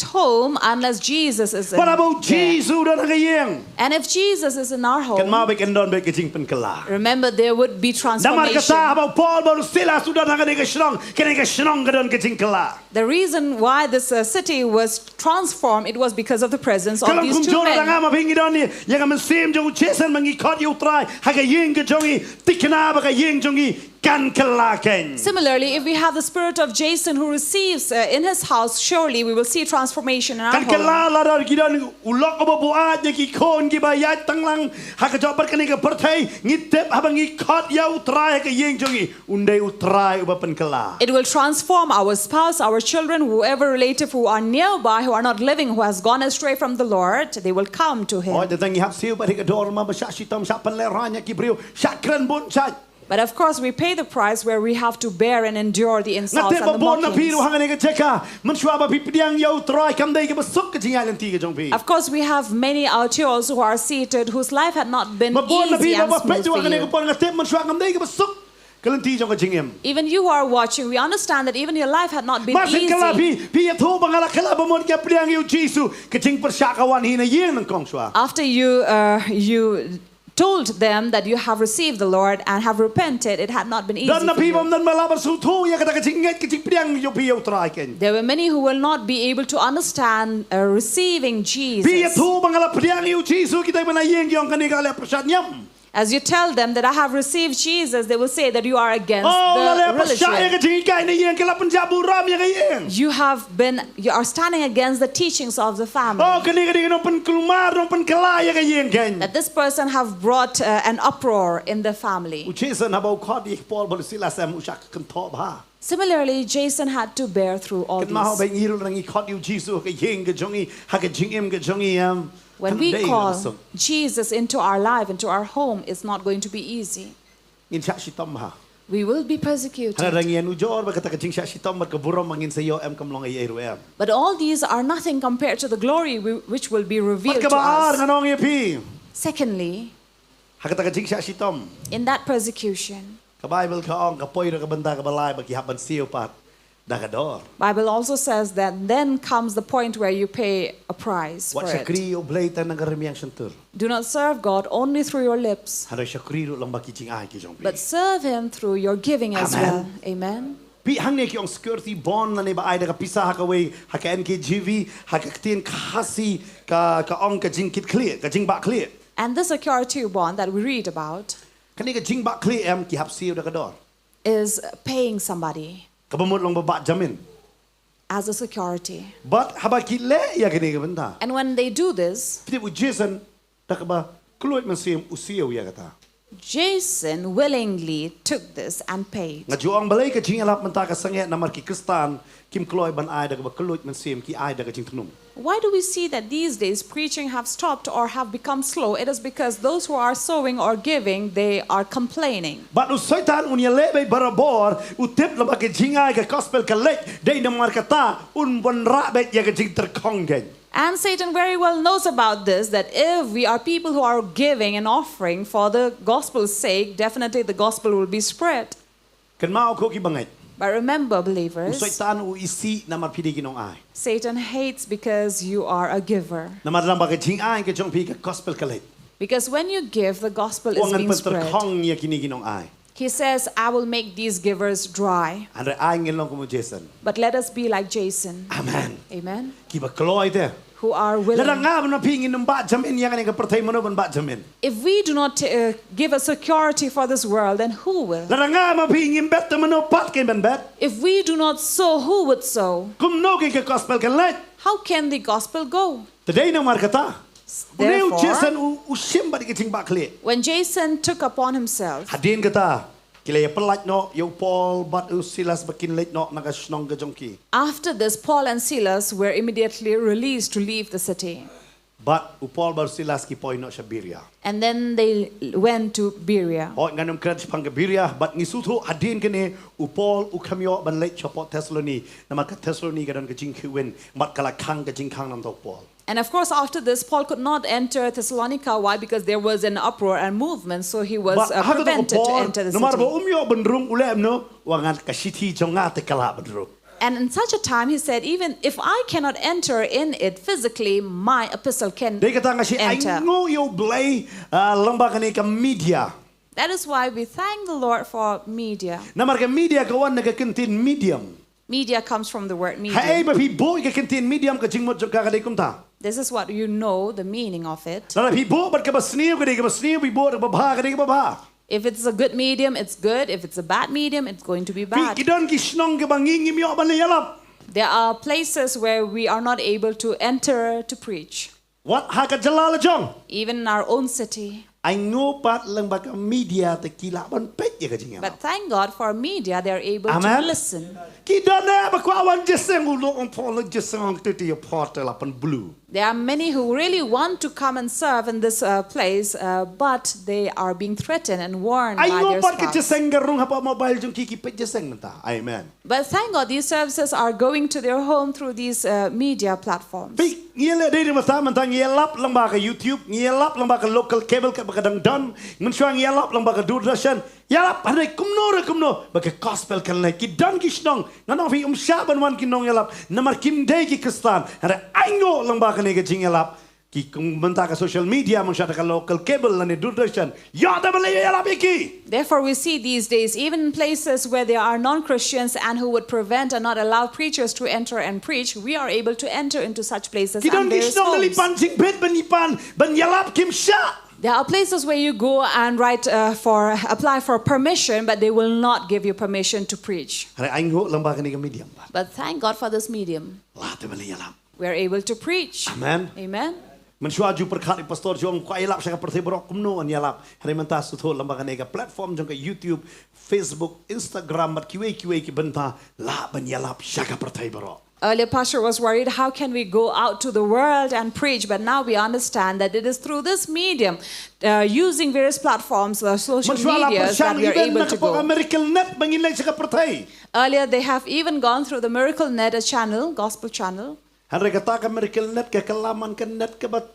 home unless Jesus is in Para bo there. Jesu da na ka yeng. And if Jesus is in our Kan ma home, be kan don be kacing pen kala. remember there would be Damar transformation. kata ba Paul ba sila sudah na ka ne ka shrong ka don kacing kala. The reason why this city was transformed, it was because of the presence of Kalau these two kumjora men. nga mapingi don ni yang aman sim jong chesen mangi khot yu try haga yeng ka jongi tikna ba ka yeng jongi kan kalaken. Similarly, if we have the spirit of Jason who receives in his house, surely we will see transformation in our Kan home. kalala dar gidan ulok ba buat ye ki kon ki ba ya tanglang haga jobar kan ka perthai ngitep habangi khot yu try ka yeng jongi undai utrai ba pen kala. It will transform our spouse, our children, whoever relative who are nearby, who are not living, who has gone astray from the Lord, they will come to Oh, him. the thing you have siu ba ka dor ma ba sha shitam sha pan le ranya ki brio shakran bun chai. But of course, we pay the price where we have to bear and endure the insults Ngate and ba the bon na piru mockings. hanga ne ka cheka man shwa ba pipiang yu try kam dai ka ba suk ka jingalan ti ka jong pi. Of course, we have many out here also who are seated whose life had not been Mabon na easy pila and ba smooth petu for hanga ne ka you. pon ngate man shwa kam dai ka ba suk kalanti jong ka jingem. Even you who are watching, we understand that even your life had not been Masin kala easy. pi ya thu bangala kala ba mon ka priang yu Jesu ka jing per sha ka wan hina yin ng kong shwa. After you told them that you have received the Lord and have repented, it had not been easy Dan na for pi you. bam dan malabar su thu ya ka ta ka jing nget ka jing priang yu pi yu try ken. There were many who will not be able to understand receiving Pi ya Jesus. thu bangala priang yu Jesu kita ba na yin gyong kan ka le prasad nyam. As you tell them that I have received Jesus, they will say that you are against Oh, la the le prasad ya religion. ka jing kai na yin ka la punjabu ram ya ka yin. You are standing against the teachings of the family. Oh, kani kani no pen kulmar no pen kala ya ka yin ken. That this person have brought an uproar in the family. Jason ha ba khot di Paul ba sila sam usak kan thop ha. Similarly, Jason had to bear through all Kan ma ho ba these. ngirul rangi khot yu Jesu ka yin ka jongi ha ka jing em ka jongi When we call Jesus into our life, into our home, it's not going to be easy. ngin sha shitam ha. We will be persecuted. Hana rangi anu jor ba kata ka jing sha shitam ba ka buram mangin sa yo em kam long ay ru em. But all these are nothing compared to the glory which will be revealed Mat ka to ba ar us. nganong ye pi. Secondly, Ha kata ka jing sha shitam. in that persecution, Ka Bible ka ong ka poy ra ka banda ka balay ba ki haban siyo pat. Dagador. Bible also says that then comes the point where you pay a price for What siya it. kri o blata ng karamiyang santur. Do not serve God only through your lips, Hana siya kri ro lang ba ki jing ay ki jong pi. but serve Him through your giving as Amen. well. Amen. Pi hang ne ki ong security bond na ne ba ay da ka pisa ha ka way ha ka NKGV ha ka tin khasi ka ong ka jing kit clear ka jing ba clear. And the security bond that we read about Kani ka jing ba clear em ki hap siyo da ka dor. is paying somebody Kabamot lang ba ba jamin. as a security. But haba ki le ya kani ka banda. And when they do this, Piti u Jason da ka ba kluit man siyem usiyo ya kata. Jason willingly took this and paid. Nga juang balay ka jing alap man ta ka sanget na mar ki Kristan kim kloy ban ay da ka ba kluit man siyem ki ay da ka jing tunum. Why do we see that these days preaching have stopped or have become slow? It is because those who are sowing or giving, they are complaining. But usaitan unya lebe barabor utip la ba ka jingai ka gospel ka lek dai na mar kata un bon rabet ya ka jing terkongen. And Satan very well knows about this, that if we are people who are giving and offering for the gospel's sake, definitely the gospel will be spread. Kan mao ko ki bangay. But remember, believers, Usaitan u isi na mar pidi kinong ay. Satan hates because you are a giver. Na mar lang ba ka jingai ka jong pi ka gospel ka lek. Because when you give, the gospel is Wang being an spread. penterkong niya kini ginong ai. He says, I will make these givers dry. Andre ai ngilong kumo Jason. But let us be like Jason. Amen. Amen. Kiba kloy te. Who are Lada willing. nga man pingin ng ba jamin yang ani ka pertay mo ban ba jamin. If we do not give a security for this world, then who will? Lada nga man pingin bet mo no pat ken ban bet. If we do not sow, who would sow? Kum no ke gospel kan let. How can the gospel go? Today na markata. Uneu Jason Therefore, u shimba di kiting ba kle. when Jason took upon himself, Hadin kata. Kila ya pelat no yo Paul bat u Silas bakin let no naga shnong ga jongki. after this, Paul and Silas were immediately released to leave the city. But u Paul bar Silas ki poi no Shabiria. And then they went to Berea. O nganum kraj pang Biria but ngisutu hadin kene u Paul u kamyo ban let chapot Thessaloni nama ka Thessaloni ga don ga jing kuwen mat kala kang ga jing kang nam tok Paul. And of course, after this, Paul could not enter Thessalonica. Why? Because there was an uproar and movement, so he was But hado prevented to Paul enter the no mar ba city. umyo benrung ulem no wangan ka city jonga te kala benrung. And in such a time, he said, even if I cannot enter in it physically, my epistle can Dei kata nga si ay enter. ngo yo blay lamba kani ka media. That is why we thank the Lord for media. Namar ka media kawan naga contain medium. Media comes from the word Hai media. ba pi boy ka contain medium ka jingmot jong ka kadai kumta. This is what you know, the meaning of it. Nara pi boy bat ka basniyo ka basniyo pi boy ka babha ka babha. If it's a good medium, it's good. If it's a bad medium, it's going to be Pi bad. kidon ki snong ka bangingim yo ban yalap. There are places where we are not able to enter to preach, What ha ka jalala jong. even in our own city. Ay ngo pat lang ba ka media te kila ban pet ya ka jingam. But thank God for media, they're able Amen. to listen. Kidon na ba ko awan jeseng ulo on Paul jeseng titi ya portal apan blue. There are many who really want to come and serve in this place, but they are being threatened and warned Ay by ngo their pat ka spouse. jeseng garung hapa mobile jong kiki pet jeseng nta. Amen. But thank God these services are going to their home through these media platforms. Pi ngile dei masa mentang ngelap lang ba ka YouTube, ngelap lang ba ka local cable ka kadang don, mensuang ngelap lang ba ka Doordarshan. Yalap hadai kumno ba ka gospel kan lai ki dan ki snong ngano fi syaban wan ki nong yalap namar kim dei ki kristan ada aingo lang ba ka ne ka jing yalap ki kum benta ka social media mun syada ka local cable lan Doordarshan ya da bale yalap iki. Therefore, we see these days, even in places where there are non-Christians and who would prevent and not allow preachers to enter and preach, we are able to enter into such places Ki dan and ki various snong dali homes. pan jing bet ban yalap kim sya. There are places where you go and apply for permission, but they will not give you permission to preach. Ada aingo lang ba ka ne ka medium ba. But thank God for this medium. La te bale yalap. We are able to preach. Amen. Amen. Mensuaju perkhat pastor jong ko ilap sa perti borok kumno an yalap hari menta suthol lamba kanega platform jong ka YouTube, Facebook, Instagram mat kiwe ki benta la ban yalap saka perti borok. Earlier, Pastor was worried, how can we go out to the world and preach? But now we understand that it is through this medium, using various platforms, social media, that we are able to go. Miracle net bangilay saka perti. Earlier, they have even gone through the Miracle Net, a channel, gospel channel. Hari kata ka miracle net ka kalaman ka net ka bat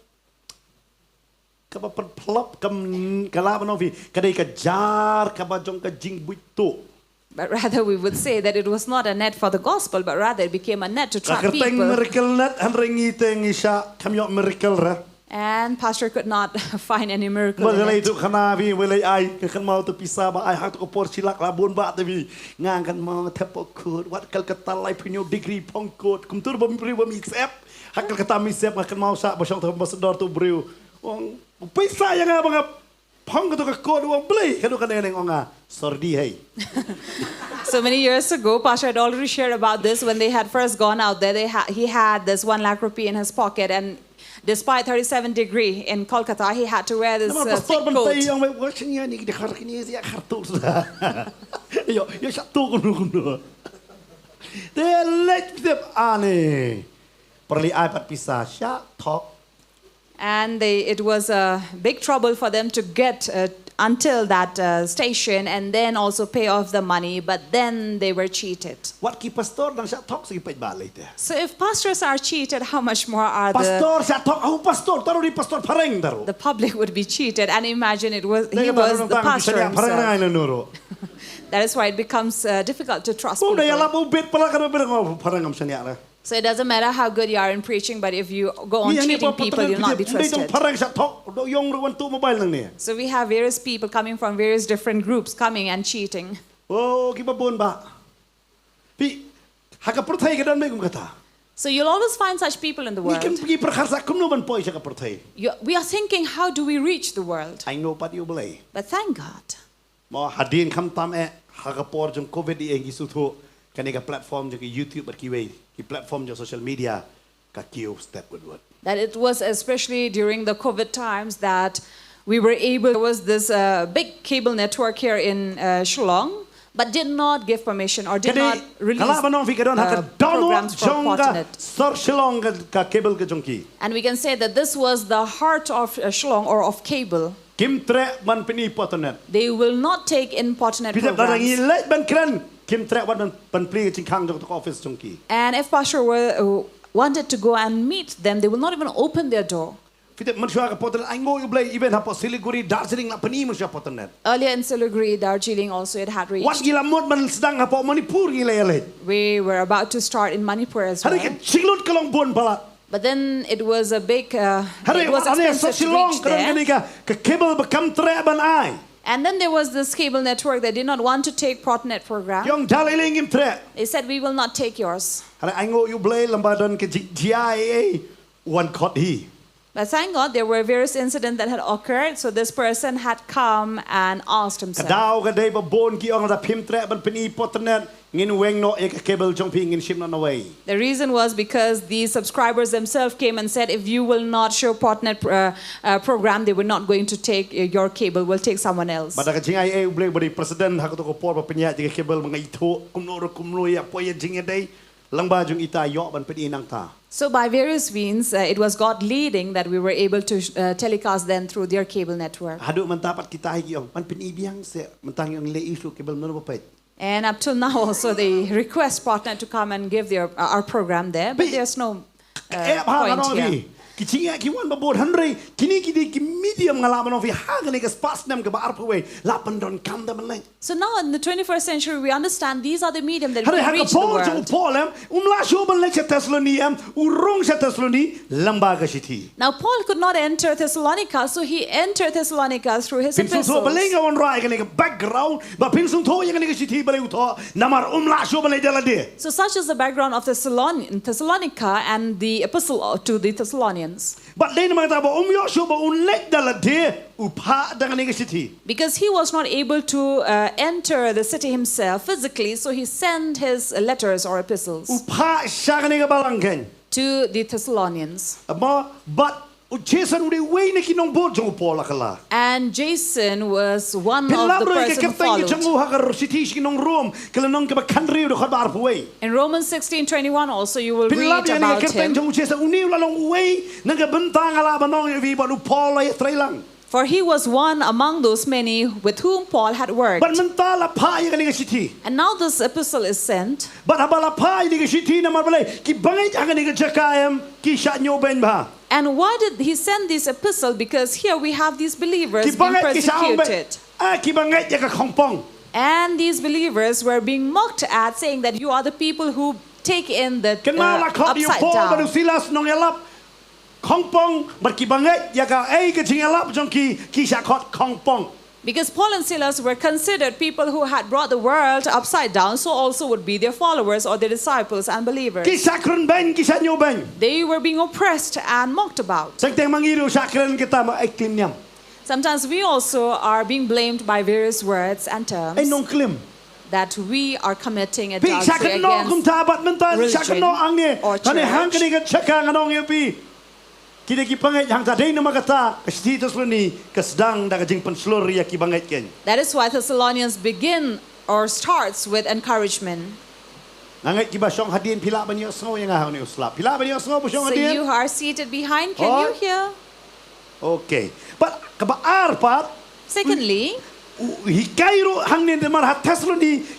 ka ba perplop kam kalaman ofi kadai ka jar ka ba jong ka jing buito. But rather we would say that it was not a net for the gospel, but rather it became a net to trap Kakerteng people. miracle net hanring iteng isya kamyo miracle ra. And Pastor could not find any miracle in Walay it. tu kanabi walay ay kan mau tu pisah ba ay hak tu ko por silak labon ba tabi ngang kan mau tepo kod wat kal kata lai pinyo degree pong kod kum tur bom bri bom isep hak kal kata mi sep kan mau sa bosong tu ambassador tu briu wong pisah yang abang pong tu ka kod wong beli kan kan neng onga sordi hey. So many years ago, Pastor had already shared about this. When they had first gone out there, he had this 1 lakh rupee in his pocket, and despite 37 degree in Kolkata, he had to wear this Nama thick pastor bentai coat. yang wachnya ni dekhar kini siya kartu sudah. Yo satu kuno. They let them ane. Perli iPad pisah sya talk. And it was a big trouble for them to get until that station and then also pay off the money, but then they were cheated. Wat ki pastor dan sya talk sige pay balay te. So if pastors are cheated, how much more are Pastor sya talk au pastor taruh di pastor pareng taruh. the public would be cheated? And imagine he was the pastor himself. That is why it becomes difficult to trust Oh, daya people. labu bet pala kan bereng pareng am sanya lah. So it doesn't matter how good you are in preaching, but if you go on cheating people, you'll not be trusted. So we have various people coming from various different groups coming and cheating. So you'll always find such people in the world. We are thinking, how do we reach the world? I know what you believe. But thank God. Mo hadin kham tam e hagapor jong covid di engi suthu kanega platform jong YouTube ki way ki platform jong social media ka kiu step woodward. That it was especially during the COVID times that we were able. There was this big cable network here in Shillong, but did not give permission or did not release programs for Potternet. And we can say that this was the heart of Shillong or of cable. They will not take in Potternet programs. And if Pastor wanted to go and meet them, they will not even open their door. Earlier in Siliguri, Darjeeling also it had reached. We were about to start in Manipur as well. But then it was a big, it was expensive to reach there. And then there was this cable network that did not want to take Potternet program. They said, we will not take yours. But thank God there were various incidents that had occurred, so this person had come and asked himself. The reason was because the subscribers themselves came and said, if you will not show Potternet program, they were not going to take your cable, we'll take someone else. So by various means, it was God leading that we were able to telecast then through their cable network. And up till now also they request Potternet to come and give their our program there, but there's no point here. So now in the 21st century, we understand these are the medium that we reach the world. Now Paul could not enter Thessalonica, so he entered Thessalonica through his epistles. So such is the background of Thessalonica and the epistle to the Thessalonians. Because he was not able to enter the city himself physically, so he sent his letters or epistles to the Thessalonians. And Jason was one of the persons followed. In Romans 16:21 also you will read about him. For he was one among those many with whom Paul had worked. And now this epistle is sent. And why did he send this epistle? Because here we have these believers being persecuted. And these believers were being mocked at, saying that you are the people who take in the upside down. Because Paul and Silas were considered people who had brought the world upside down, so also would be their followers or their disciples and believers. They were being oppressed and mocked about. Sometimes we also are being blamed by various words and terms that we are committing adultery against religion or church. And that is why Thessalonians begin or starts with encouragement. So you are seated behind, can you hear? Okay. But secondly,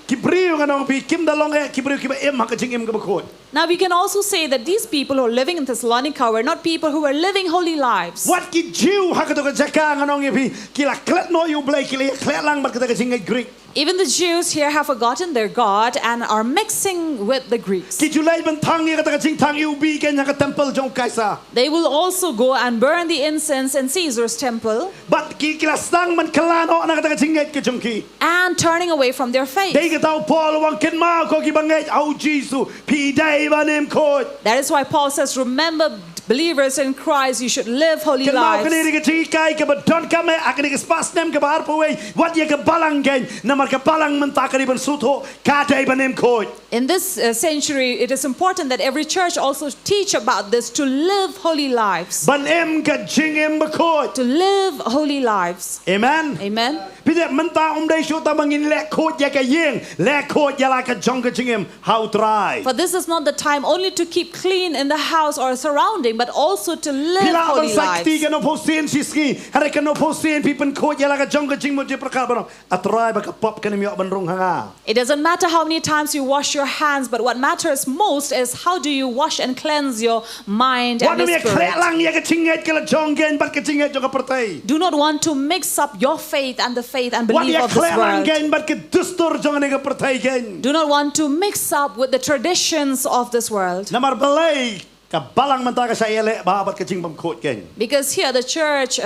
Kibriu nganong pi kim dalong kibriu kiba em hak jing em kabakot. Now we can also say that these people who are living in Thessalonica were not people who were living holy lives. What ki Jew hak to jaka nganong pi kila klet no you blay kila klet lang bat kata jing Greek. Even the Jews here have forgotten their God and are mixing with the Greeks. Ki Julai ban thang ni kata jing thang you bi ken hak temple jong kaisa. They will also go and burn the incense in Caesar's temple But ki kila sang man kalano na kata jing ke jong ki. and turning away from their faith. They kata Paul wang ken ma ko ki bangai au Jesus pi dai banem ko. That is why Paul says, remember, believers in Christ, you should live holy Ken ma lives. kani ke jing kai ke badon kame akani ke spas nem ke bahar pawai wat ye ke balang gen namar ke balang man ta kani ban sutho ka dai banem ko. In this century, it is important that every church also teach about this, to live holy lives. Ban em ke jing em ko. To live holy lives. Amen. Amen. Pide menta dai shu ta mangin le ko ye ke yeng le ko ya la ke jong ke jing em how try. For this is not the time only to keep clean in the house or surrounding, but also to live Pila holy ban sakti lives. ke no posien siski hare ke no posien pipen ko ya la ke jong ke jing mo je prakar bano atrai ba ka pop ke mi ban rong hanga. It doesn't matter how many times you wash your hands, but what matters most is how do you wash and cleanse your mind and What your me kle spirit. lang ye ke chinget ke la jong gen bat ke chinget jo ka pertai. Do not want to mix up your faith and the faith and What belief ye of this kle lang world. gen bat ke dustur jong ne ka pertai gen. Do not want to mix up with the traditions of this world. Namar balai ka balang menta ka sa ele ba bat ke jing bam khot gen. Because here the church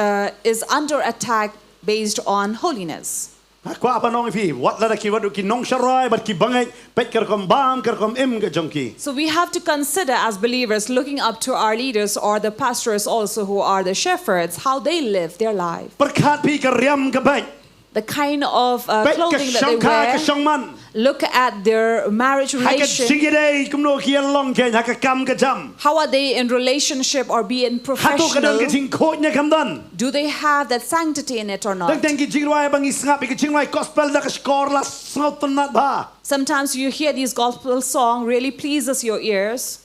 is under attack based on holiness. Ko apa nong fi wat la ki wadu ki nong sharai bat ki bangai pet ker kom bam ker kom im ke jong ki. So we have to consider as believers, looking up to our leaders or the pastors also who are the shepherds, how they live their life. Perkhat pi ke riam ke bet. The kind of Bet ke clothing that they shong ka ke wear. shong man. Look at their marriage Ha ke relation. singidei kum no ki long gen ha ke kam ke jam. How are they in relationship or be in Ha to ke dong professional? ke jing khot ne kam dan. Do they have that sanctity in it or not? Dang dang ki jing roi bang isngap ki jing roi gospel da ke skor la snot nat ba. Sometimes you hear these gospel song really pleases your ears.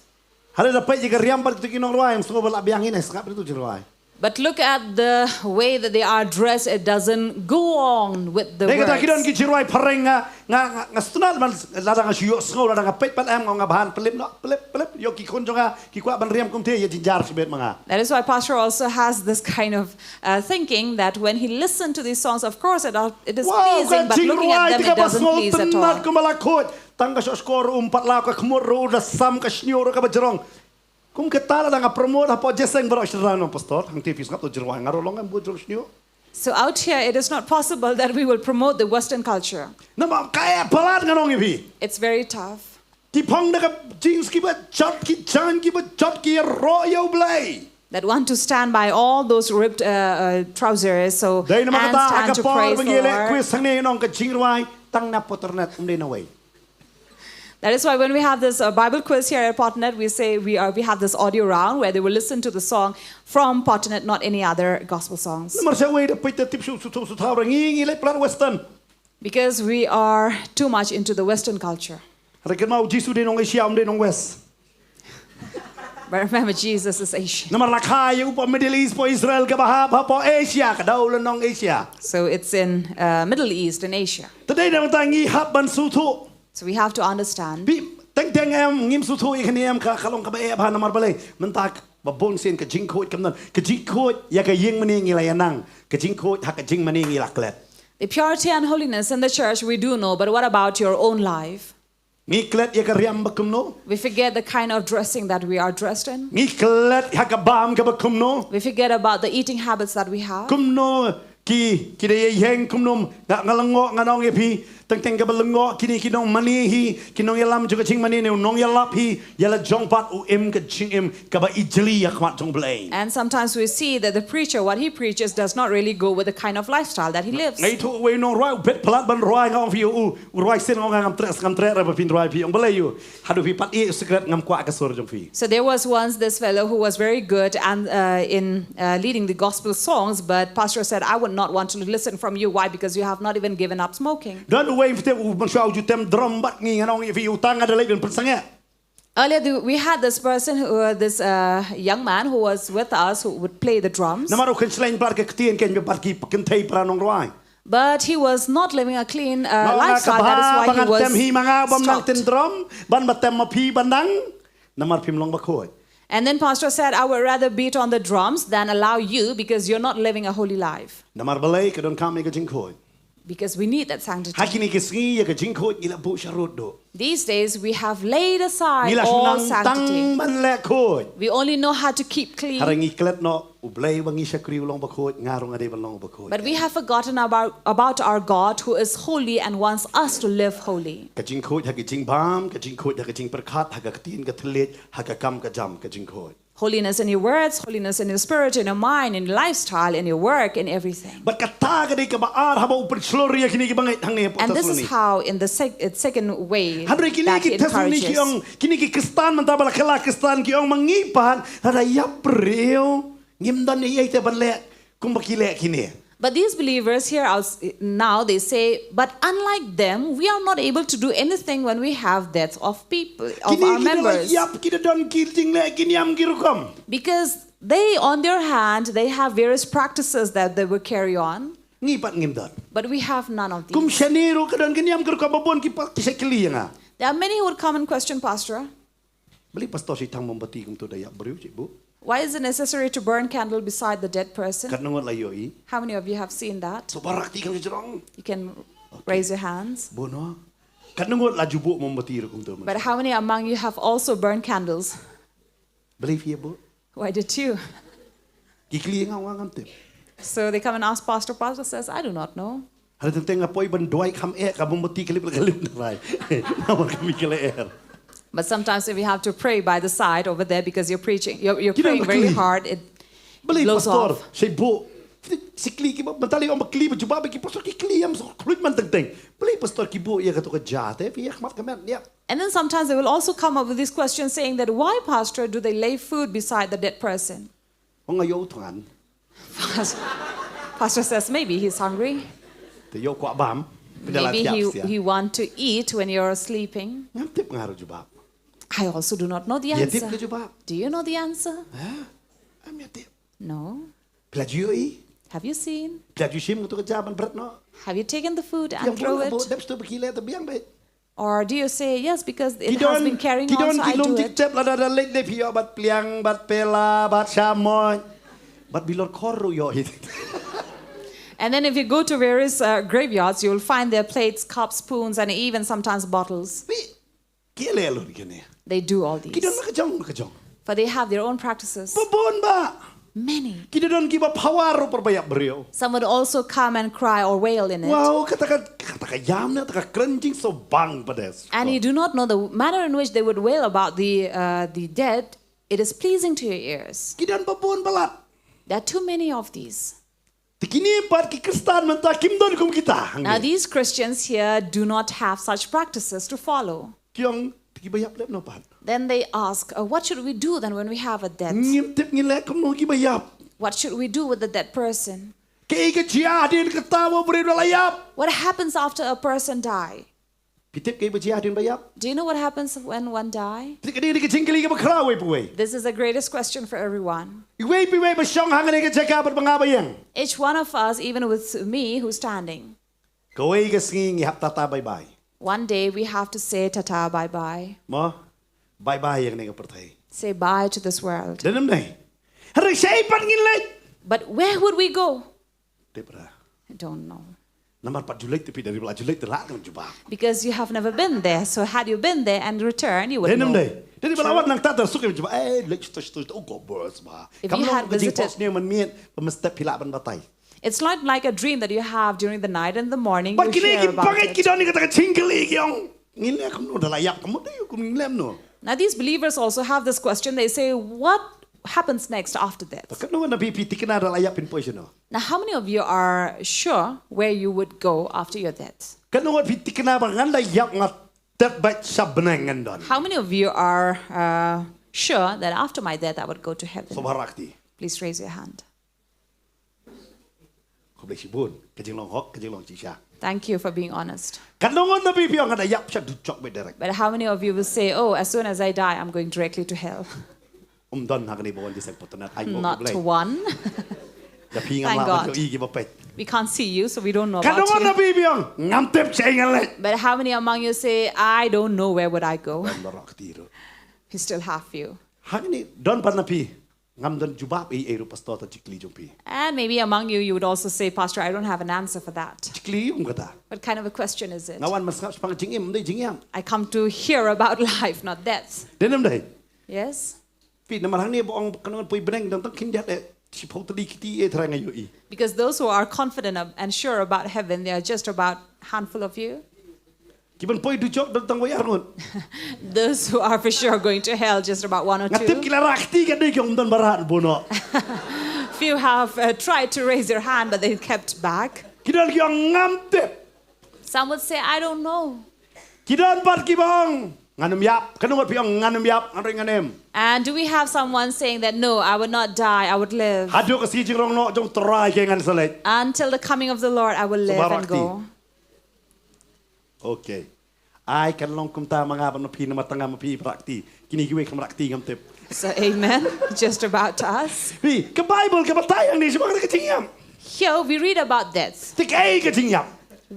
Hale da pet ke riam bat ki nong roi am so bal abiang ini snap itu jing roi. But look at the way that they are dressed. It doesn't go on with the Dang kita ki don words. ki jing roi pareng nga stunat man la da nga syo sngo la da nga pet pat am nga bahan pelip no pelip yo ki kon jonga ki kwa ban riam kum te ye jinjar sibet manga. That is why Pastor also has this kind of thinking that when he listened to these songs, of course it is pleasing, but looking at them it doesn't please at all. Ko malakot tangga so skor umpat la ka khmur ro da sam ka snyo ro ka bajrong. Kum ketala da nga promote ha po jeseng bro shran no pastor hang tipis ngap to jirwa ngaro long am bujro snyo. So out here, it is not possible that we will promote the Western culture. Na ma kaya palat nganong ibi. It's very tough. Ki pong da ka jeans ki ba chot ki chan ki ba chot ki ro yo blay. That want to stand by all those ripped trousers, so Dai na and makata stand ka to por praise the bangile Lord. quiz hang ne nong ka jingwai tang na Potternet umde na way. That is why when we have this Bible quiz here at Potternet, we say we have this audio round where they will listen to the song from Potternet, not any other gospel songs. Namar sa way da pit tip su thawra ngi le plan western. Because we are too much into the Western culture. Rekan mau jisu de nong Asia umde nong west. But remember, Jesus is Asian. Namar la kaya upo Middle East po Israel ka bahap ha po Asia ka daw nong Asia. So it's in Middle East and Asia. Today na tangi hap ban su thu. So we have to understand. Bi teng em ngim su thu ikani em ka kalong ka ba e ba namar balay. Mentak ba bon sen ka jing khot kam nan. Ka jing khot ya ka yeng mani ngi la yanang. Ka jing khot ha ka jing mani ngi laklet. The purity and holiness in the church we do know, but what about your own life? Ngi klet ya ka riam ba kum no. We forget the kind of dressing that we are dressed in. Ngi klet ha ka bam ka ba kum no. We forget about the eating habits that we have. Kum no ki de yeng kum nom ngalango nganong e pi teng ka balango kini kinong mani hi kinong yalam juga ching mani ne nong yalap hi yala jongpat u em ka ching em ka ba ijli ya kwat jong blay. And sometimes we see that the preacher, what he preaches, does not really go with the kind of lifestyle that he lives. Ngai thu we no roi bet plat ban roi ngong fi u roi sen ngong ngam tre ra ba pin roi pi ong blay you hadu pi pat e secret ngam kwa ka sor jong fi. So there was once this fellow who was very good and in leading the gospel songs, but pastor said, I would not want to listen from you. Why? Because you have not even given up smoking. Don't wait for u ban shau ju tem drum bat ngi ngong fi u tang ada lai ben persanga. Earlier, we had this person, this young man who was with us, who would play the drums. Namaru kan selain par ka ktien ken be par ki ken thai pra nong roi. But he was not living a clean Mga lifestyle. That is why bangat tem hi he mga was bam nang stopped. tindrom ban matem mapi bandang namar pim long bakoy. And then pastor said, I would rather beat on the drums than allow you because you're not living a holy life. Namar balay kadon kami ka jingkoy. Because we need that sanctity. Hakini kisngi ya ka jingkoy ila bu sharut do. These days we have laid aside Ngila all sunang sanctity. tang man le koy. We only know how to keep clean. Harang iklet no ublay bangi siya kriw long bakoy ngarong ade long bakoy. But we have forgotten about our God who is holy and wants us to live holy. Ka jingkoy ha ka jing bam ka jingkoy ha ka jing perkat ha ka tin ka tlet ha ka kam ka jam ka jingkoy. Holiness in your words, holiness in your spirit, in your mind, in your lifestyle, in your work, in everything. But kata ka di ka baar haba upersloria kini ki bangay hang ne And this is how, in the second way, Habre kini that ki he tesuni encourages. ki ong kini ki kristan man tabala kala kristan ki ong mangipan hada yap reo ngimdan ni yai te banle kumbakile kini. But these believers here now, they say, but unlike them, we are not able to do anything when we have deaths of people, of our members. Yap kita don kilting le kini am girukom. Because they, on their hand, they have various practices that they will carry on. Ngipat ngimdan. But we have none of Kum these. shaniro ka don kini am girukom babon ki pa kisekli nga. There are many who would come and question, Pastor, Beli pastor si tang membati kum tu daya beriu cibu. why is it necessary to burn candle beside the dead person? Kat nangot layo i. How many of you have seen that? So barak ti kam jerong. You can raise your hands. Bono. Kat nangot laju bu membati kum tu. But how many among you have also burned candles? Beli fia bu. Why did you? Kikli nga wang am tip. So they come and ask Pastor. Pastor says, I do not know. Ada tentang apa iban doai kam kam membati kalip rai. Nama kami kele But sometimes if you have to pray by the side over there because you're preaching, you're praying very hard, it Beli blows pastor, off. saya bu. Sikli ki mentali om kli berjumpa bagi pastor ki kli am so kulit manteng. Beli pastor ki bu ya katu ka jate, pi mat kamen ya. And then sometimes they will also come up with these questions saying that why, Pastor, do they lay food beside the dead person? Ong ayo tuan, Pastor says maybe he's hungry. te yo kwa bam. Maybe he want to eat when you're sleeping. Ngam tip ngaru jubab. I also do not know the Ya tip answer. ke jubab. Do you know the answer? Am ya tip. No. Pelaju i. Have you seen? Pelaju sim katu ka jaban berat no. Have you taken the food Yang and throw pun it? dep stu bekile te biang baik. Or do you say, yes, because it has been carrying on, so I kilom do tik it? tep la da lek de pio bat pliang bat pela bat chamoy. Bat bilor koru yo hit. And then if you go to various graveyards, you will find their plates, cups, spoons, and even sometimes bottles. Pi kile lo kene. They do all these. Kidon nakajong. For they have their own practices. Babon ba. Many. Kita don kiba pawaro perbayak beriau. Some would also come and cry or wail in it. Wow, kata yam na taka crunching so bang pedes. And you do not know the manner in which they would wail about the dead. It is pleasing to your ears. Kidan babon balat. There are too many of these. Tikini pat ki Kristan menta kim don kum kita. Now these Christians here do not have such practices to follow. Kiong tikibayap lep no pat. Then they ask, what should we do then when we have a death? Ngim tip ngilek kum no kibayap. What should we do with the dead person? Kei ke chia din ketawa beri layap. What happens after a person die? Kitip kei bejia din bayap. Do you know what happens when one die? Tikadi di kecingkeli ke bakrawe puwe. This is the greatest question for everyone. Iwe piwe besyong hangan ke jaka berpengabayang. Each one of us, even with me who's standing, Kowe ke sing hap tata bye bye. one day we have to say tata bye-bye. Mo bye bye yang ne pertai. Say bye to this world. Dalam nei. Hari saya pat ngilek. But where would we go? Depra. I don't know. Nomor 4 Julai tapi dari bulan Julai telah kan jumpa. Because you have never been there. So had you been there and returned, you would Dalam know. nei. Dari balawat nang tak tersuka jumpa. Let's oh go birds bah. If Kamu you had nak kecing visited- pos ni menmiat pemestep pilak ban batai. It's not like a dream that you have during the night and the morning. But You kini share kita about pakai it. kita ni kata kecingkeli kiong. Ngilek kamu dah layak kamu tu kamu ngilem no. Now these believers also have this question. They say, what happens next after death? Kenapa nabi piti kena dah layak pin poison no. Now how many of you are sure where you would go after your death? Kenapa piti kena bangan layak ngat terbaik sabnengan don. How many of you are sure that after my death I would go to heaven? Sobarakti. Please raise your hand. Kau boleh sibun. Kecing long hok, kecing long cisha. Thank you for being honest. Kenapa nabi piang ada yak syak ducok bederek. But how many of you will say, oh, as soon as I die, I'm going directly to hell? Don hak ni bawa di sek Potternet. Ay mo Not boleh. one. อย่าพี่งาม Thank ลา God. เก้าอี้กี่บ่เป็ด We can't see you, so we don't know กันน้อง about นะ you. พี่เบียงงามเต็มเชงอะไร But how many among you say, I don't know where would I go? บารอกตีรุ We still have few. ฮักนี่ดอนปันนะพี่งามดอนจุบาบเอรุปัสตอตจิกลีจงพี่ And maybe among you, you would also say, Pastor, I don't have an answer for that. จิกลียุ่งกะตา What kind of a question is it? งาวันมาสับฟังจริงเอ็มได้จริงยัง I come to hear about life, not death. เด่นน้ำได้ Yes? พี่นำมาทางนี้บอกองกันวันปุยเบรงต้องคิดยัดเอที่พอตดีคิดเอทรายไงอยู่อี Because those who are confident and sure about heaven, they are just about a handful of you. กี่บันปุยดูจบต้องไว้อารมณ์ Those who are for sure going to hell, just about one or งัดเต็ม two. กีฬารักที่กันได้กับดอนบาราบุญอ่ะ Few have tried to raise their hand, but they kept back. กี่ดอนกี่องงามเต็ม Some would say, I don't know. กี่ดอนปัดกี่บองงานน้ำยับขนมพี่องงานน้ำยับอะไรงานเอ็ม And do we have someone saying that, no, I would not die, I would live. ฮัดดูกสีจริงรองเนาะจงตรายแข่งกันสเลด Until the coming of the Lord, I will live and go. โอเคไอ้กันลองคุมตามางาบันพีนมาตั้งงามพีพระตีกินอีกเวคำรักตีงามเต็ม So amen, just about us. พี่กับไบเบิลกับบัตไตอย่างนี้ใช่ไหมก็จริงยัง Here we read about death. ที่ไอ้ก็จริงยัง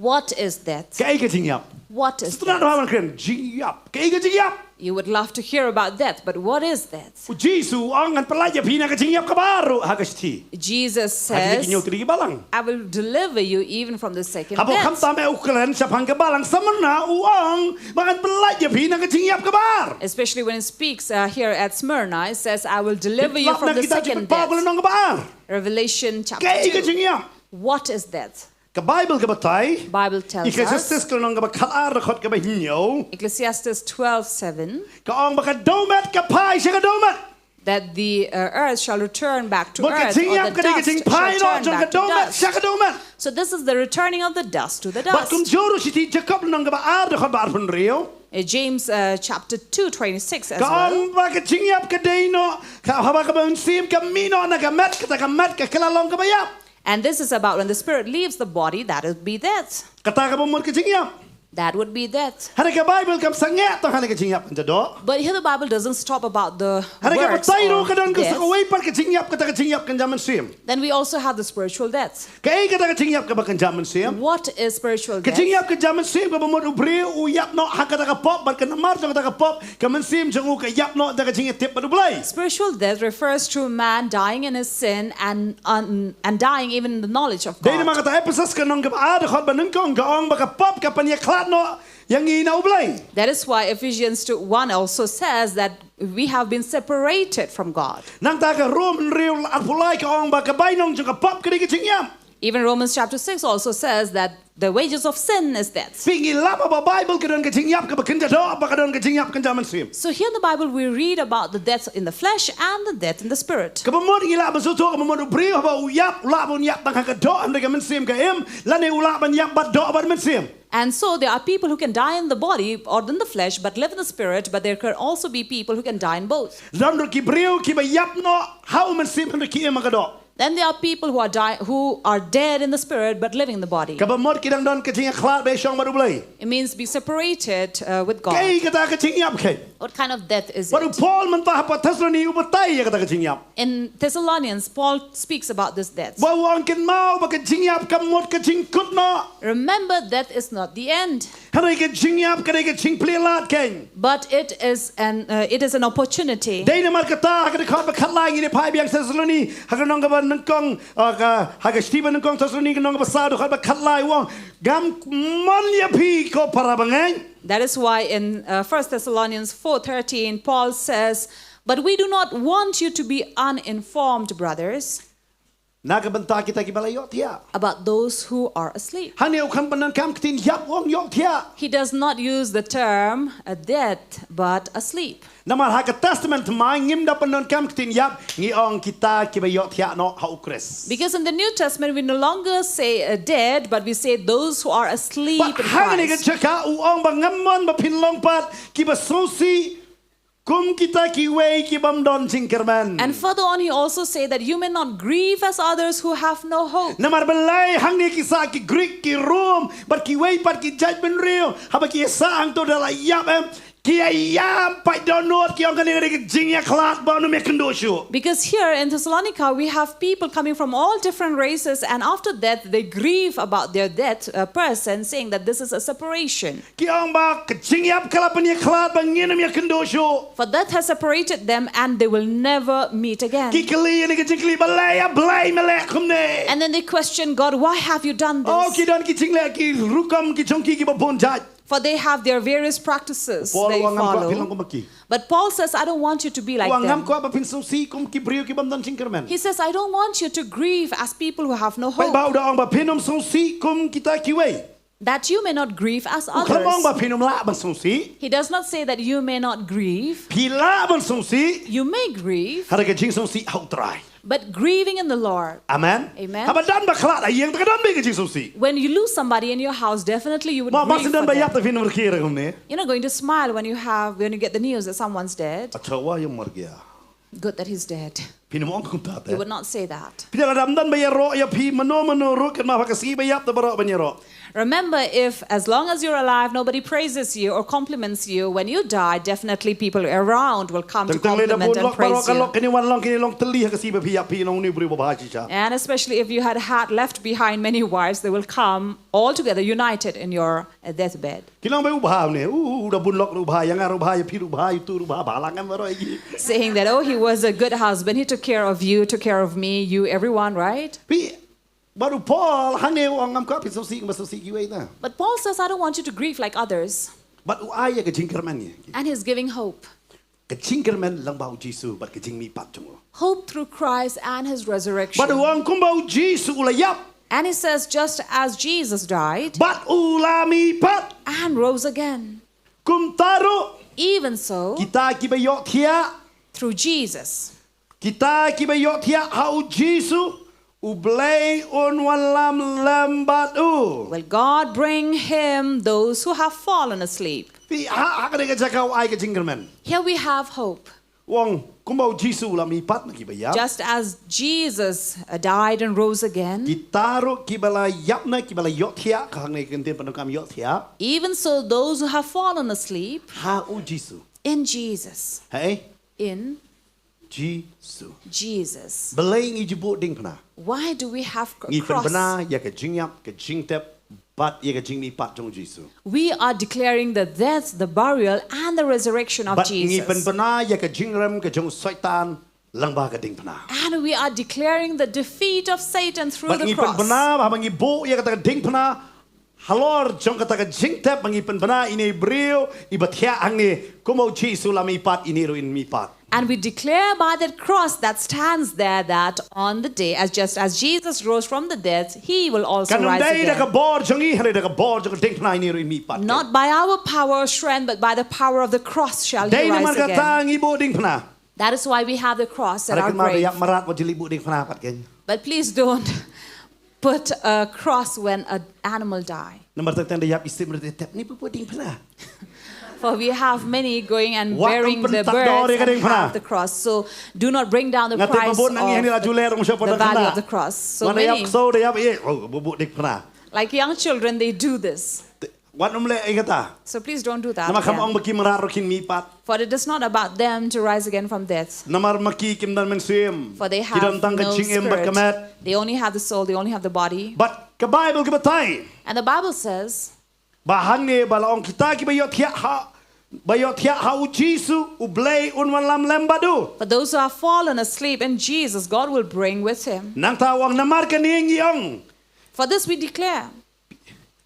What is death? ไอ้ก็จริงยัง What is สตาร์ท death? ว่ามันเคลื่อนจริงยังไอ้ก็จริงยัง You would love to hear about death, but what is death? จีสูอังกันปลายพีนักจริงยังกับบารุฮักสตี Jesus ฮักกิน says, ยูตรีบาลัง I will deliver you even from the second ฮับบอก death. คำตามเออุกเลนจะพังกับบาลังสมณะอังบางกันปลายพีนักจริงยังกับบาร์ Especially when it speaks here at Smyrna, it says, I will deliver you from the second ปาบุล death. น้องกับบาร์ Revelation ไอ้ก็ chapter จริงยัง 2. What is death? กับไบเบิลกับบัตไต Bible อี tells กเจสติ us, สก็น้องกับขัดอาร์ขดกับหินเหนียว Ecclesiastes 12:7, ก็องบักโดเมตกับพายใช่กับโดเมต that the earth shall return back to บัก earth, จริง or ยับ the ก็ได้ dust จริงพายเนาะ shall จน turn กับ back โด to เมตใช่ dust. กับโดเมต So this is the returning of the dust to the บักคุม dust. โจรุชิติจะกับน้องกับอาร์ขดบาร์พันเรียว James chapter 2:26 as ก็อง well. บักจริงยับก็ได้เนาะข้าวบักกับมันซีมกับมีเนาะนะกับเม็ดกับเม็ดกับกระลองกับยับ And this is about when the spirit leaves the body, that would be death. กระตากับมันก็จริงยับ That would be death. ฮันนี่กับไบเบิลกับสังเกตต้องฮันนี่กับจริงยับมันจะโด But here the Bible doesn't stop about the ฮันนี่กับ words ไตรู้ก็ of โดนก็สัก death. ไว้ปัดกับจริงยับก็ตากับจริงยับกันจามันซีม Then we also have the spiritual death. ก็ไอ้ก็ตากับจริงยับกับบักกันจามันซีม What is spiritual ก็จริง death? ยับกันจามันซีมกับมันอุบรีอุยับเนาะฮักกับตากับป๊อบบัดกันน้ำมันจงกับตากับป๊อบกับมันซีมจงอุกับยับเนาะตากับจริงยับเทปบัดอุบเลย Spiritual death refers to a man dying in his sin and dying even in the knowledge of เดี๋ยวมา God. กับตาเอพิซัสกันน้องกับอาร์ขดบัดนึงกองกับองบักกับป๊อบกับปัญญาคลาดเนาะยังงี้นะอุบเลย That is why Ephesians 1 also says that we have been separated from God. นั่งตากับร่วมเรียวอัดผู้ไล่กับองบักกับใบน้องจงกับป๊อบก็ได้กับจริงยับ Even Romans chapter 6 also says that the wages of sin is death. พี่งี้ลับเอาไบเบิลกันกับจริงยับกับขึ้นจะโดบักกับกับจริงยับกันจามันซีม So here in the Bible we read about the death in the flesh and the death in the spirit. กับมันงี้ลับมันสุดโตกับมันอุบรีเขาบอกอุยับอุลาบุญยับตั้งกับโดอันเดียวกับมันซีมกับเอ็มและในอุลาบัญญับบัดโดบัดมันซีม And so there are people who can die in the body or in the flesh but live in the spirit, but there can also be people who can die in both. แล้วเราคิดเรียวคิดไปยับเนาะเฮามันซีมมันคิดเอ็มมันกระโด Then there are people who are dead in the spirit but living in the body. กับมันคิดดังดอนกับจริงคลาดไปช่องมาดูเลย It means be separated with แก God. กับตากับจริงยับแค่ What kind of death is ว่าดู it? พอลมันตาปัทสรณีอุปไตยกับตากับจริงยับ In Thessalonians, Paul speaks about this death. ว่าวางกันเมาบักกับจริงยับกับหมดกับจริงกุดเนาะ Remember, death is not the end, อะไรกับจริงยับกับอะไรกับจริงเพลียลาดแข่ง but it is an opportunity. ได้นมันกับตากับขอดไปขัดลายงี้ในพายเบียงเทสโลนีหากน้องกับนังกองหากสตีบันนังกองเทสโลนีกับน้องกับซาดูขอดไปขัดลายว่างกำมันยาพีก็พาราบังไง That is why in 1 Thessalonians 4:13, Paul says, "But we do not want you to be uninformed, brothers, นักบันตาkita kibala yok tia about those who are asleep." hani ukan panan kam kitin yap wong yok tia He does not use the term dead, but asleep. namar ha ka testament mai ngim da panan kam kitin yap ngi ong kita kibala yok tia no ha ukres Because in the New Testament, we no longer say dead, but we say those who are asleep in hani ka Christ. chaka u ong ba ngamon ba pin long pat kiba sosi kum kita kiwe kibam don singkerman And further on, he also say that you may not grieve as others who have no hope. namar belai hang ni kisa ki greek ki rom but kiwe pat ki judgment real ha ba ki sa ang to da la yap em Kia yam pai donot ki ang kanina rin jingya klat ba no me kandosyo. Because here in Thessalonica, we have people coming from all different races, and after death, they grieve about their death person, saying that this is a separation. Ki ang ba jingyap kalapan niya klat ba ngina me kandosyo. For death has separated them, and they will never meet again. Ki kali ni jingli balaya blay melek kumne. And then they question God, why have you done Oh this? ki don ki jingle ki rukam ki chongki ki babon jaj. For they have their various practices Paul they wangam ko follow. bilang ko maki. But Paul says, I don't want you to be like Wangam them. ko ba pinsong si kum ki brio ki bamdan singkermen. He says, I don't want you to grieve as people who have no Pai hope, ba udah ang ba pinom song si kum kita kiwei. that you may not grieve as Kalamang ba others. pinom la ban song si. He does not say that you may not grieve. Pila ban song si. You may grieve, Haraga jing song si hau try. but grieving in the Lord. Amen. Amen. Habadan ba klat ayeng tagadan ba jing song si. When you lose somebody in your house, definitely you would Ma grieve masin dan for ba yap them. ta pinom kira kumne. You're not going to smile when you get the news that someone's dead. Achawa yung margia. Good that he's dead. Pinom ang kum ta. You would not say that. Pila dan ba ya ro ya pi mano ro kan ma pakasi ba yap ta baro ba ro. Remember, if as long as you're alive, nobody praises you or compliments you, when you die, definitely people around will come to Tang le da compliment bun and lok baro praise kan you. lok kini wan long kini long teli kasi ba pi yap pi long ni brio ba haji cha. And especially if you had left behind many wives, they will come all together, united in your deathbed, Kilang ba ubah ne. Da bun lok ubah yang ubah ya pi ubah itu ubah balangan baro igi. saying that, oh, he was a good husband. He took care of you, took care of me, you, everyone, right? Pi baru Paul hang ne ang ngam ka pi song si ba song si kiwei na. But Paul says, I don't want you to grieve like others. But ay ka jingkerman ni. And he's giving hope. Ka jingkerman lang ba Jesu but ka jing mi pat jungo. Hope through Christ and his resurrection. But ang kum ba Jesu ulayap. And he says, just as Jesus died But ulami pat and rose again, kum taro even so, kita kibayot thia through Jesus, kita kibayot thia hau Jesu ublay on walam lambat u. will God bring him those who have fallen asleep. Pi ha ka jakaw ay ka jingkerman. Here we have hope. Wong kumbaw Jesu ulami pat na kibayap. Just as Jesus died and rose again, Gitaro kibala yap na kibala yot thia kahang na ikintin panukam yot thia. even so those who have fallen asleep Ha u Jesu. in Jesus, Hey, in Jesu. Jesus. Belayng ijibu ding pana. Why do we have a Ngi pen cross? pana ya ka jingyap ka jingtep but ya ka jingmi pat jong Jesu. We are declaring the death, the burial, and the resurrection of But ngi pen Jesus. pana ya ka jingrem ka jong soitan lang ba ka ding pana. And we are declaring the defeat of Satan through But the ngi pen cross. pana ba ngi bo ya ka ta ding pana. Halor jong ka ta ka jingtep ngi pen pana ini brio ibathya ang ni kumo Jesu la mi pat iniro in mi pat. And we declare by that cross that stands there that on the day, just as Jesus rose from the dead, he will also Kanong rise day da ka again. bor jong i hare da ka bor jong ka ding pana iniro in mi pat. Not by our power or strength, but by the power of the cross shall he Day naman rise ka again. ta ngi bo ding pana. That is why we have the cross at Hare our kan ma grave. yak marat mo jilibu ding pana pat ken. But please don't put a cross when an animal dies. Nomor tentang dia isim tep ni pupuding pana. For we have many going and Wak burying ang the pentak birds dori ka and ding pana. have the cross. So do not bring down the Ngati price babon nang ihani la of juler mo siya the pada value kana. of the cross. So Wana yak many, so dia ye oh bubu dik pana. like young children, they do this. Wan umle ay kata. So please don't do that. Nama kam again. ang baki mararokin mi pat. For it is not about them to rise again from death. Namar maki kim dan mensuim. For they have Kidam tang no kaching em bat spirit. kamet. They only have the soul, they only have the body. But ka Bible ka batay. And the Bible says, Bahang ni balaong kita ki bayot hiya ha. Bayot hiya ha u Jesu ublay unwan lam lembadu. for those who have fallen asleep in Jesus, God will bring with him. Nang tawang namar kaning iyong. For this we declare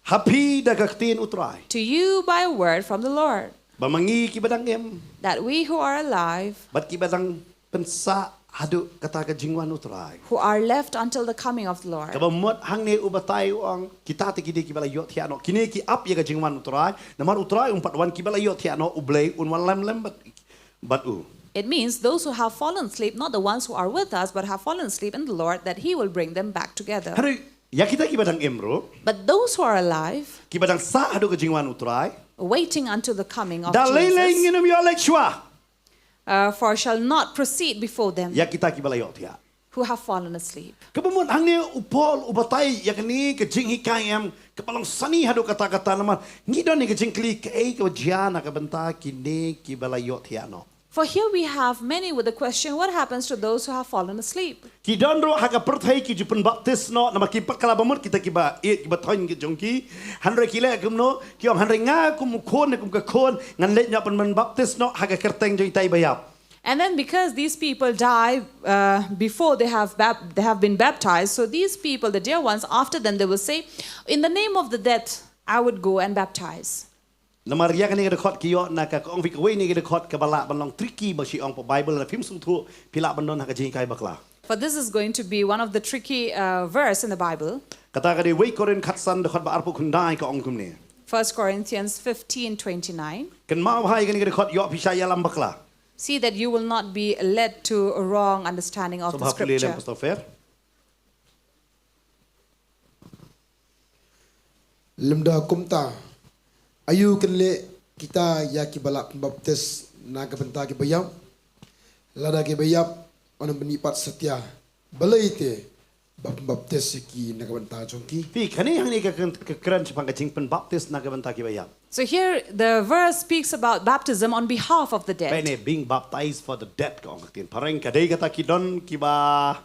Happy dagaktin utray. to you by a word from the Lord, Bamangi kibadang em. that we who are alive, Bat kibadang pensa hadu kata ka jingwan utray. who are left until the coming of the Lord, Kabamot hang ne ubatay ang kita ti kidi kibala yot hiano. Kini ki ap ya ka jingwan utray. Namar utray umpat wan kibala yot hiano ublay unwan lem bat u. it means those who have fallen asleep, not the ones who are with us, but have fallen asleep in the Lord, that he will bring them back together. Hari ya kita kibadang emro. But those who are alive, Kibadang sa hadu ka jingwan utray. waiting until the coming of Dalay Jesus, nginum yo lek shwa. for shall not proceed before them. Ya kita kibala yot hiya. who have fallen asleep. Kebemun hangnya upol ubatai yakni kejing hikai am kepalang sani hadu kata-kata nama ngidon ni kejing kli kei ke jiana ke benta kini ki balayot hiano. For here we have many with the question, what happens to those who have fallen asleep? Ki donro haga perthai ki jupen baptis no nama ki pakala bamut kita ki ba ki batoin ki jongki hanre kile kumno ki om hanre nga kum khon kum ka khon ngan let nya pen baptis no haga kerteng joi tai bayap. And then because these people die before they have been baptized, so these people, the dear ones, after them they will say, in the name of the death, I would go and baptize. Namaria kan ni dekot kiyo na ka ong fikwe ni dekot ka bala banlong tricky ba si ong po Bible na film sungtu pila bandon ha ka jing kai bakla. For this is going to be one of the tricky verse in the Bible. Kata ka di wei korin khatsan dekot ba arpo kundai ka ong kumni. 1 Corinthians 15:29. Kan mau hai kan ni dekot yo pisaya lam bakla. See that you will not be led to a wrong understanding of the scripture. Lemda kumta ayu kenle kita ya ki balak baptis na ke benta ke bayam lada ke bayap onam benipat setia balaite baptis ki na ke benta jongki pi kani hang ni ka kran chapang ka jingpen baptis na ke benta ki bayap. So here the verse speaks about baptism on behalf of the dead. Bene being baptized for the dead ka ong tin pareng ka dei kata ki don ki ba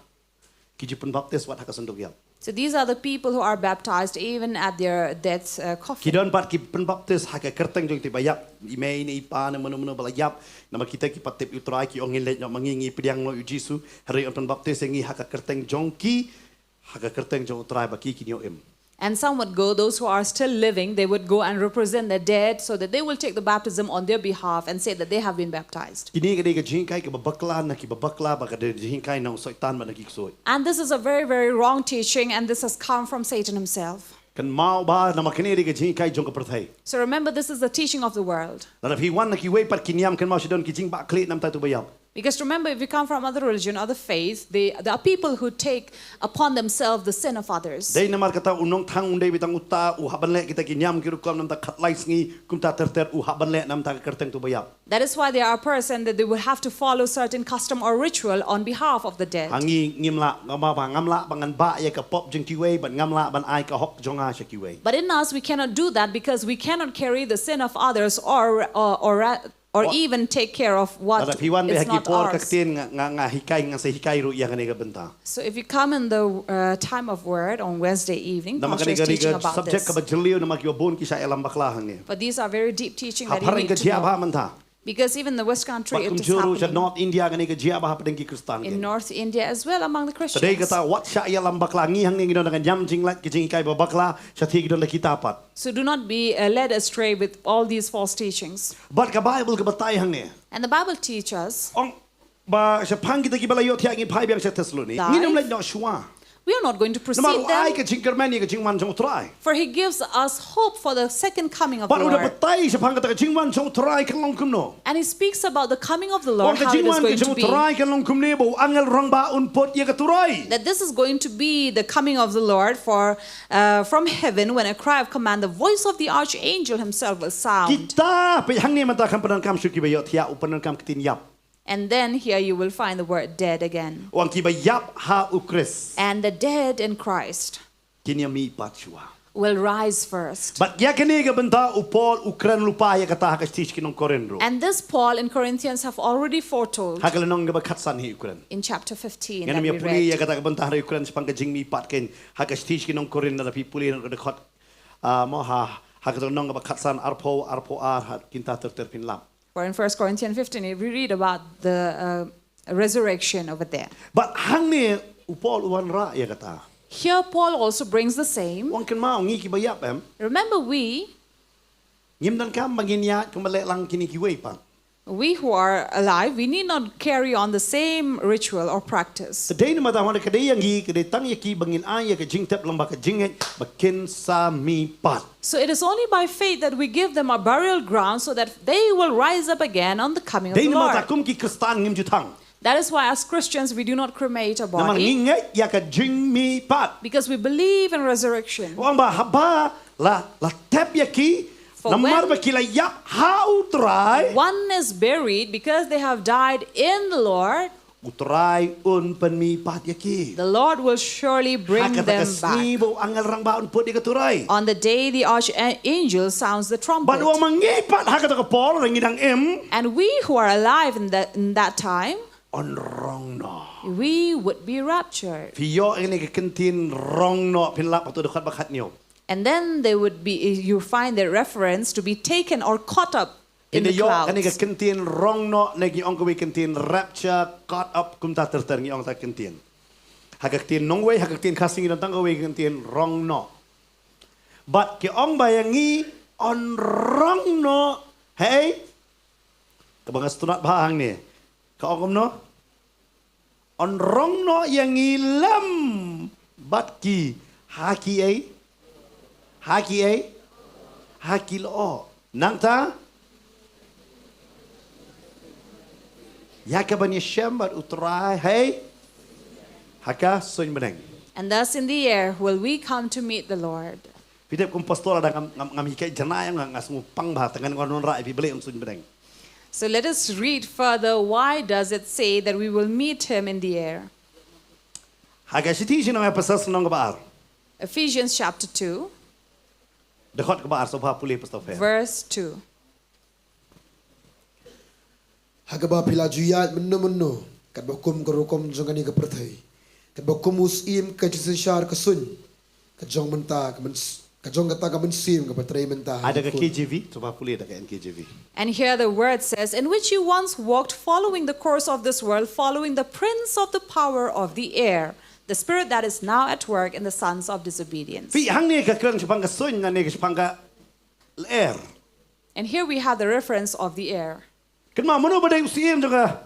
ki jingpen baptis wat ha ka sunduk yap. So these are the people who are baptized even at their death's coffin. Kidon pat ki penbaptis haka kerteng jong ti bayap imei ni ipa na mano balayap nama kita ki patip utrai ki ongin let mangingi pidiang no Jisu hari on penbaptis ngi haka kerteng jong ki haka kerteng jong utrai baki ki nyo em. And some would go, those who are still living, they would go and represent the dead so that they will take the baptism on their behalf and say that they have been baptized. Kini ka ka jingkai ka babakla na ki babakla baka de jingkai na soitan man ki soy. And this is a very, very wrong teaching, and this has come from Satan himself. Kan mau ba nama kini ka jingkai jong ka perthai. So remember, this is the teaching of the world. Na fi wan na ki wei pat kiniam kan mau sidon ki jing ba klit nam ta tu bayap. Because remember, if you come from other religion, other faith, there are people who take upon themselves the sin of others. Dei namar kata unong thang undei bitang uta haban le kita kinyam ki rukam nam ta khatlai sngi kum ta ter haban le nam ta kerteng tu bayap. That is why there are person that they will have to follow certain custom or ritual on behalf of the dead. Hangi ngimla ngama ba ngamla bangan ba ya ka pop jeng kiwe ban ngamla ban ai ka hok jonga sha kiwe. But in us we cannot do that because we cannot carry the sin of others or even take care of what is not ours. So if you come in the time of word on Wednesday evening, Pastor is teaching about this. But these are very deep teaching that you need to know. Because even in the West Country, it is happening. In North India as well, among the Christians. So do not be led astray with all these false teachings. And the Bible teaches us we are not going to precede them, for he gives us hope for the second coming of the Lord. And he speaks about the coming of the Lord, how it is going to be. That this is going to be the coming of the Lord, for from heaven, when a cry of command, the voice of the archangel himself will sound. And then here you will find the word dead again. And the dead in Christ will rise first. And this Paul in Corinthians have already foretold in chapter 15 that we read. For in 1 Corinthians 15, we read about the resurrection over there. But here Paul also brings the same. Remember we who are alive, we need not carry on the same ritual or practice. So it is only by faith that we give them a burial ground so that they will rise up again on the coming of the Lord. That is why as Christians we do not cremate a body, because we believe in resurrection. For when one is buried because they have died in the Lord, utrai un penmi pat yaki. The Lord will surely bring them back. Bo angel rang ba un put di katurai. On the day the archangel sounds the trumpet. But wa mangipat hakata ka Paul rangidang And we who are alive in that time, on rong no. we would be raptured. Fiyo ini ke kentin rong no pinlap atau dekat bakat niyo. And then they would be, you find the reference to be taken or caught up in the Ini ke clouds. kentin rong no negi ong kawi kentin rapture caught up kumta terter ngi ong ta kentin. Hagaktin nongway hagaktin kasing ino tang kawi kentin rong no. But ke ong bayangi on rong no. Hey, kabangas tunat bahang ni. Ka ong no. On rong no yang ilam bat ki haki ay. Haki ay. Haki lo. Nang ta. Yakaban Yeshem bat utrai hey haka sun beneng. And thus in the air will we come to meet the Lord. Pidep kum pastor ada ngam hikai janai ngasmu pang bah tangan ngonon rai pi bele sun beneng. So let us read further. Why does it say that we will meet him in the air? Haka siti sino nga pasas nong kabar. Ephesians chapter 2, Dekot kabar sobha pulih pastor fair. verse 2. Hagaba pila juyat menu kat bakum kerukom jongani ke perthai kat bakum musim ke jisar ke sun kat jong menta ke jong kata ke mensim ke petrai menta. Ada ke KJV sobha pulih ada ke NKJV. And here the word says, in which you once walked following the course of this world, following the prince of the power of the air, the spirit that is now at work in the sons of disobedience. Pi hang ni ke keng sepang ke sun ngani ke sepang ke air. And here we have the reference of the air. Kenma mano badai usim juga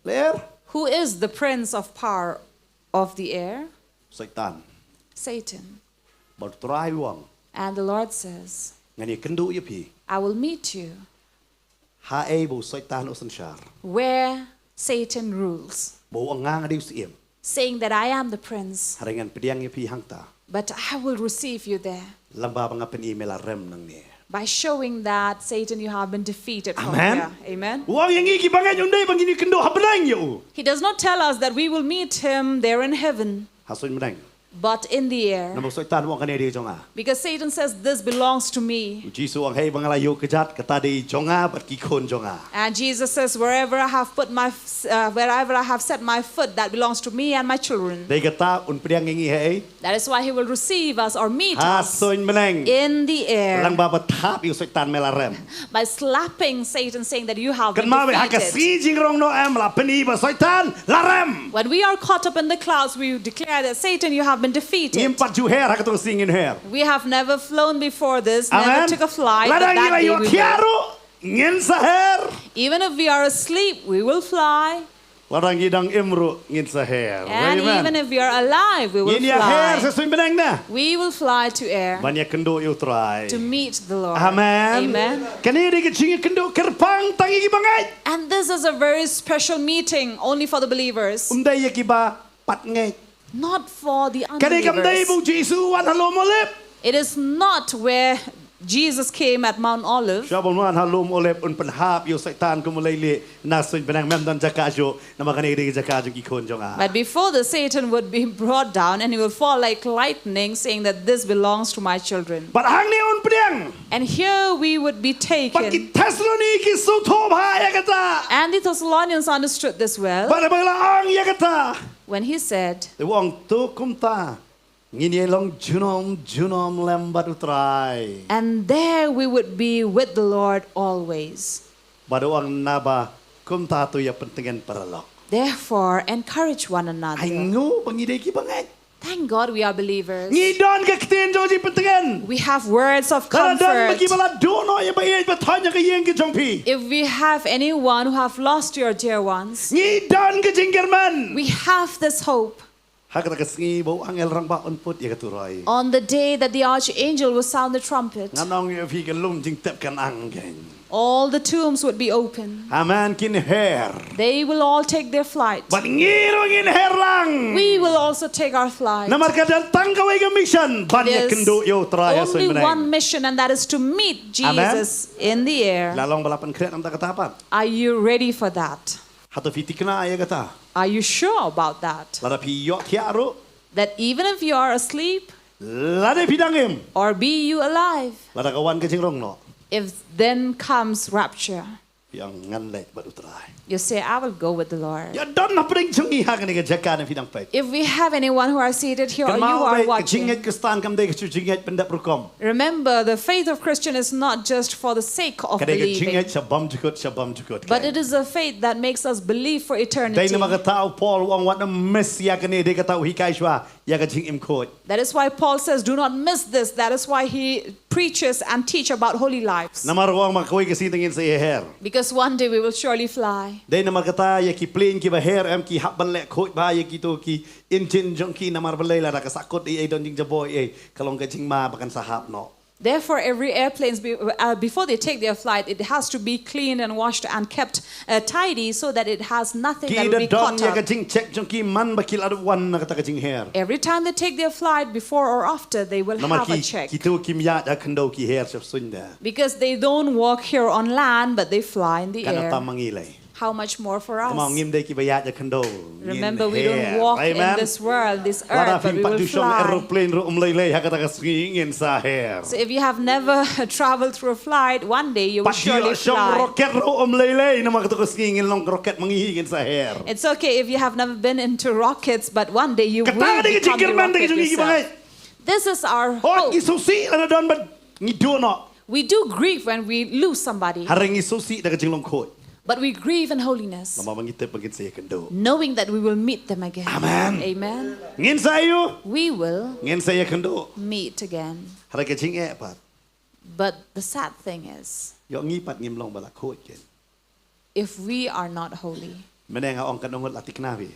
air. Who is the prince of power of the air? Satan. Satan. Bertrai wang. And the Lord says, Ngani kendu ya pi. I will meet you Hae bo Satan usan syar. where Satan rules, Bo angang adi usim. saying that I am the prince, Harangan pediang ya pi hangta. but I will receive you there. Lamba pangapen email rem nang ni. By showing that, Satan, you have been defeated from Amen. here. Amen. Wang yang iki bangai undai bangini kendo habenang yo. He does not tell us that we will meet him there in heaven, Hasun menang. but in the air. Namo Satan wang kane di jonga. Because Satan says, this belongs to me. Jisu wang hei bangalayo kejat kata di jonga bat kikon jonga. And Jesus says, wherever I have set my foot, that belongs to me and my children. Dei kata un pediang ngi hei. That is why he will receive us or meet us Hasun menang. in the air Lang baba tap yo Satan melarem. by slapping Satan, saying that you have been Kan mawe haka defeated. si jing rong no em la peni ba Satan larem. When we are caught up in the clouds, we declare that Satan, you have been defeated. Impat ju her haka tu singin her. We have never flown before this, Amen. never took a flight, but Ladang that ila day yo we will. tiaru ngin saher. Even if we are asleep, we will fly. Ladang gidang imru ngin saher. And even if we are alive, we will Ngin ya her fly. sesuai benang na. We will fly to air Banyak kendo yo try. to meet the Lord. Amen. Amen. Kani di kecing kendo kerpang tangi bangai. And this is a very special meeting only for the believers, Umday ya kiba pat ngai. not for the Kani kamday unbelievers. bu Jisu wan halom olep. It is not where Jesus came at Mount Olive. Siapa wan halom olep un penhap yo Satan kumulai le nasun benang mem dan jakajo nama kani di jakajo ikon jonga. But before the Satan would be brought down and he will fall like lightning, saying that this belongs to my children. But hang ni un pediang. And here we would be But taken. ki Thessaloniki so top ya kata. And the Thessalonians understood this well But bala ang ya kata. when he said, Wong tu kumta. Ngini long junom lembat utrai. and there we would be with the Lord always. Bado ang naba kumta tu ya pentingan paralok. Therefore, encourage one Ay another. ngu pangidai ki bangai. Thank God we are believers. Ngidon ka ktin joji pentingan. We have words of Karadang comfort. bagi bala dono ya bayai batanya ka yeng ki jongpi. If we have anyone who have lost your dear ones, Ngidon ka jinggerman. we have this hope. Hakata ka singi bau angel rang ba unput ya katurai. On the day that the archangel will sound the trumpet, Nganong ya fi ka lum jing tep kan anggen. all the tombs would be open. Aman kin her. They will all take their flight. But ngiro ngin her lang. We will also take our flight. Namar ka datang ka wai ka mission. Banyak There's kendo yo traya only soy one meneng. mission, and that is to meet Jesus in the air. Lalong balapan kriat ang takatapan. Are you ready for that? Hatu fitikna ya kata. Are you sure about that? Lada pi yok tiaru. That even if you are asleep, Lada pidangim. or be you alive, Lada kawan kecing rong no. if then comes rapture, Yang ngan lek berutrai. you say, I will go with the Lord. Ya don na pring chungi ha kene kejakan fidang pait. If we have anyone who are seated here or you Kenal are dek watching, kecingit kestan kam dek kecingit pendak rukom. remember the faith of Christian is not just for the sake of Kadek believing, kecingit sabam jukut. but it is a faith that makes us believe for Dai eternity. nama kata Paul wang wat na miss ya kene dek kata hikai shwa ya kecing im kot. That is why Paul says, do not miss this. That is why he preaches and teach about holy lives. Namar wang makoi kesitengin saya her. Because one day we will surely fly. Dai nama kata ya ki plane ki baher em ki hak ban lek kot ba ya ki to ki engine jong ki namar balai la kasakot ai don jing jaboy ai kalong kecing ma bakan sahap no. Therefore, every airplane, before they take their flight, it has to be cleaned and washed and kept tidy so that it has nothing that will Ki be da caught don ya up. kecing check jong ki man bakil adu wan na kata kecing her. Every time they take their flight, before or after, they will Namar have a ki check. tu kim ya da kendo ki her sep sunda. Because they don't walk here on land, but they fly in the Kana air. tamangilai. How much more for Come on, us? ngim dai ki bayat da kendo. Remember, we don't walk in this world, this Lada earth, but fin we pat will du shong fly. aeroplane ro umlai ha kata kasingin sa her. So if you have never traveled through a flight, one day you will Pat surely dia shong fly. roket ro umlai nama kata kasingin long roket mangihingin sa her. It's okay if you have never been into rockets, but one day you will Kata dia become the kecing man dai rocket kecing bangai. yourself. This is our Oh, hope. isusi la don but ngido no. We do grieve when we lose somebody, Haring isusi da kecing long kot. but we grieve in holiness, Nama mangitip pagin saya kendo. knowing that we will meet them again. Amen. Amen. Ngin sayo. We will Ngin saya kendo. meet again. Haring kecing pat. But the sad thing is, Yo ngipat ngim long bala kot ken. if we are not holy, Menenga ong kanongot latik nabi.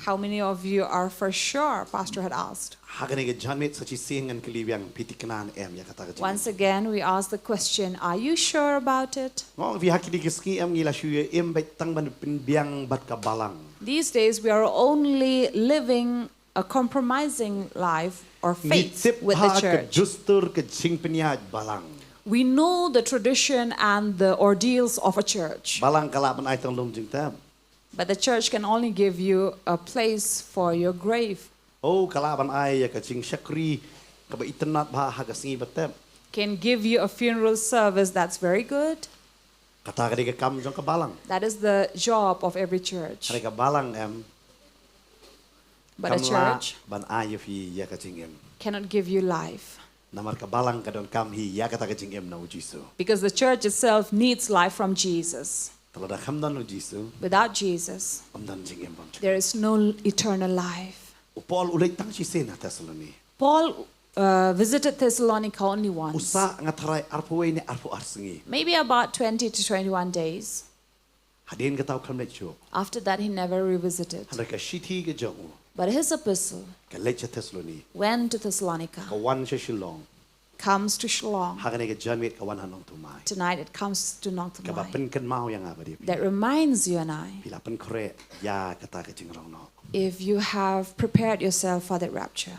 how many of you are for sure? Pastor had asked. Hakane ke janmit sa chisingan kalibyang pitiknan em ya kata kecing. Once again, we ask the question, are you sure about it? Ngong vi hakili kiski em ngila shuye em bet tang ban pinbiang bat ka balang. These days, we are only living a compromising life or faith Ngitip with the ha ke church. justur ke jing penyaj balang. We know the tradition and the ordeals of a church, Balang kalaban ay tang long jing tam. but the church can only give you a place for your grave, Oh kalaban ay ya ke jing syakri ka ba itenat ba ha ka singi batem. can give you a funeral service that's very good. Kata ka di ka kam jong ka balang. That is the job of every church. Hari ka balang em. But a Kamla church ban ay fi ya ka jing em. cannot give you life Namar ka balang ka don kam hi ya kata ka jing em na ujisu. because the church itself needs life from Jesus. Talada kamdan ujisu. Without Jesus, Amdan jing em bam. there is no eternal life. Paul ulay tang chisen na Thessaloni. Paul visited Thessalonica only once, Usa nga taray arpo ni arpo arsingi. maybe about 20 to 21 days. Hadin ka tao kamlet cho. After that, he never revisited. Handra ka shiti ka jong. But his epistle Ka lecha Thessaloni. went to Thessalonica, Ka wan siya Shillong. comes to Shillong. Hagane ka janwit ka wan hanong tumay. Tonight it comes to Ka ba Nongthymmai. pen kan mau yang abadi. That reminds you and I, Pila pen kore ya kata ka jing rong no. if you have prepared yourself for the rapture.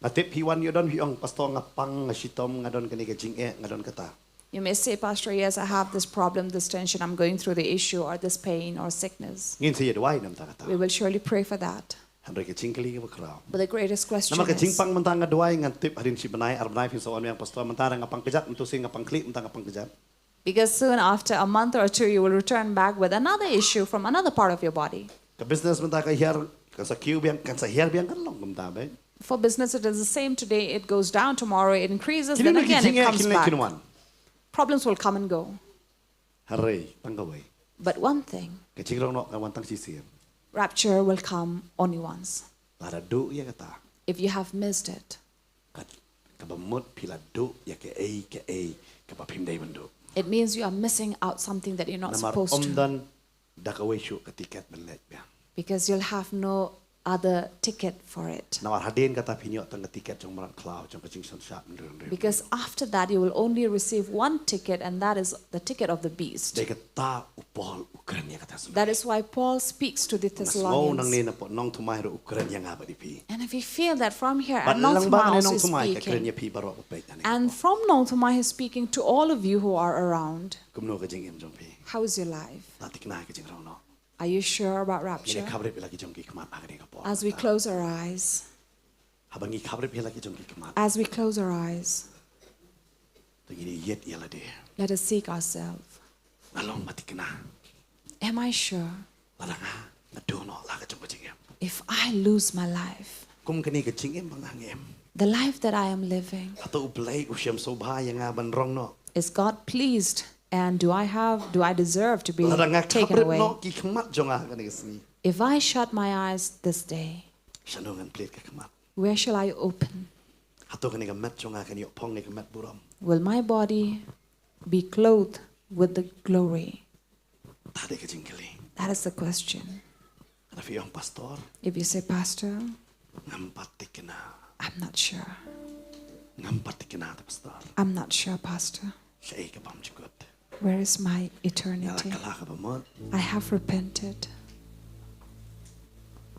Natip hiwan yo don hiong pastor nga pang nga shitom nga don kani ka jing nga don kata. You may say, Pastor, yes, I have this problem, this tension, I'm going through the issue, or this pain or sickness. Ngin siya duway nam ta kata. We will surely pray for that. Handra ka jing kali ka bakraw. But the greatest question Nama ka jing is, pang mantang nga duway nga tip hadin si banay arbnay fin sa on yang pastor mantara nga pang kejat entusin nga pang klik mantang nga pang kejat. because soon after a month or two, you will return back with another issue from another part of your body. Ka business mantang ka hier ka sa kiw biang kan sa hier biang kan long kumta ba. For business, it is the same today. It goes down tomorrow. It increases. Then Kini again, it comes back. kinuan. Problems will come and go. Haray tanggaway. But one thing, Ka jing rong no ka wantang sisir. rapture will come only once. Lara do ya kata. If you have missed it, Ka bamut pila do ya ke ka ba pimday bando. it means you are missing out something that you're not Namar supposed to. omdan dakaway shu ka tiket benlet biang. Because you'll have no other ticket for it. Nawar hadin kata pinyo tang tiket jong marang cloud jong ka jing son shop ndreng. Because after that, you will only receive one ticket, and that is the ticket of the beast. Dai kata upol Ukraine kata sun. That is why Paul speaks to the Ngo nang Thessalonians. nena po nong tumay ro Ukraine yang abadi pi. And if you feel that from here, But and lang ba Nongthymmai nong is tumay ka speaking, Ukraine pi baro pa pait ani. and from Nongthymmai is speaking to all of you who are around, Kumno ka jing im jong pi. how is your life? Natik na ka jing raw no. Are you sure about นี่ rapture? ขับเรือไปละกิจงกิขมาพากันนี่ก็ปอ As we close our eyes, หาบางทีขับเรือไปละกิจงกิขมา as we close our eyes, ตัวนี้เย็ดเยละเดีย let us seek ourselves. มาลองมาติกนา Am I sure ละละงามาดูเนาะละก็จงไปจริงเอ็ม if I lose my life, กุมกันนี่ก็จริงเอ็มบางเอ็ม the life that I am living, ถ้าตัวอุปเลอุเชียมโซบายังงาบันรองเนาะ is God pleased? And do I deserve to be ละละงาขับ taken เรือ away? เนาะกี่ขมัดจงอากันนี่ก็สิ If I shut my eyes this day, ฉันเอาเงินเปลี่ยนกับขมัด where shall I open? หาตัวกันนี่ก็มัดจงอากันนี่พองนี่ก็มัดบุรม Will my body be clothed with the glory? ตาเด็กก็จริงกันเลย That is the question. ถ้าพี่องพาสตอร์ If you say, Pastor, งามปัตติกนา I'm not sure. งามปัตติกนาแต่พาสตอร์ I'm not sure, Pastor. ใช่กับบัมจุกด Where is my นี่ละ eternity? กะลากับบัมด I have repented,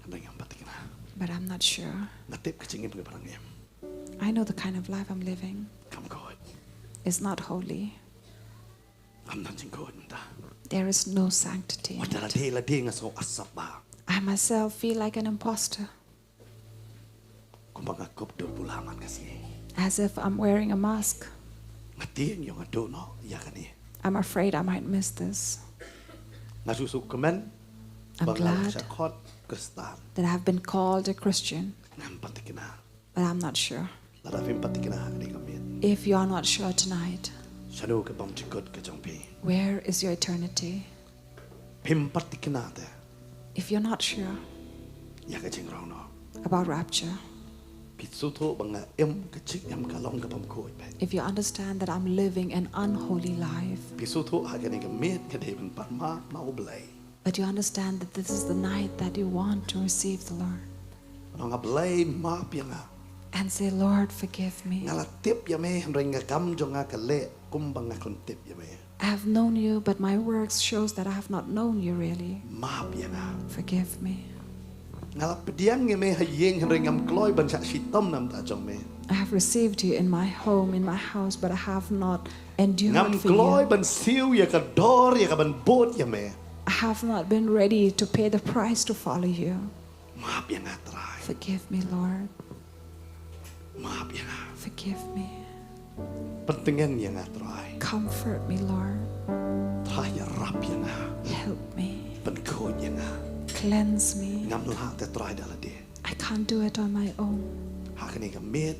อะไรงามปัตติกนา but I'm not sure. นัดเต็บก็จริงเอ็มกับพลังเอ็ม I know the kind of life I'm living คำโกด is not holy. คำนั้นจริงโกดตา There is no sanctity วั in ดละ it. เทละเทงโซอัศบา I myself feel like an imposter, กุมบังกบดูบุลามันกันสิ as if I'm wearing a mask. งัดเตียงยองงัดดูเนาะอยากกันนี่ I'm afraid I might miss this. งัดสุสุกมัน I'm บางลา glad จะคอดกริสตาน that I've been called a Christian, งามปัตติกนา but I'm not sure. ละดาฟิมปัตติกนากันนี่ก็มี If you are not sure tonight, ฉันดูกับบัมจุกดกับจงพี where is your eternity? พิมปัตติกนาแต่ If you're not sure อยากกันจริงเราเนาะ about rapture, พิสูจน์บังเอ็มกับจิกเอ็มกับลองกับบัมโคดไป if you understand that I'm living an unholy life, พิสูจน์หากันนี่กับเม็ดกับเทเป็นปัดมามาอุบเลย but you understand that this is the night that you want to receive the Lord น้องอับเลยมาเพียงอ่ะ and say, Lord, forgive me. งาละเต็บยาเมเริงกับกำจงอากันเละกุมบังคนเต็บยาเม I have known you, but my works shows that I have not known you really. มาเพียงอ่ะ Forgive me. งาละเปียงยาเมให้ยิงเริงกับกล้อยบัญชาชิต้มน้ำตาจงเม I have received you in my home, in my house, but I have not endured งาม for กล้อย you. บัญซิวอยากกับดอร์อยากกับบัญโบดยาเม I have not been ready to pay the price to follow you. มาเพียงอ่ะตราย Forgive me, Lord. มาเพียงอ่ะ Forgive me. ปันตึงเงินยังอ่ะตราย Comfort me, Lord. ทายอย่ารับยังอ่ะ Help me. ปันโคดยังอ่ะ Cleanse me. งามละแต่ตรายดาละเดีย I can't do it on my own. หากันนี่กับเม็ด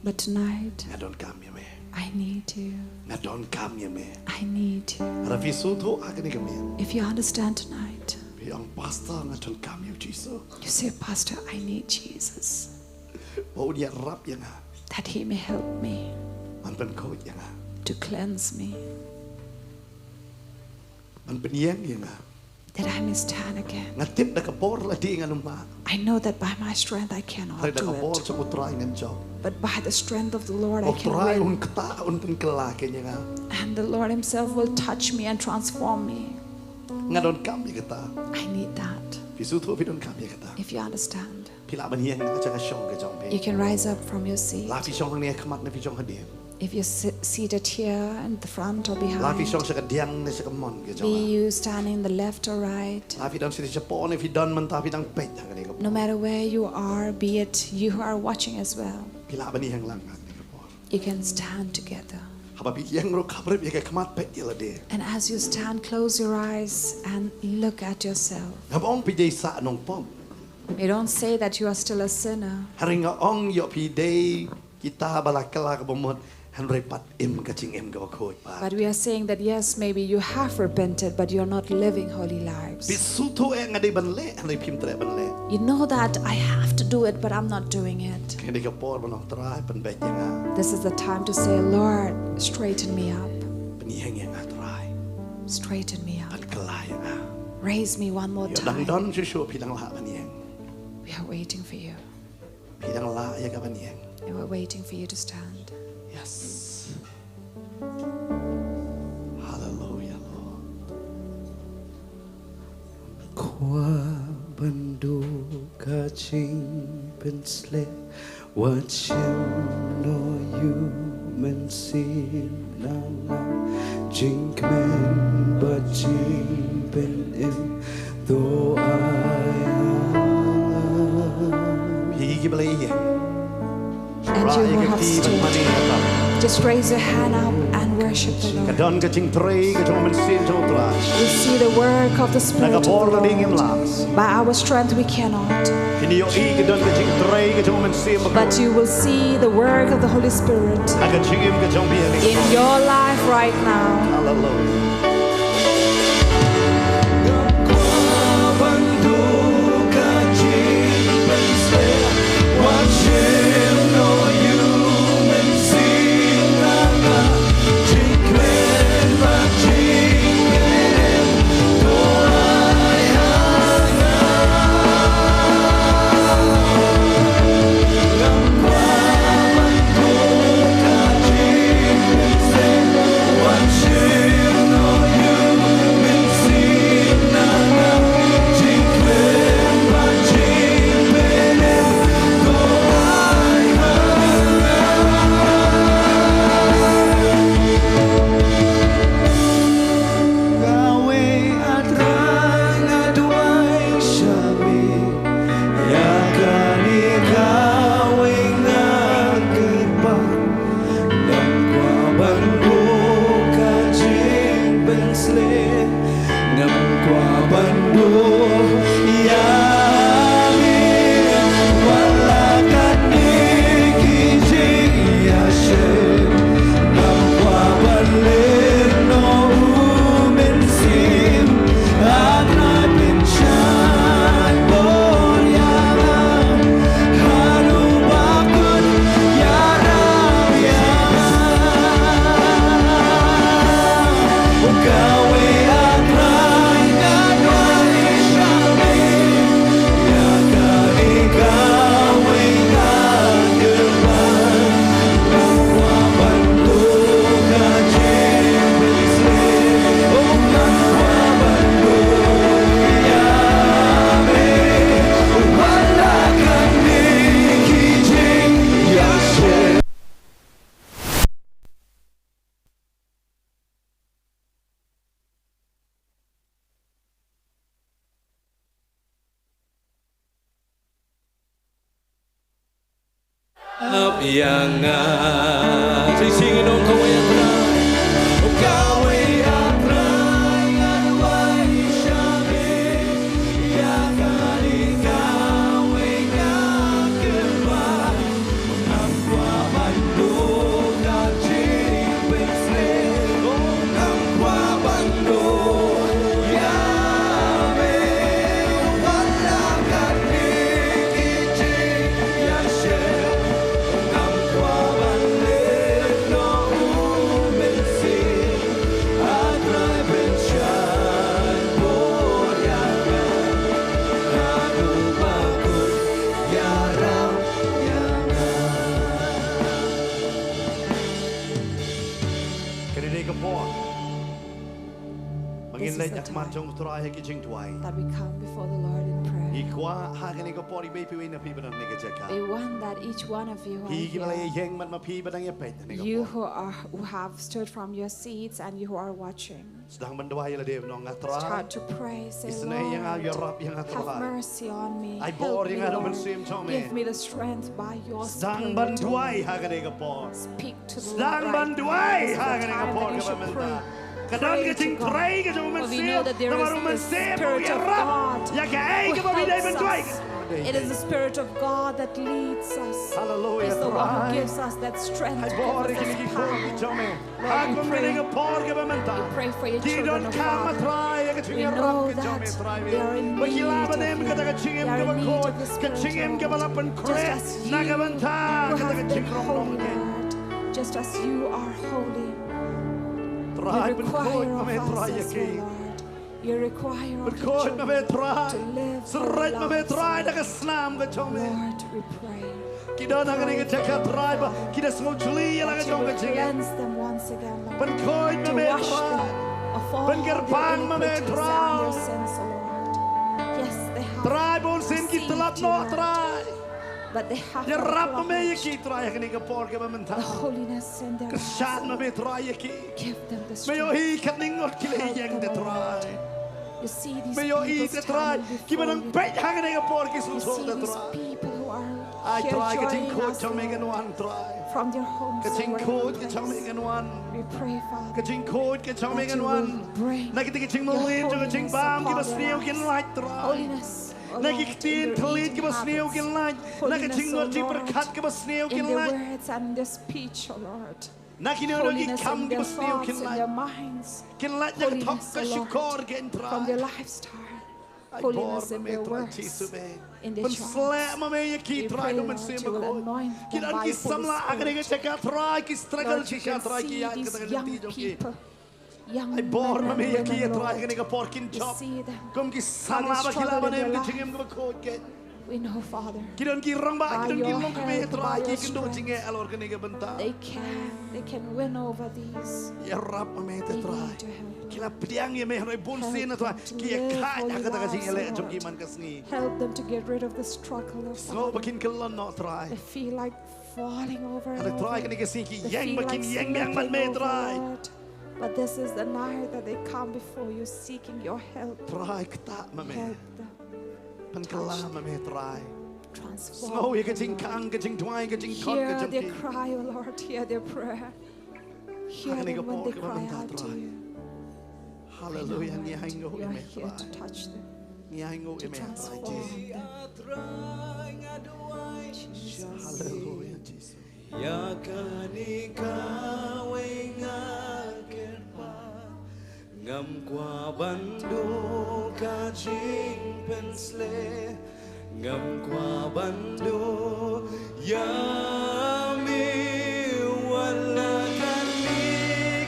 But tonight, งาโดนกำยาเม I need you. งาโดนกำยาเม I need you. ราฟิสูทุหากันนี่กับเม็ด If you understand tonight, พี่องพาสตอร์งาโดนกำอยู่จีซู you say, Pastor, I need Jesus, โอ้ยรับยังอ่ะ that he may help me มันเป็นโคดยังอ่ะ to cleanse me, มันเป็นเยี่ยงยังอ่ะ that I may stand again. งาติบดักกระโปร์ละดีงานุมา I know that by my strength I ใคร cannot ดักกระโป do ร์ it, จะอุตรายเงินจอบ but by the strength of the Lord อุ I ตราย can อุน win. กตาอุนเป็นกลาเกันยังอ่ะ And the Lord himself will touch me and transform me. งาโดนกำยังกตา I need that. พี่สูทุพี่โดนกำยังกตา If you understand, พี่ลาบันเยี่ยงก็จะกระชองกระจองพี่ you can rise up from your ลา seat. พี่ชองข้างนี้ขมัดในพี่ชองข้างเดียว If you're seated here in the front or ลาพี่ชอง behind, สักเดียงในสักมอนกระจอง be you standing the left or right, ลาพี่ดันสิจะปอในพี่ดันมันตาพี่ดังเป็ดทางนี้ก็ no matter where you are, be it you who are watching as well, พี่ลาบันนี้ข้างหลังทางนี้ก็พอ you can stand together. ขับพี่ยังรู้ขับเรียบยังไงขมัดเป็ดเยอะเดียว And as you stand, close your eyes and look at yourself. ขับอ่องพี่เดย์สะนงป้อม You don't say that you are still a sinner, ฮาริงอ่องยอพี่เดย์กีตาร์บาลักกลากระบมดฮันเรปัดเอ็มกระจิงเอ็มกับโคยปา but we are saying that yes, maybe you have repented, but you're not living holy พี่ lives. สุทุเองอะไรบันเล่อะไรพิมพ์แต่บันเล่ You know that I have to do it, but I'm not doing it. แค่นี้ก็ปอดมันออกตรายเป็นแบบยังไง This is the time to say, Lord, straighten me up, เป็นยังไงตราย straighten me เป็ up, นกลายยังไง raise me one more อย่าดังดอน time. ชัวๆพี่ดังละบันยัง We are waiting for you, พี่ดังละยังกับบันยัง and we're waiting for you to stand. yes hallelujah Lord ความบันดูกาจิงเป็นสเลว่าฉันโนยูมันสินาลาจิงแมนบัดจิงเป็นเอ็ม Pigi beli. And you who have stood, just raise your hand up and worship the Lord. Kadon kecing tray kecing mensin jauh teras. We see the work of the Spirit of the Nagapor na Lord. dingin langs. By our strength we cannot, Kini yo i kadon kecing tray kecing mensin. but you will see the work of the Holy Spirit Nagacingim kecing biaring. in your life right now. Hallelujah. That we come before the Lord in prayer. We want that each one of you are here, you who have stood from your seats and you who are watching, start to pray. Say, Lord, have mercy on me. Help me, Lord. Give me the strength by your Spirit. Speak to the Lord right now. This is the time that you should pray. Pray to God. For we know that there is the Spirit of God who helps us. It is the Spirit of God that leads us. It's the one who gives us that strength, gives us this power. Lord, we pray for your children, oh Father. We know that they are in need of you. They are in need of the Spirit, Lord. Just as you who have been holy, Lord. Just as you are holy. You require of us, yes, Lord. You require of your children to live holy lives. Lord, we pray. Lord, that you will cleanse them once again, Lord. To wash them of all their iniquities and their sins, Lord. Yes, they have received you, Lord. But they have to acknowledge the holiness in their lives. Give them the strength. Help them, Lord. You see these May yo people eat the try. standing Give before them you. bait hanging in a pork is You so see the these try. people who are I here try getting joining caught us, to make Lord, one try. from their homes and Getting wherever caught, place. get making one. We pray, Father, Getting caught, get that making you one. will bring Like getting your Malin to getting holiness balm, give upon us their new lives. can light try. Holiness, O Like Lord, getting in to their lead, eating give us new habits. can light. Like Holiness, getting O what deeper Lord, cut, give us new in can their light. words and their speech, O Lord. Like you know, Holiness come in give their us new thoughts, can in light. their minds. Can light like a top, Holiness, O cause you Lord, cord getting from their try. lifestyle. Holiness in their words, in their When charts. slam me you We keep pray, try to Lord, you will anoint them Kid by an your ki Holy samla agre Spirit. check out try ki struggle Lord, you chi can try ki see ya these young people, young I bor men me and you ki women, try Lord. ki porkin You chop. see them. Kom ki samla ba struggle khila ba in their nem ki life. chingem ko code get. We know, Father, Kidon ki rong ba by kidon ki your long me help, by try ki your kin do strength, chinge alor kene ke benta. they can win over these. Ya rap me They te try. need your help. Kila priang ye me roi bun sin try ki ya ka ya ka ta chinge le chom ki man kasni. Help them to get rid of the struggle of So ba kin kelon no try. They feel like falling over and And try over. kene ke sin ki They yang feel ba like kin yang man slipping me over, try. Lord. But this is the night that they come before you seeking your help. Try kta me. Help them. Pan kala me try. Transform Snow ye them, getting Lord. kang getting twine getting tot Hear getting their ki. cry, O Lord. Hear their prayer. Hear Hanging them a when they pork cry about out that to try. you. Hallelujah. Lord, Nyango you are ime here to try. touch them, Nyango to ime try. transform Jesus. them. Jesus. Hallelujah. Jesus. Yakani kawe ngakerpa ngam kwa bando ka jing pensle ngam kwa bando yami wala kani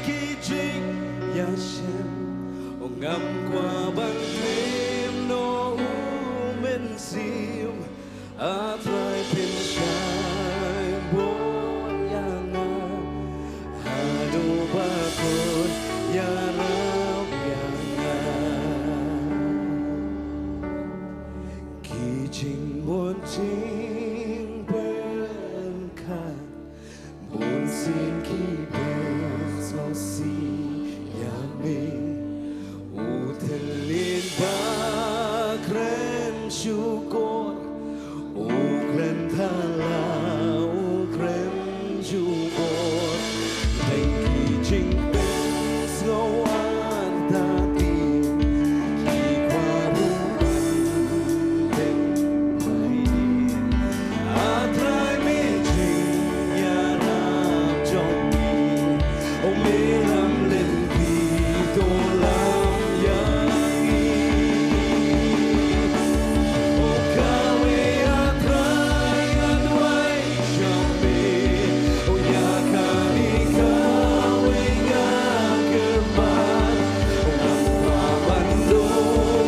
ki jing yashem ngam kwa bandlim no umensim atrai pinshai boyanga hadu bakun ya rab yanga kijing bon jing ben kan bon sin ki ben so si yami utelin bakren syukur ukren thala ukren syukur lagi jing ben sawan tati ki kwaruan ben main atrai me jing ya rap jongi o me lam len vi to lam yangi o kawe atrai adwai jambe o ya kami kawe ngakerban o ngam kwa bando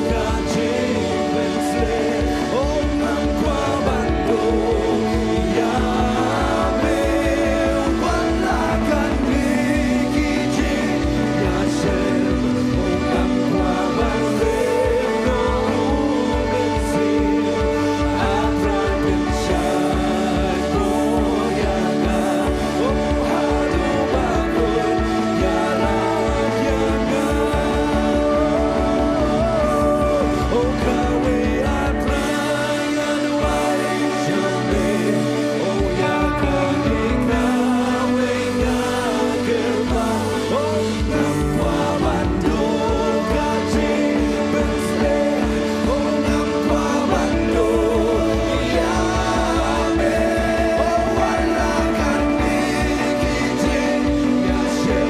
ka jing pensle o ngam kwa bando ya me wala kan ki jing ya shem o ngam kwa bando no bensi atrai pinshai boyanga o hadu bakun ya rab yanga o kawe atrai adwai jambe o ya kani kawe ngakerba o ngam kwa bando ka jing pensle o ngam kwa bando ya me o wala kani ki jing ya shem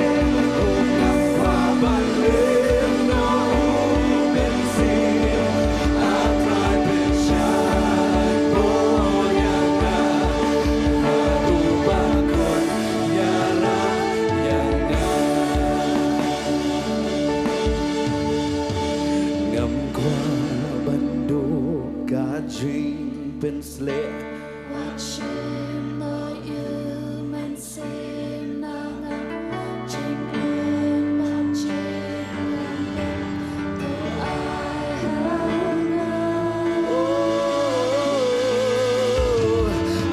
o ngam kwa bando no bensi atrai pinshai boyanga hadu bakun ya rab yanga ngam kwa bando ka jing pensle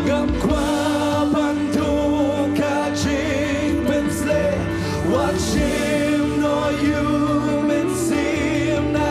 ngam kwa bando ka jing pensle watching no you men sim na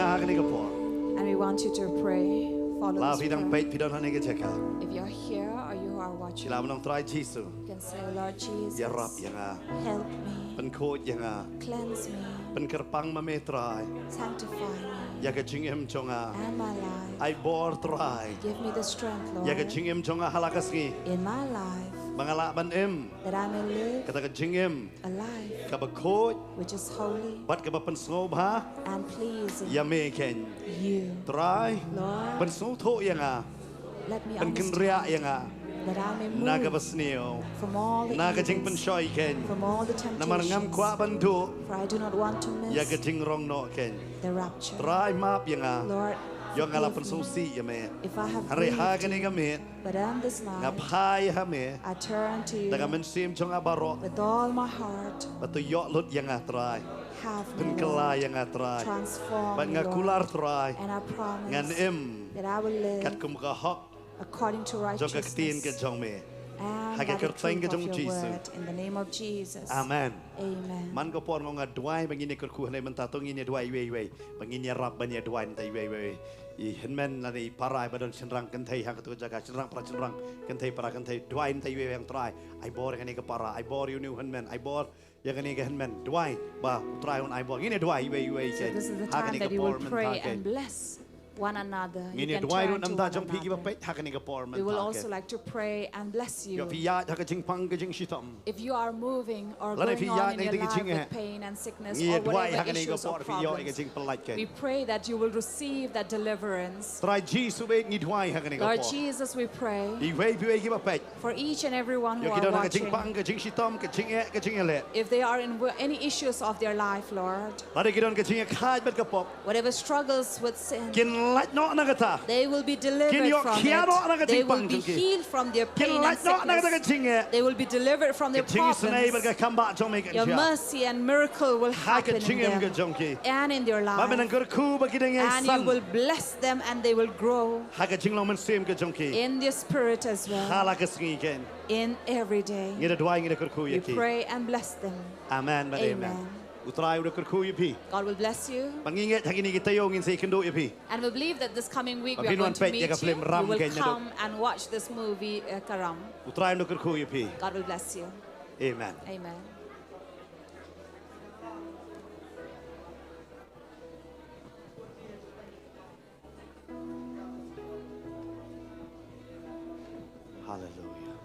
And we want you to pray. Follow Lao this phi dang prayer. peit phi don hane ke cheka. If you're here or you are watching, Lao nong try Jesus. you can say, Lord Jesus, Ya rap yang help me, pen khot yang cleanse me, pen kerpang ma me try. sanctify me Ya ke jingem chonga. and my life. Ai bor try. Give me the strength, Ya ke Lord, jingem chonga halakas ngi. in my life, Mangala ban em. that I may live Kata ke jingem. a life Ka ba khot. which is holy Bat ka ba pen snow ba. and pleasing Ya me ken. you. Try. Lord, Pen snow tho yang let me pen kenria understand yang that I may na ka move basneo. from all the Na ka jing pen evils, shoy ken. from all the Na marngam kwa temptations, ban tu. for I do not want to Ya miss ke jing rong no ken. the rapture. Try map yang Lord, Yung ngala pen forgive so me si ya me. if I have Hari ha grieved gani you, kami. but on this Nga night pai ha me. I turn to you Daga men sim chong abaro. with all my heart. Batu yok lut yang atrai. Have Pen me, Lord. kelai yang atrai. Transform Bat me, nga kular Lord. trai. And I Ngan promise im. that I will Kat live kum ka hok. according to Jong ka ketin ke righteousness jong me. and Hage by the kerteng ke truth of jong your Jesus. word. In the name of Jesus. Amen. Amen. Man ko por nga duai bangini kerku hanay mentatong ini duai wei. Bangini rap banya duai ntai wei. I henmen na ni parai badon senrang kentai hang tu jaga senrang para senrang kentai para kentai duai ntai wei yang try. I bor ngani ke para. I bor you new henmen. I bor yang ngani ke henmen. Duai ba try on I bor. Ini duai wei So ken. this is the time that you will pray and bless one another. You Ini can duai turn run to am one da jong pigi ba another. pet hakani ke por We will also like to pray and bless Yo you. pi ya haka jing pang ke jing shitam. If you are moving or Lana going fi on ya in ni your tigi life jing with pain and sickness Ngi or duai whatever hakani ke issues or por fi yo ke problems, jing pelat ken. we pray that you will receive that deliverance. Try Jesus be ngi duai hakani ke Lord por. Jesus, we pray I wei pi ki ba pet. for each and every one who Yo are kita nak jing watching. pang ke jing shitam ke jing ke jing le. If they are in any issues of their life, Lord, Lari kita ke jing khai bet ke pop. whatever struggles with sin, Kin lat no na kata. they will be delivered yo from kia no na it. ka They jing will pang be jung ki. healed from their Kin pain and lat no na ka sickness. jing ke. They will be delivered from their Jing snai bet problems. ke kamba jong me ke Your jia. mercy and miracle will Ha ke happen jing in ke them jong ki. and in their Ba men life. angker ku ba kita ngai And you san. will bless them and they will grow Ha ke jing lo men sim ke jong ki. in their spirit as well, Hala ke singi ken. in every day. Ngi da duai ngi da kerku We ye ki. pray and bless them. Amen ba amen. Amen. Utrai udah kerku ye pi. God will bless you. Panginget hari ni kita yo ngin sei kendo ye pi. And we believe that this coming week we are Mabinuan going to pet meet jaga you. film You ram will kayaknya, Dok. come and watch this movie, Karam. Utrai udah kerku ye pi. God will bless you. Amen. Amen. Hallelujah.